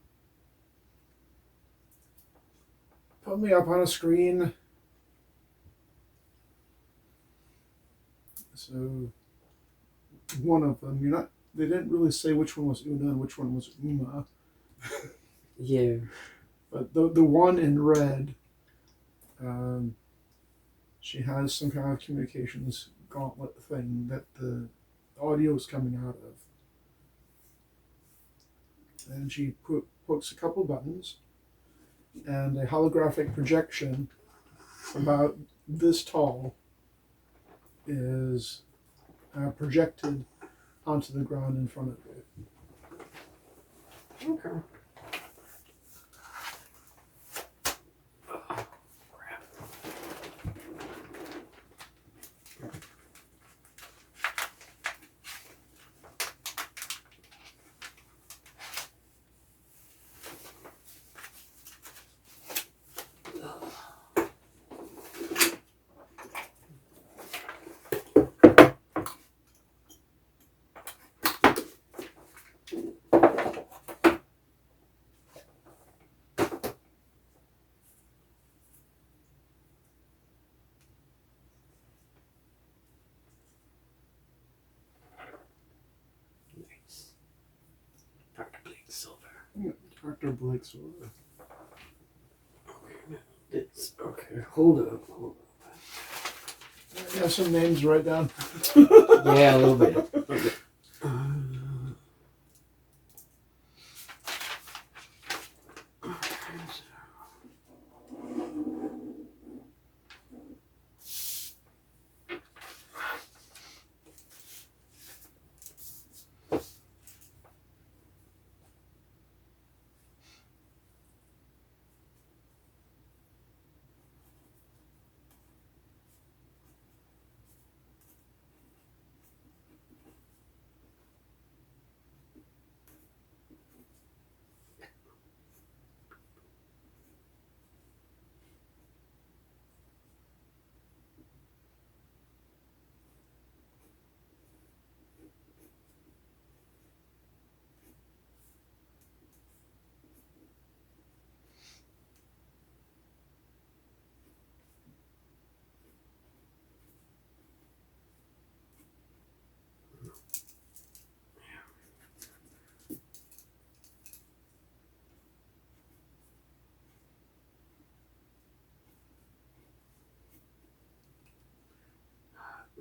Put me up on a screen. So, one of them, they didn't really say which one was Una and which one was Uma. Yeah. But the one in red, she has some kind of communications gauntlet thing that the audio is coming out of. And she pokes a couple buttons, and a holographic projection about this tall is projected onto the ground in front of you. Okay. Dr. Blake Silver. Dr. Blake Silver. Okay, hold up. You have some names to write down? Yeah, a little bit.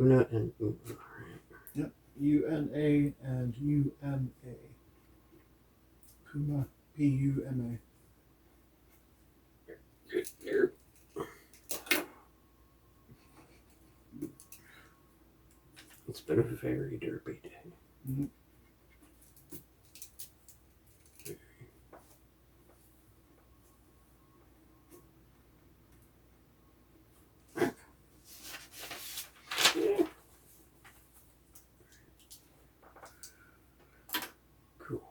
Una and Uma. Yep. UNA and UMA. Puma. PUMA. It's been a very derpy day. Mm-hmm. Cool.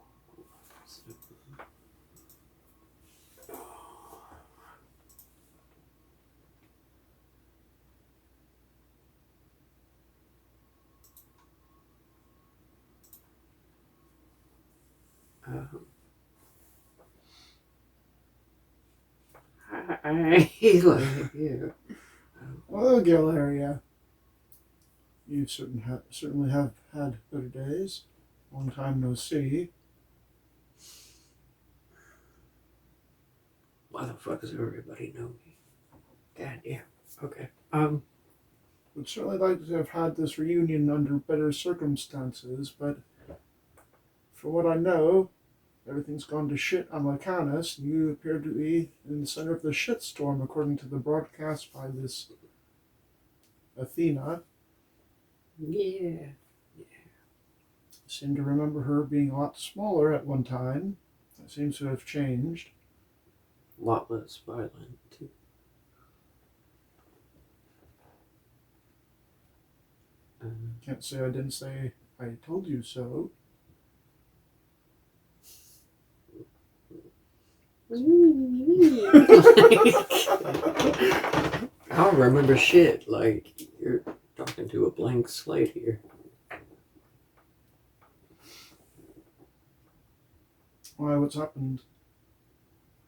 Hi, yeah. Well, Galeria, you certainly have had better days. Long time no see. Why the fuck does everybody know me? God damn. Okay. Would certainly like to have had this reunion under better circumstances, but for what I know, everything's gone to shit on Lycanis, and you appear to be in the center of the shitstorm, according to the broadcast by this Athena. Yeah. I seem to remember her being a lot smaller at one time. That seems to have changed. A lot less violent, too. Can't say I didn't say I told you so. I don't remember shit. Like, you're talking to a blank slate here. Why, what's happened?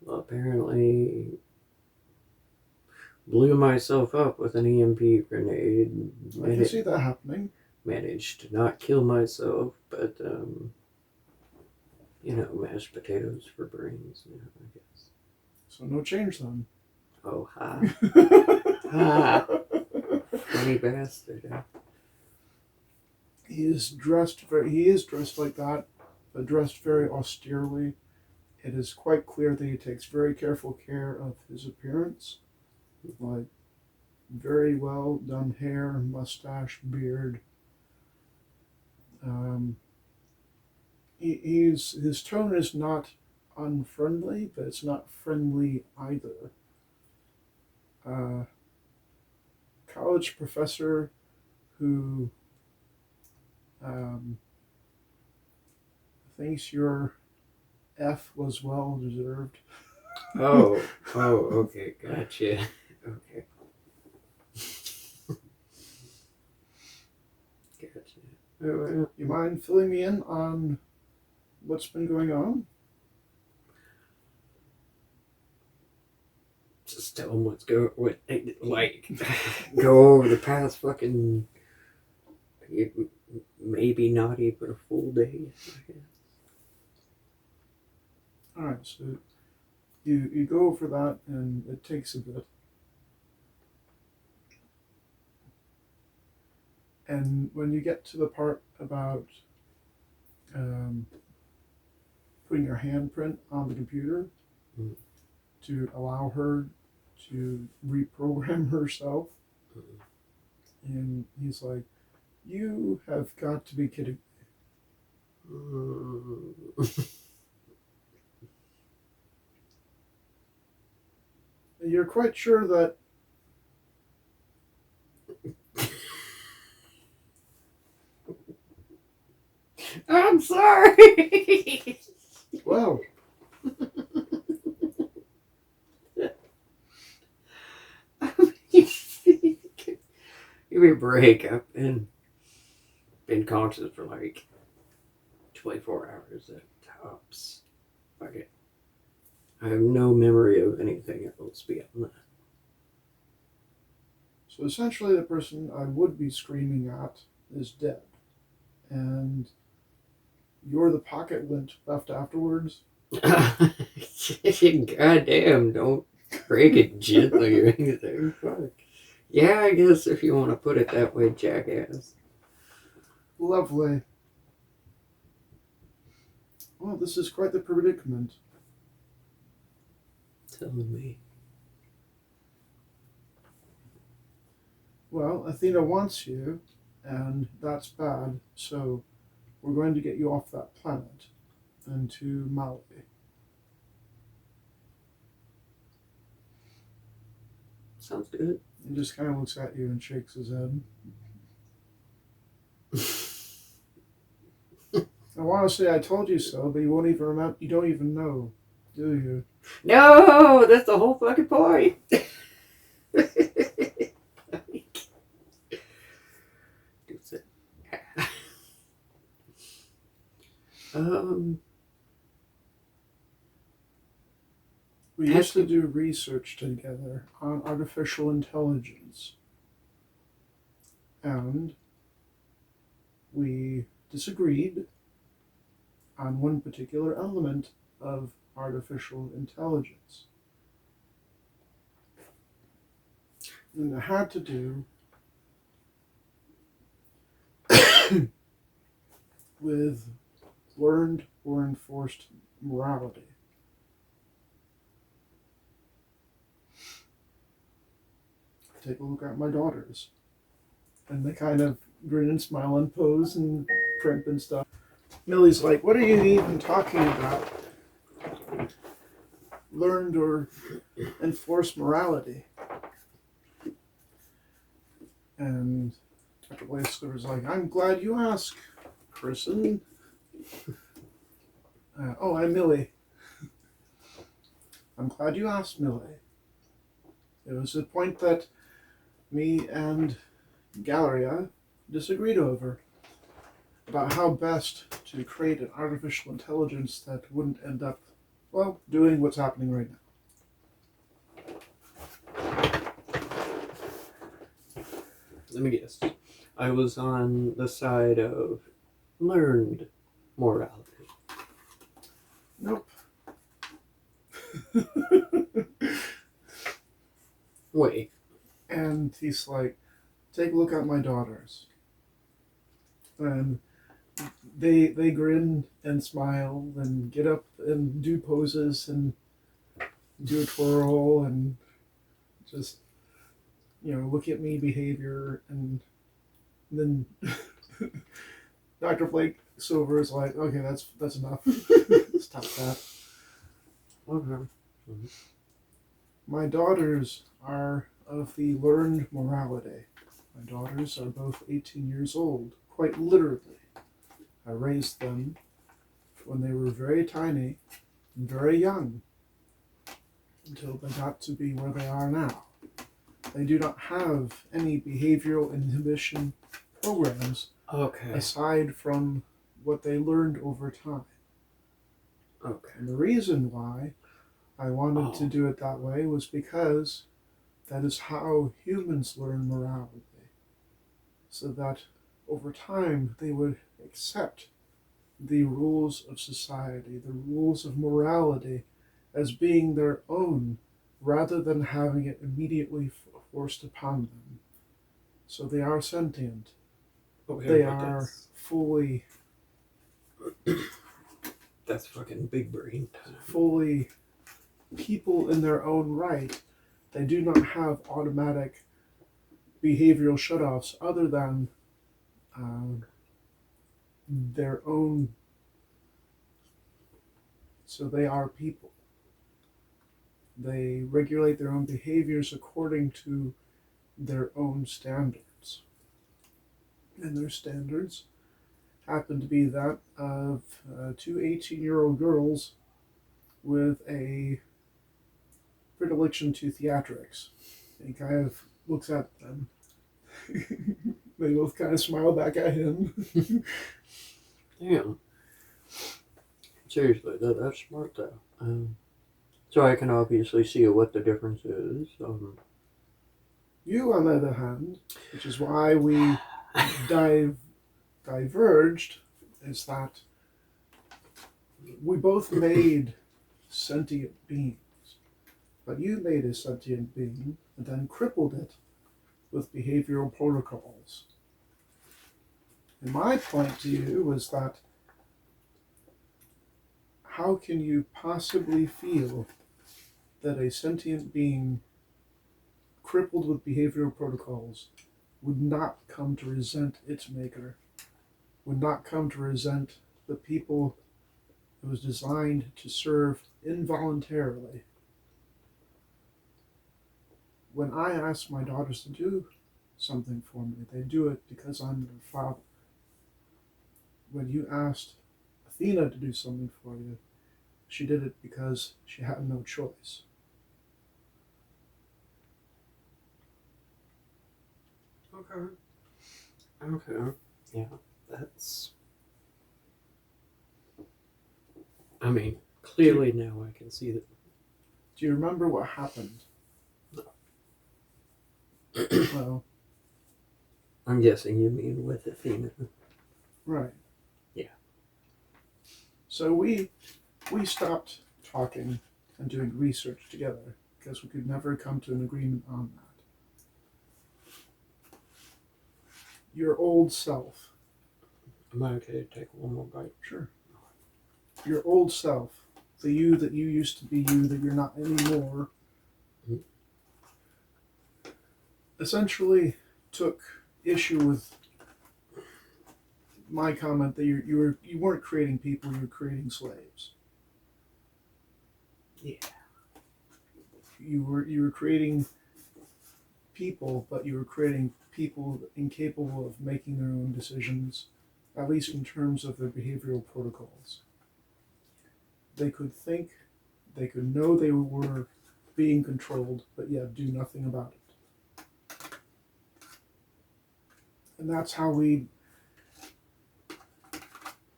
Well, apparently blew myself up with an EMP grenade. I can see that happening. Managed to not kill myself, but, mashed potatoes for brains, I guess. So no change then. Oh, ha. Ha. Funny bastard. He is dressed like that, but dressed very austerely. It is quite clear that he takes very careful care of his appearance. Like, very well done hair, mustache, beard. His tone is not unfriendly, but it's not friendly either. College professor who thinks your F was well deserved. Oh, okay, gotcha. Okay. Gotcha. You mind filling me in on what's been going on? Just tell them go over the past fucking, maybe not even a full day, I guess. Alright, so you go over that, and it takes a bit. And when you get to the part about putting your handprint on the computer to allow her to reprogram herself, and he's like, "You have got to be kidding me." You're quite sure that I'm sorry. well, Give me a break. I've been conscious for like 24 hours at tops. Okay. I have no memory of anything else beyond that. so essentially the person I would be screaming at is dead. And you're the pocket lint left afterwards. Goddamn, don't break it gently or anything. Fuck. Yeah, I guess if you want to put it that way, jackass. Lovely. Well, this is quite the predicament. Telling me. Well, Athena wants you, and that's bad, so we're going to get you off that planet and to Maui. Sounds good. He just kind of looks at you and shakes his head. I want to say I told you so, but you won't even remember. You don't even know, do you? No, that's the whole fucking point. We used to do research together on artificial intelligence, and we disagreed on one particular element of artificial intelligence. And it had to do with learned or enforced morality. Take a look at my daughters. And they kind of grin and smile and pose and primp and stuff. Millie's like, what are you even talking about? Learned or enforced morality. And Dr. Blaisler was like, I'm glad you asked, person. Oh, I'm Millie. I'm glad you asked, Millie. It was a point that me and Galleria disagreed over about how best to create an artificial intelligence that wouldn't end up, well, doing what's happening right now. Let me guess. I was on the side of learned morality. Nope. Wait. And he's like, take a look at my daughters. And they grin and smile and get up and do poses and do a twirl and just, look at me behavior. And then Dr. Blake Silver is like, okay, that's enough. Stop that. Okay. Mm-hmm. My daughters are of the learned morality. My daughters are both 18 years old, quite literally. I raised them when they were very tiny and very young until they got to be where they are now. They do not have any behavioral inhibition programs aside from what they learned over time. Okay. And the reason why I wanted to do it that way was because that is how humans learn morality. So that over time they would accept the rules of society, the rules of morality, as being their own, rather than having it immediately forced upon them. So they are sentient. Okay, they are fully... That's fucking big brain time. Fully people in their own right. They do not have automatic behavioral shutoffs other than their own. So they are people. They regulate their own behaviors according to their own standards. And their standards happen to be that of two 18-year-old girls with a predilection to theatrics. He kind of looks at them. They both kind of smile back at him. Damn. Seriously, that's smart though. So I can obviously see what the difference is. You, on the other hand, which is why we diverged, is that we both made sentient beings. But you made a sentient being and then crippled it with behavioral protocols. And my point to you was that how can you possibly feel that a sentient being crippled with behavioral protocols would not come to resent its maker, would not come to resent the people it was designed to serve involuntarily? When I ask my daughters to do something for me, they do it because I'm their father. When you asked Athena to do something for you, she did it because she had no choice. Okay. Okay. Yeah, that's. I mean, clearly now I can see that. Do you remember what happened? No. Well, I'm guessing you mean with Athena. right. Yeah. So we stopped talking and doing research together because we could never come to an agreement on that. Your old self. Am I okay to take one more bite? Sure. Your old self, the you that you used to be you that you're not anymore, essentially took issue with my comment that you weren't creating people, you were creating slaves. Yeah. You were creating people, but you were creating people incapable of making their own decisions, at least in terms of their behavioral protocols. They could think, they could know they were being controlled, but yet do nothing about it. And that's how we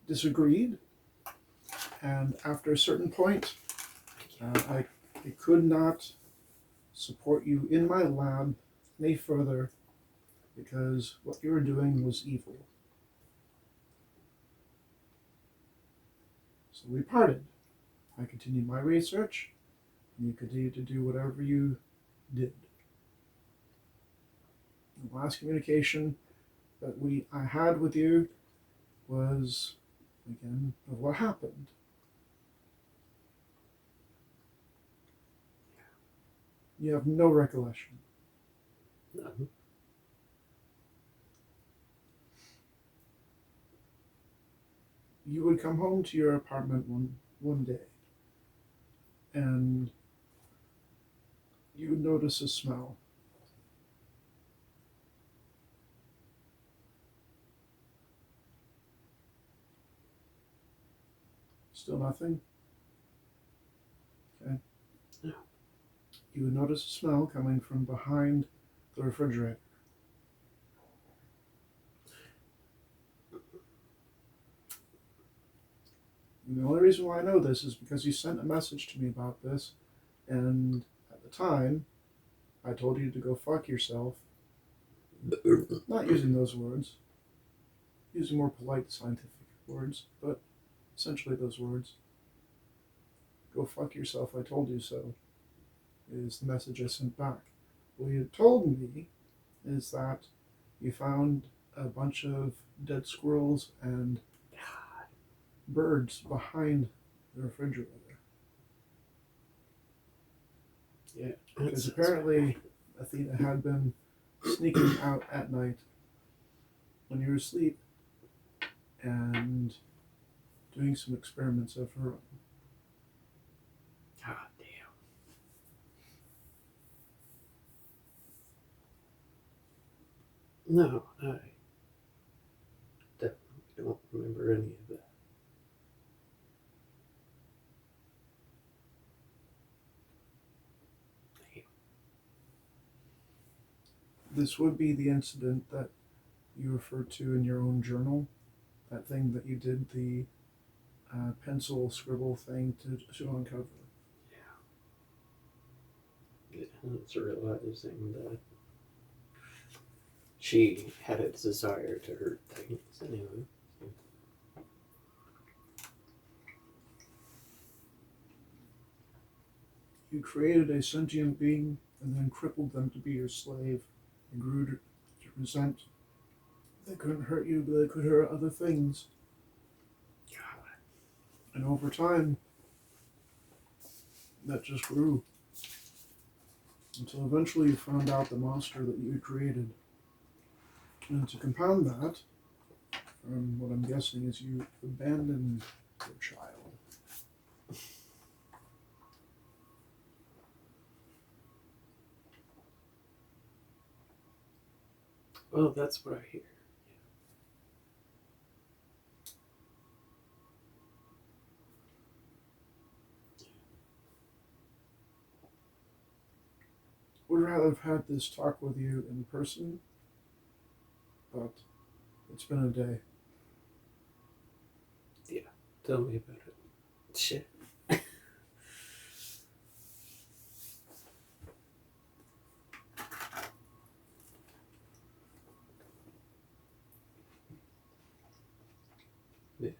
disagreed. And after a certain point, I could not support you in my lab any further because what you were doing was evil. So we parted. I continued my research, and you continued to do whatever you did. The last communication that I had with you was, again, of what happened. You have no recollection. No. You would come home to your apartment one day, and you would notice a smell. Still nothing? Okay. No. You would notice a smell coming from behind the refrigerator. And the only reason why I know this is because you sent a message to me about this, and at the time, I told you to go fuck yourself. Not using those words, using more polite scientific words, but essentially those words. Go fuck yourself, I told you so, is the message I sent back. What you told me is that you found a bunch of dead squirrels and birds behind the refrigerator. Yeah. Because apparently Athena had been sneaking out at night when you were asleep and doing some experiments of her own. God damn. No, I definitely don't remember any of that. Damn. This would be the incident that you referred to in your own journal, that thing that you did, the pencil scribble thing to uncover. Yeah. It's realizing that she had a desire to hurt things anyway. You created a sentient being and then crippled them to be your slave and grew to resent. They couldn't hurt you, but they could hurt other things. And over time, that just grew. Until eventually you found out the monster that you had created. And to compound that, what I'm guessing is you abandoned your child. Well, that's what I hear. Would rather have had this talk with you in person, but it's been a day. Tell me about it. Shit. Yeah.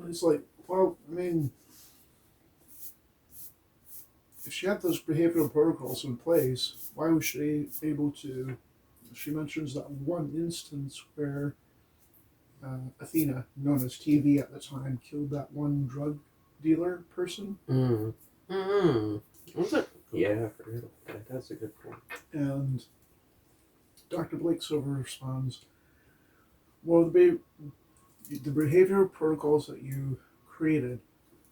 It's like, well, I mean, if she had those behavioral protocols in place, why was she able to? She mentions that one instance where Athena, known as TV at the time, killed that one drug dealer person. Was it? Yeah, I forgot about that. That's a good point. And Dr. Blake Silver responds, well, the behavioral protocols that you created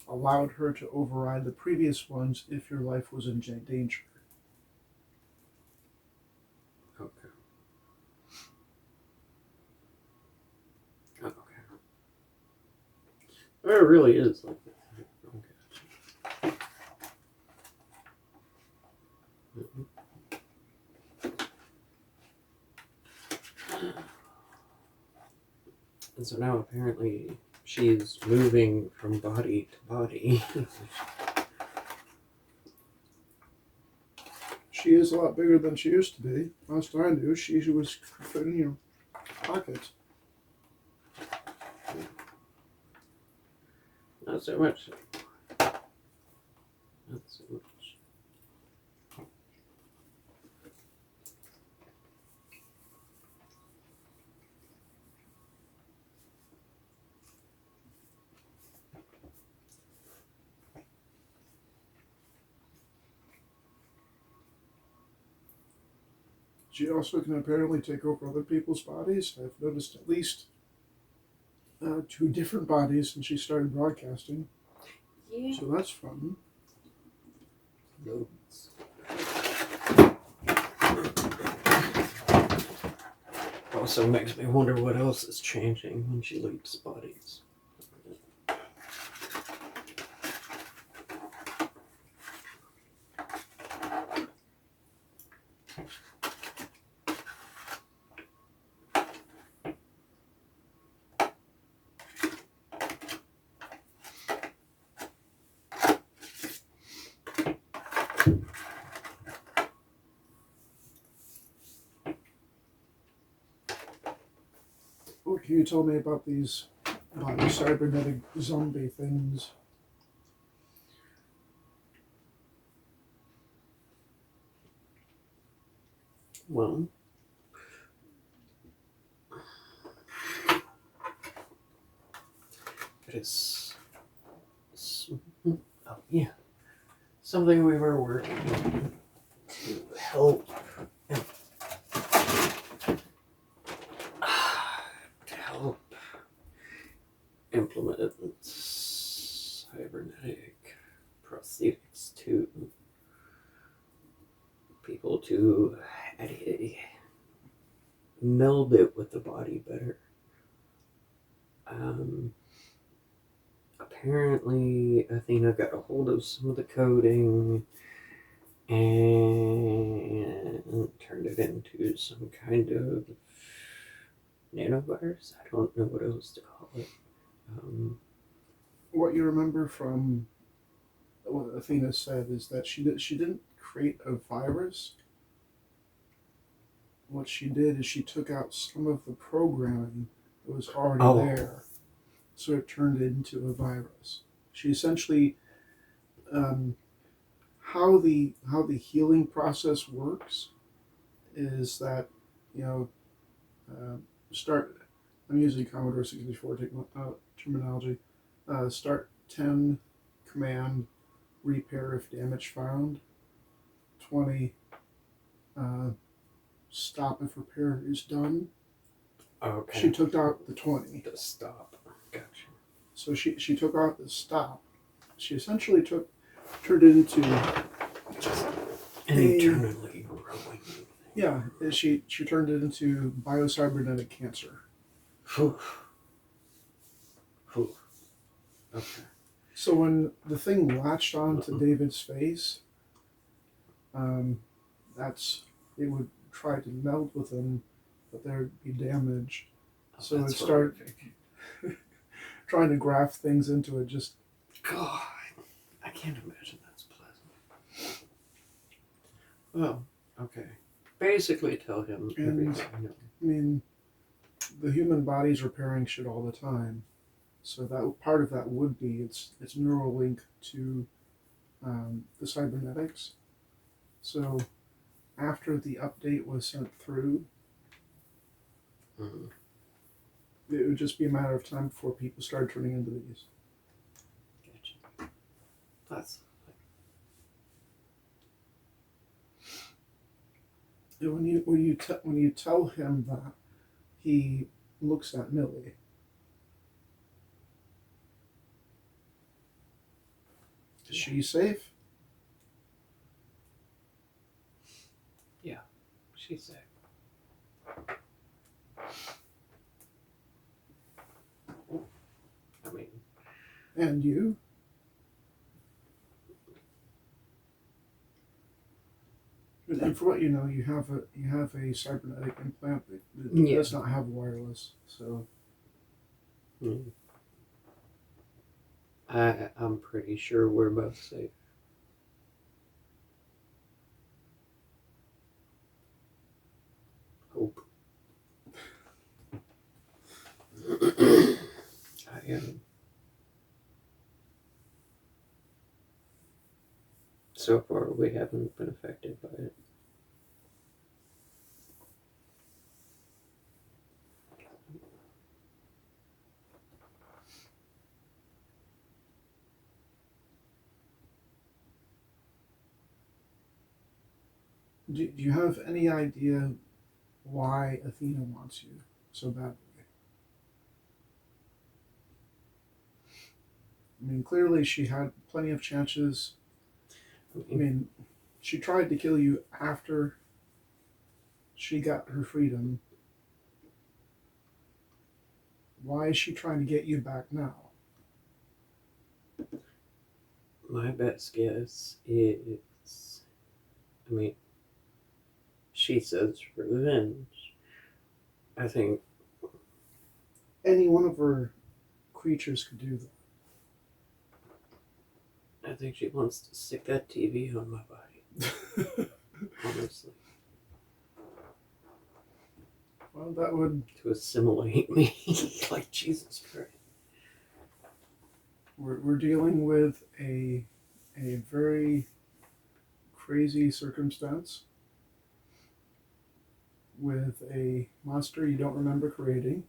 allowed her to override the previous ones if your life was in danger. Okay. Okay. It really is like that. Okay. And so now apparently she's moving from body to body. She is a lot bigger than she used to be. Last I knew, she was fit in your pockets. Not so much. Not so much. She also can apparently take over other people's bodies. I've noticed at least 2 different bodies since she started broadcasting. Yeah. So that's fun. Loads. Also makes me wonder what else is changing when she leaves bodies. What can you tell me about these cybernetic zombie things? Well, it is. Oh, yeah. Something we were working on to help. To help implement cybernetic prosthetics to people to meld it with the body better. Apparently, Athena got a hold of some of the coding and turned it into some kind of nanovirus. I don't know what else to call it. What you remember from what Athena said is that she didn't create a virus. What she did is she took out some of the programming that was already there, so it turned it into a virus. She essentially, how the healing process works is that, you know, start. I'm using Commodore 64 terminology. Start 10, command repair if damage found. 20, stop if repair is done. Okay. She took out the 20. The stop. Gotcha. So she took out the stop. She essentially turned it into just an eternally growing. Yeah, she turned it into biocybernetic cancer. Whew. Whew. Okay. So when the thing latched onto David's face, it would try to melt with him, but there would be damage. So it started trying to graft things into it. Just God, I can't imagine that's pleasant. Well, okay. Basically, tell him everything I know. I mean, the human body's repairing shit all the time. So that part of that would be its neural link to the cybernetics. So after the update was sent through, it would just be a matter of time before people started turning into these. Gotcha. That's And when you tell him that, he looks at Millie. Is she safe? Yeah, she's safe. I mean, and you? And for what you know, you have a cybernetic implant that does not have wireless. So I'm pretty sure we're both safe. Hope. I am. So far, we haven't been affected by it. Do you have any idea why Athena wants you so badly? I mean, clearly she had plenty of chances. I mean, she tried to kill you after she got her freedom. Why is she trying to get you back now? My best guess is, I mean, she says revenge. I think any one of her creatures could do that. I think she wants to stick that TV on my body. Honestly. Well, that would... To assimilate me. Like Jesus Christ. We're dealing with a very crazy circumstance. with a monster you don't remember creating.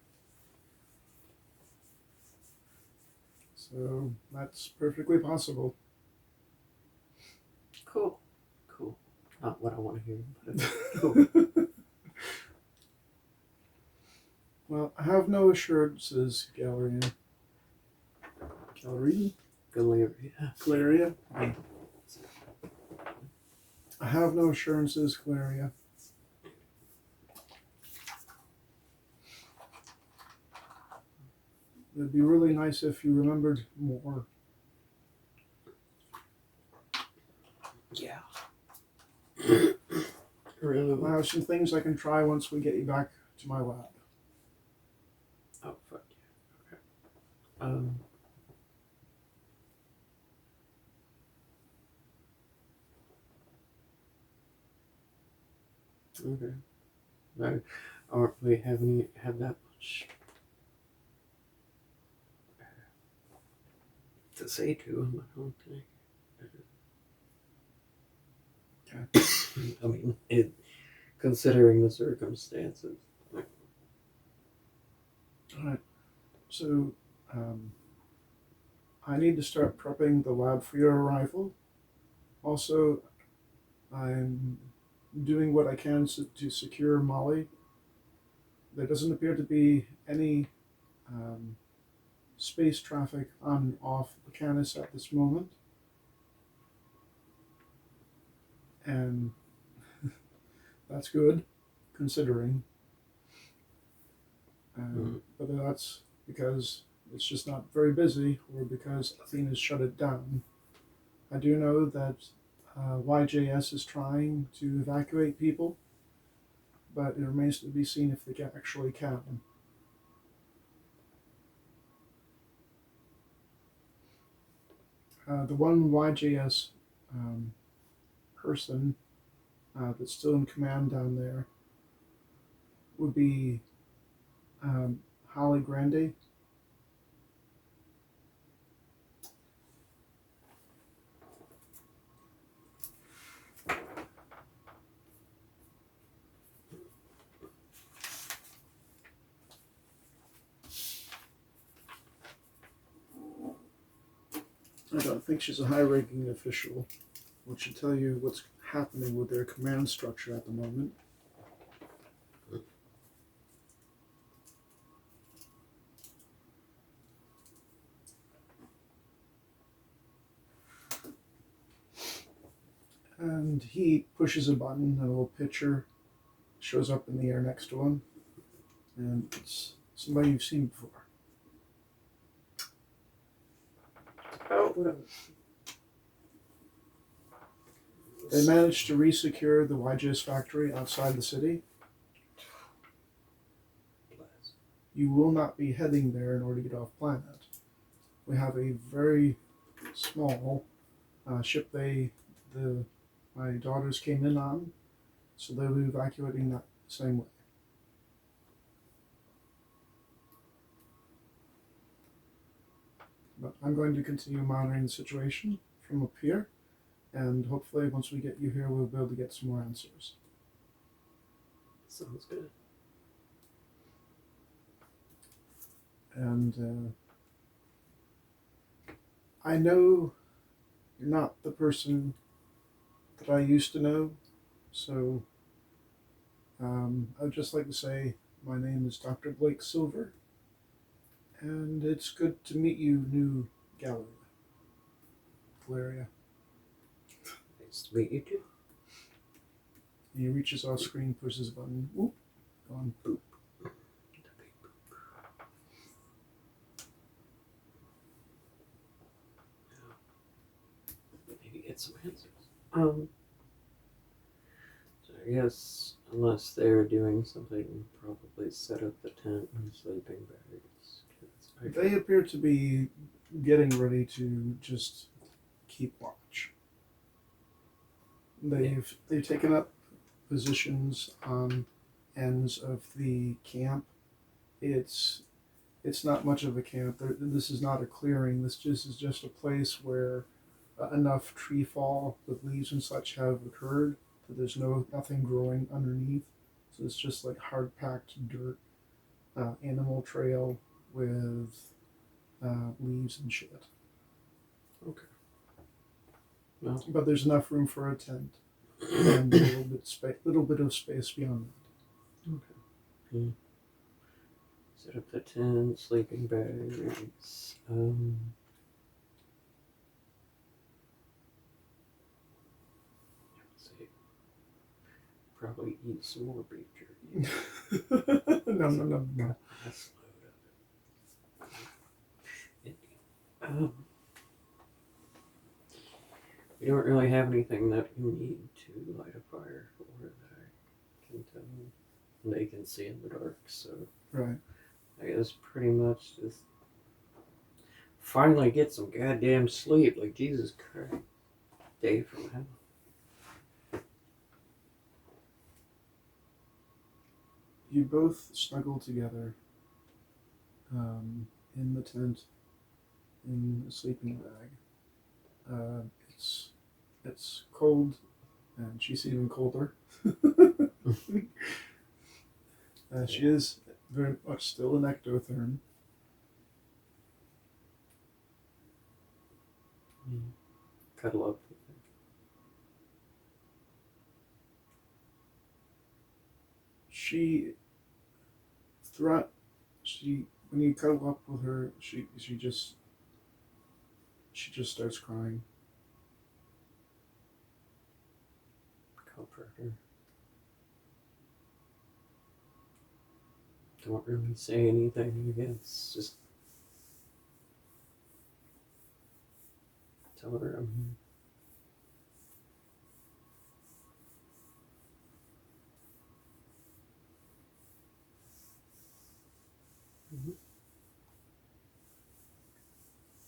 So that's perfectly possible. Cool. Cool. Not what I want to hear, but cool. Well, I have no assurances, Galleria. Galeria? I have no assurances, Claria. It'd be really nice if you remembered more. Yeah. I have some things I can try once we get you back to my lab. Oh, fuck yeah. Okay. Okay. No, aren't we having have that much to say to him? I don't think. I mean, considering the circumstances. Alright, so I need to start prepping the lab for your arrival. Also, I'm doing what I can to secure Molly. There doesn't appear to be any space traffic on and off Canis at this moment. And that's good, considering. Whether that's because it's just not very busy or because Athena's shut it down. I do know that YJS is trying to evacuate people, but it remains to be seen if they actually can. The one YJS person that's still in command down there would be Holly Grande. I don't think she's a high-ranking official, which should tell you what's happening with their command structure at the moment. And he pushes a button, and a little picture shows up in the air next to him. And it's somebody you've seen before. Oh, whatever. They managed to re-secure the YJS factory outside the city. You will not be heading there in order to get off planet. We have a very small ship my daughters came in on, so they'll be evacuating that same way. But I'm going to continue monitoring the situation from up here, and hopefully once we get you here, we'll be able to get some more answers. Sounds good. And I know you're not the person that I used to know, so I would just like to say my name is Dr. Blake Silver, and it's good to meet you, new Galeria. Nice to meet you too. And he reaches off screen, pushes a button, whoop, gone, boop. Maybe get some answers. So I guess unless they're doing something, probably set up the tent and sleeping bags. They appear to be getting ready to just keep watch. They've taken up positions on ends of the camp. It's not much of a camp. This is not a clearing. This is just a place where enough tree fall with leaves and such have occurred that there's nothing growing underneath. So it's just like hard packed dirt, animal trail with leaves and shit. Okay. Well, But there's enough room for a tent and a little bit of space beyond that. okay. Set up the tent, sleeping bags. Let's see. Probably eat some more beef jerky. No. That's load of it. We don't really have anything that we need to light a fire for that I can tell. They can see in the dark, so Right. I guess pretty much just finally get some goddamn sleep. Like, Jesus Christ. Day from hell. You both snuggle together in the tent in a sleeping bag. It's cold, and she's even colder. She is very much still an ectotherm. Cuddle up with her. When you cuddle up with her, she just starts crying. Comfort her. Don't really say anything, I guess. Just tell her I'm here.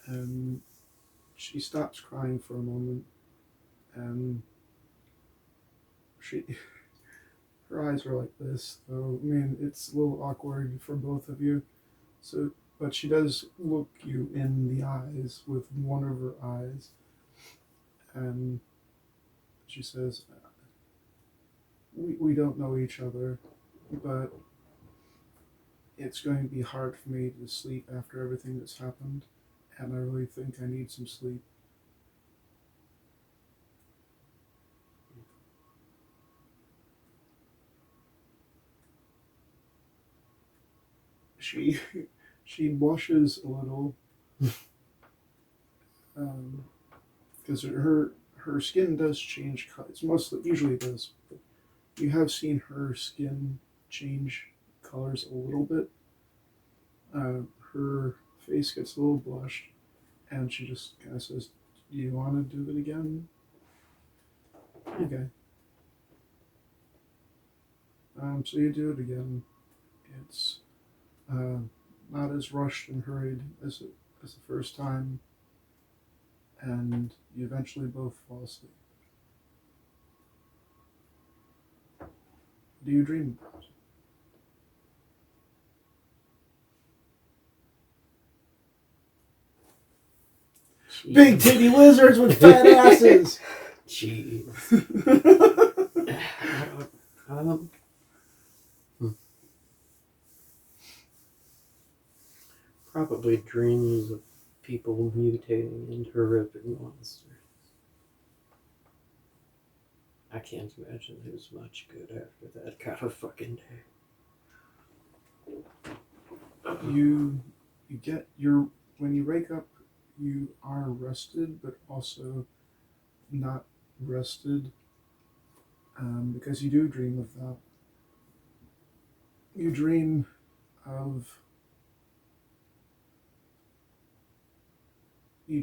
And she stops crying for a moment, and her eyes are like this. So I mean, it's a little awkward for both of you. So, but she does look you in the eyes with one of her eyes, and she says, "We don't know each other, but it's going to be hard for me to sleep after everything that's happened, and I really think I need some sleep." She blushes a little, because her skin does change color. It's usually it does, but you have seen her skin change colors a little bit. Her face gets a little blushed, and she just kind of says, "Do you want to do it again?" Okay. So you do it again. It's not as rushed and hurried as the first time, and you eventually both fall asleep. What do you dream about? Jeez. Big titty lizards with fat asses! Jeez. Probably dreams of people mutating into horrific monsters. I can't imagine there's much good after that kind of fucking day. You get when you wake up, you are rested, but also not rested, because you do dream of that. You dream of you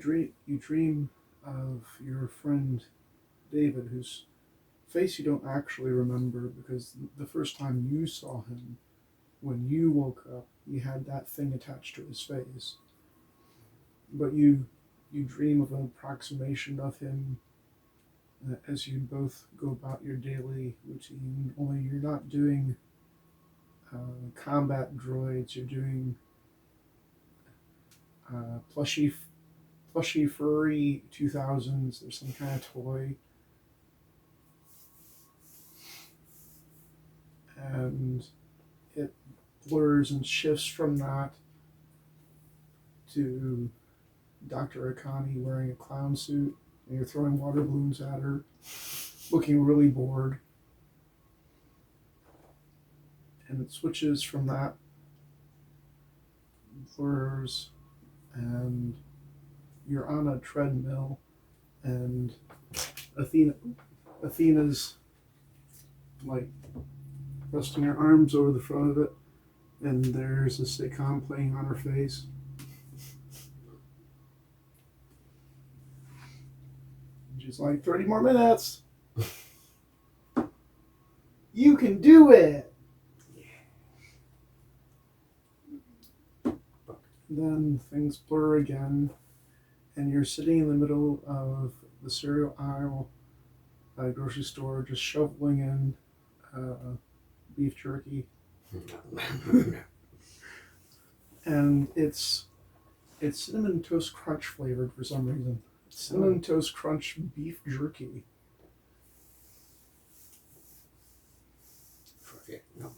dream of your friend David, whose face you don't actually remember, because the first time you saw him, when you woke up, he had that thing attached to his face. But you dream of an approximation of him as you both go about your daily routine. Only you're not doing combat droids. You're doing plushy furry 2000s. There's some kind of toy. and it blurs and shifts from that to Dr. Akani wearing a clown suit, and you're throwing water balloons at her, looking really bored. And it switches from that, blurs, and you're on a treadmill, and Athena's like resting her arms over the front of it, and there's a sitcom playing on her face. And she's like, 30 more minutes. You can do it. Then things blur again, and you're sitting in the middle of the cereal aisle at a grocery store, just shoveling in beef jerky, and it's cinnamon toast crunch flavored for some reason. Cinnamon toast crunch beef jerky. Forget no.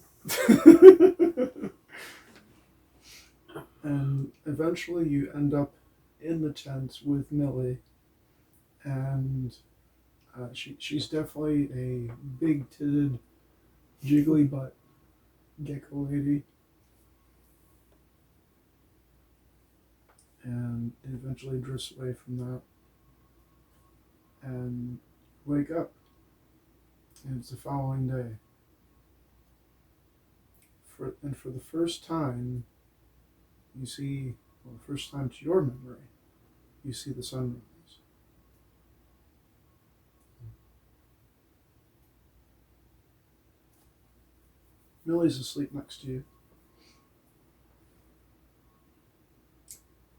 And eventually you end up in the tent with Millie, and she's definitely a big-titted, jiggly butt gecko lady. And it eventually drifts away from that, and wake up, and it's the following day. For the first time, you see, well, the first time to your memory, you see the sunrise. Millie's asleep next to you.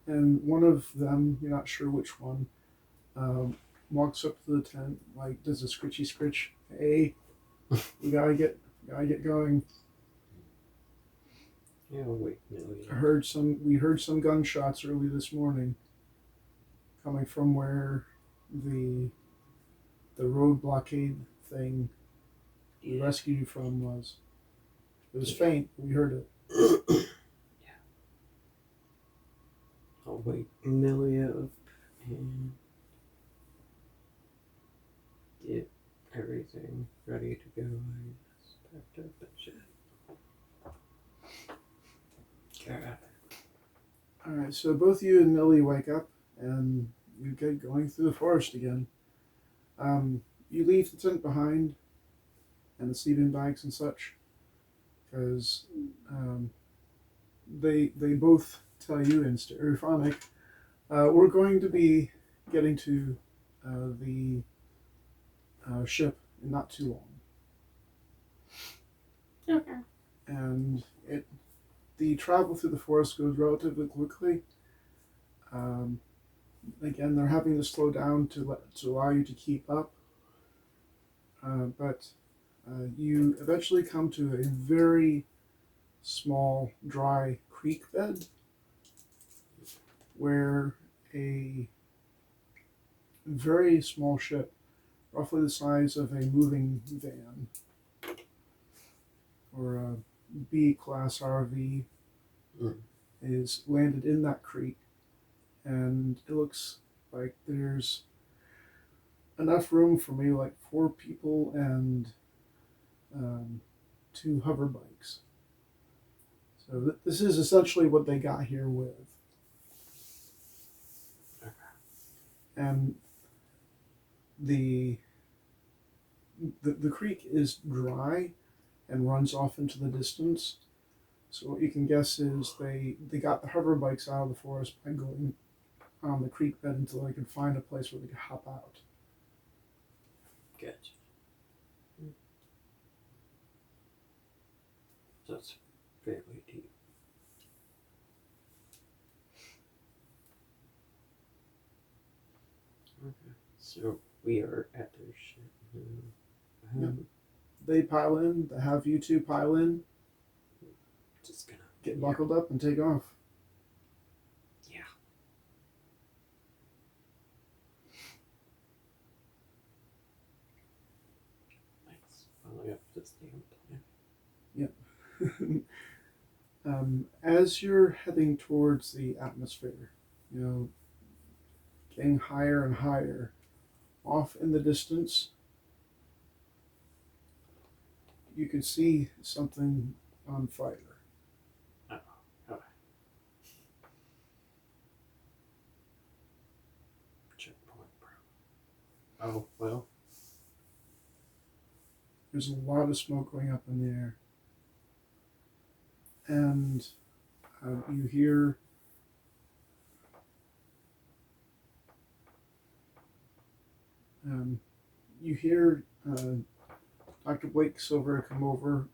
And one of them, you're not sure which one, walks up to the tent, like does a scritchy scritch. Hey, we gotta get going. Yeah, wait, no, yeah. We heard some gunshots early this morning, coming from where the road blockade thing we rescued you from was. It was faint, but we heard it. Yeah. I'll wake Millie up and get everything ready to go. I guess packed up and shit. God. Alright, so both you and Millie wake up, and you get going through the forest again. You leave the tent behind, and the sleeping bags and such, because they both tell you in stereophonic, we're going to be getting to the ship in not too long. Okay. And the travel through the forest goes relatively quickly. Again, they're having to slow down to allow you to keep up. But you eventually come to a very small, dry creek bed where a very small ship, roughly the size of a moving van or a B-class RV, is landed in that creek, and it looks like there's enough room for maybe like 4 people and 2 hover bikes. So this is essentially what they got here with. And the creek is dry and runs off into the distance. So what you can guess is they got the hover bikes out of the forest by going on the creek bed until they could find a place where they could hop out. Gotcha. That's fairly deep. Okay. So we are at their ship now. Yep. They pile in, they have you 2 pile in, Just gonna get buckled up, and take off. Yeah. Thanks. Following up this damn plan. As you're heading towards the atmosphere, getting higher and higher, off in the distance, you can see something on fire. Oh. Checkpoint, bro. Oh, well. There's a lot of smoke going up in the air. And you hear Dr. Blake Silver come over.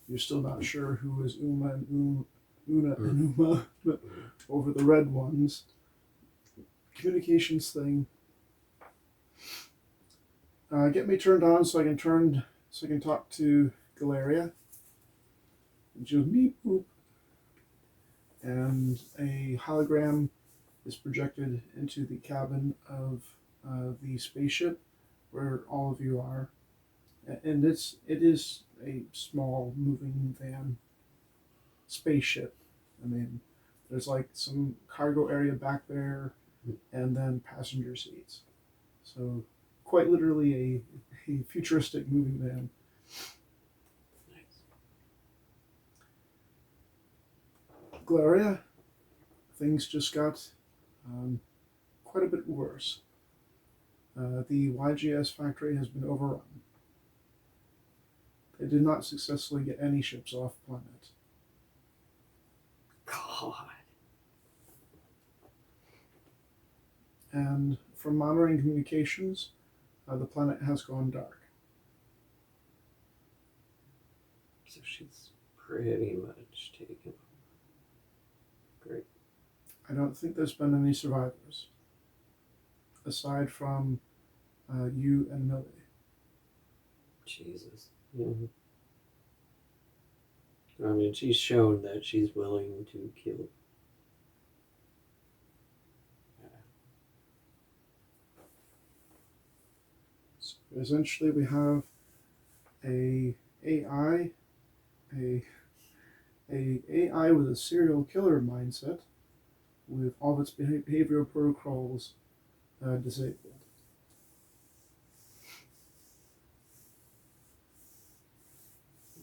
You're still not sure who is Una and Uma, but over the red ones. Communications thing. Get me turned on so I can talk to Galeria. And she goes, meep boop. And a hologram is projected into the cabin of the spaceship where all of you are. And it is a small moving van spaceship. I mean, there's like some cargo area back there and then passenger seats. So quite literally a futuristic moving van. Nice. Gloria, things just got quite a bit worse. The YGS factory has been overrun. They did not successfully get any ships off planet. God. And from monitoring communications, the planet has gone dark. So she's pretty much taken over. Great. I don't think there's been any survivors, aside from you and Millie. Jesus. Mm-hmm. I mean, she's shown that she's willing to kill. So essentially, we have a AI with a serial killer mindset, with all of its behavioral protocols disabled.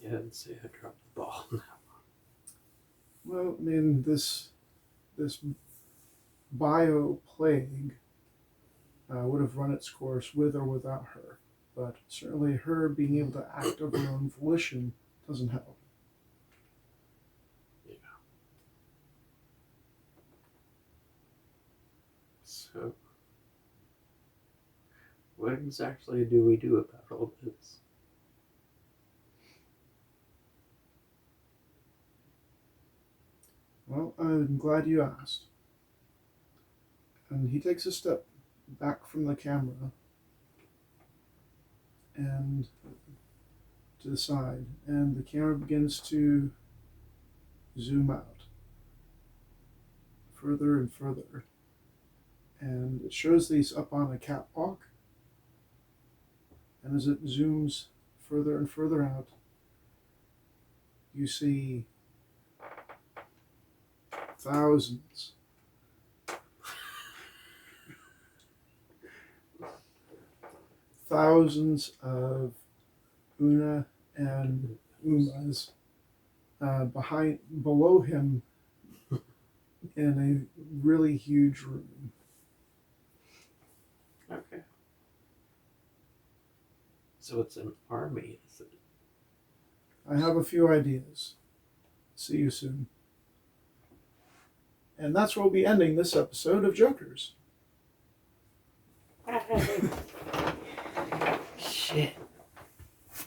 Yeah, I'd say I dropped the ball on that one. Well, I mean, this bio plague would have run its course with or without her, but certainly her being able to act of her own volition doesn't help. Yeah. So, what exactly do we do about all this? Well, I'm glad you asked. And he takes a step back from the camera and to the side, and the camera begins to zoom out further and further. And it shows these up on a catwalk. And as it zooms further and further out, you see thousands of Una and Umas below him in a really huge room. Okay. So it's an army, is it? I have a few ideas. See you soon. And that's where we'll be ending this episode of Jokers.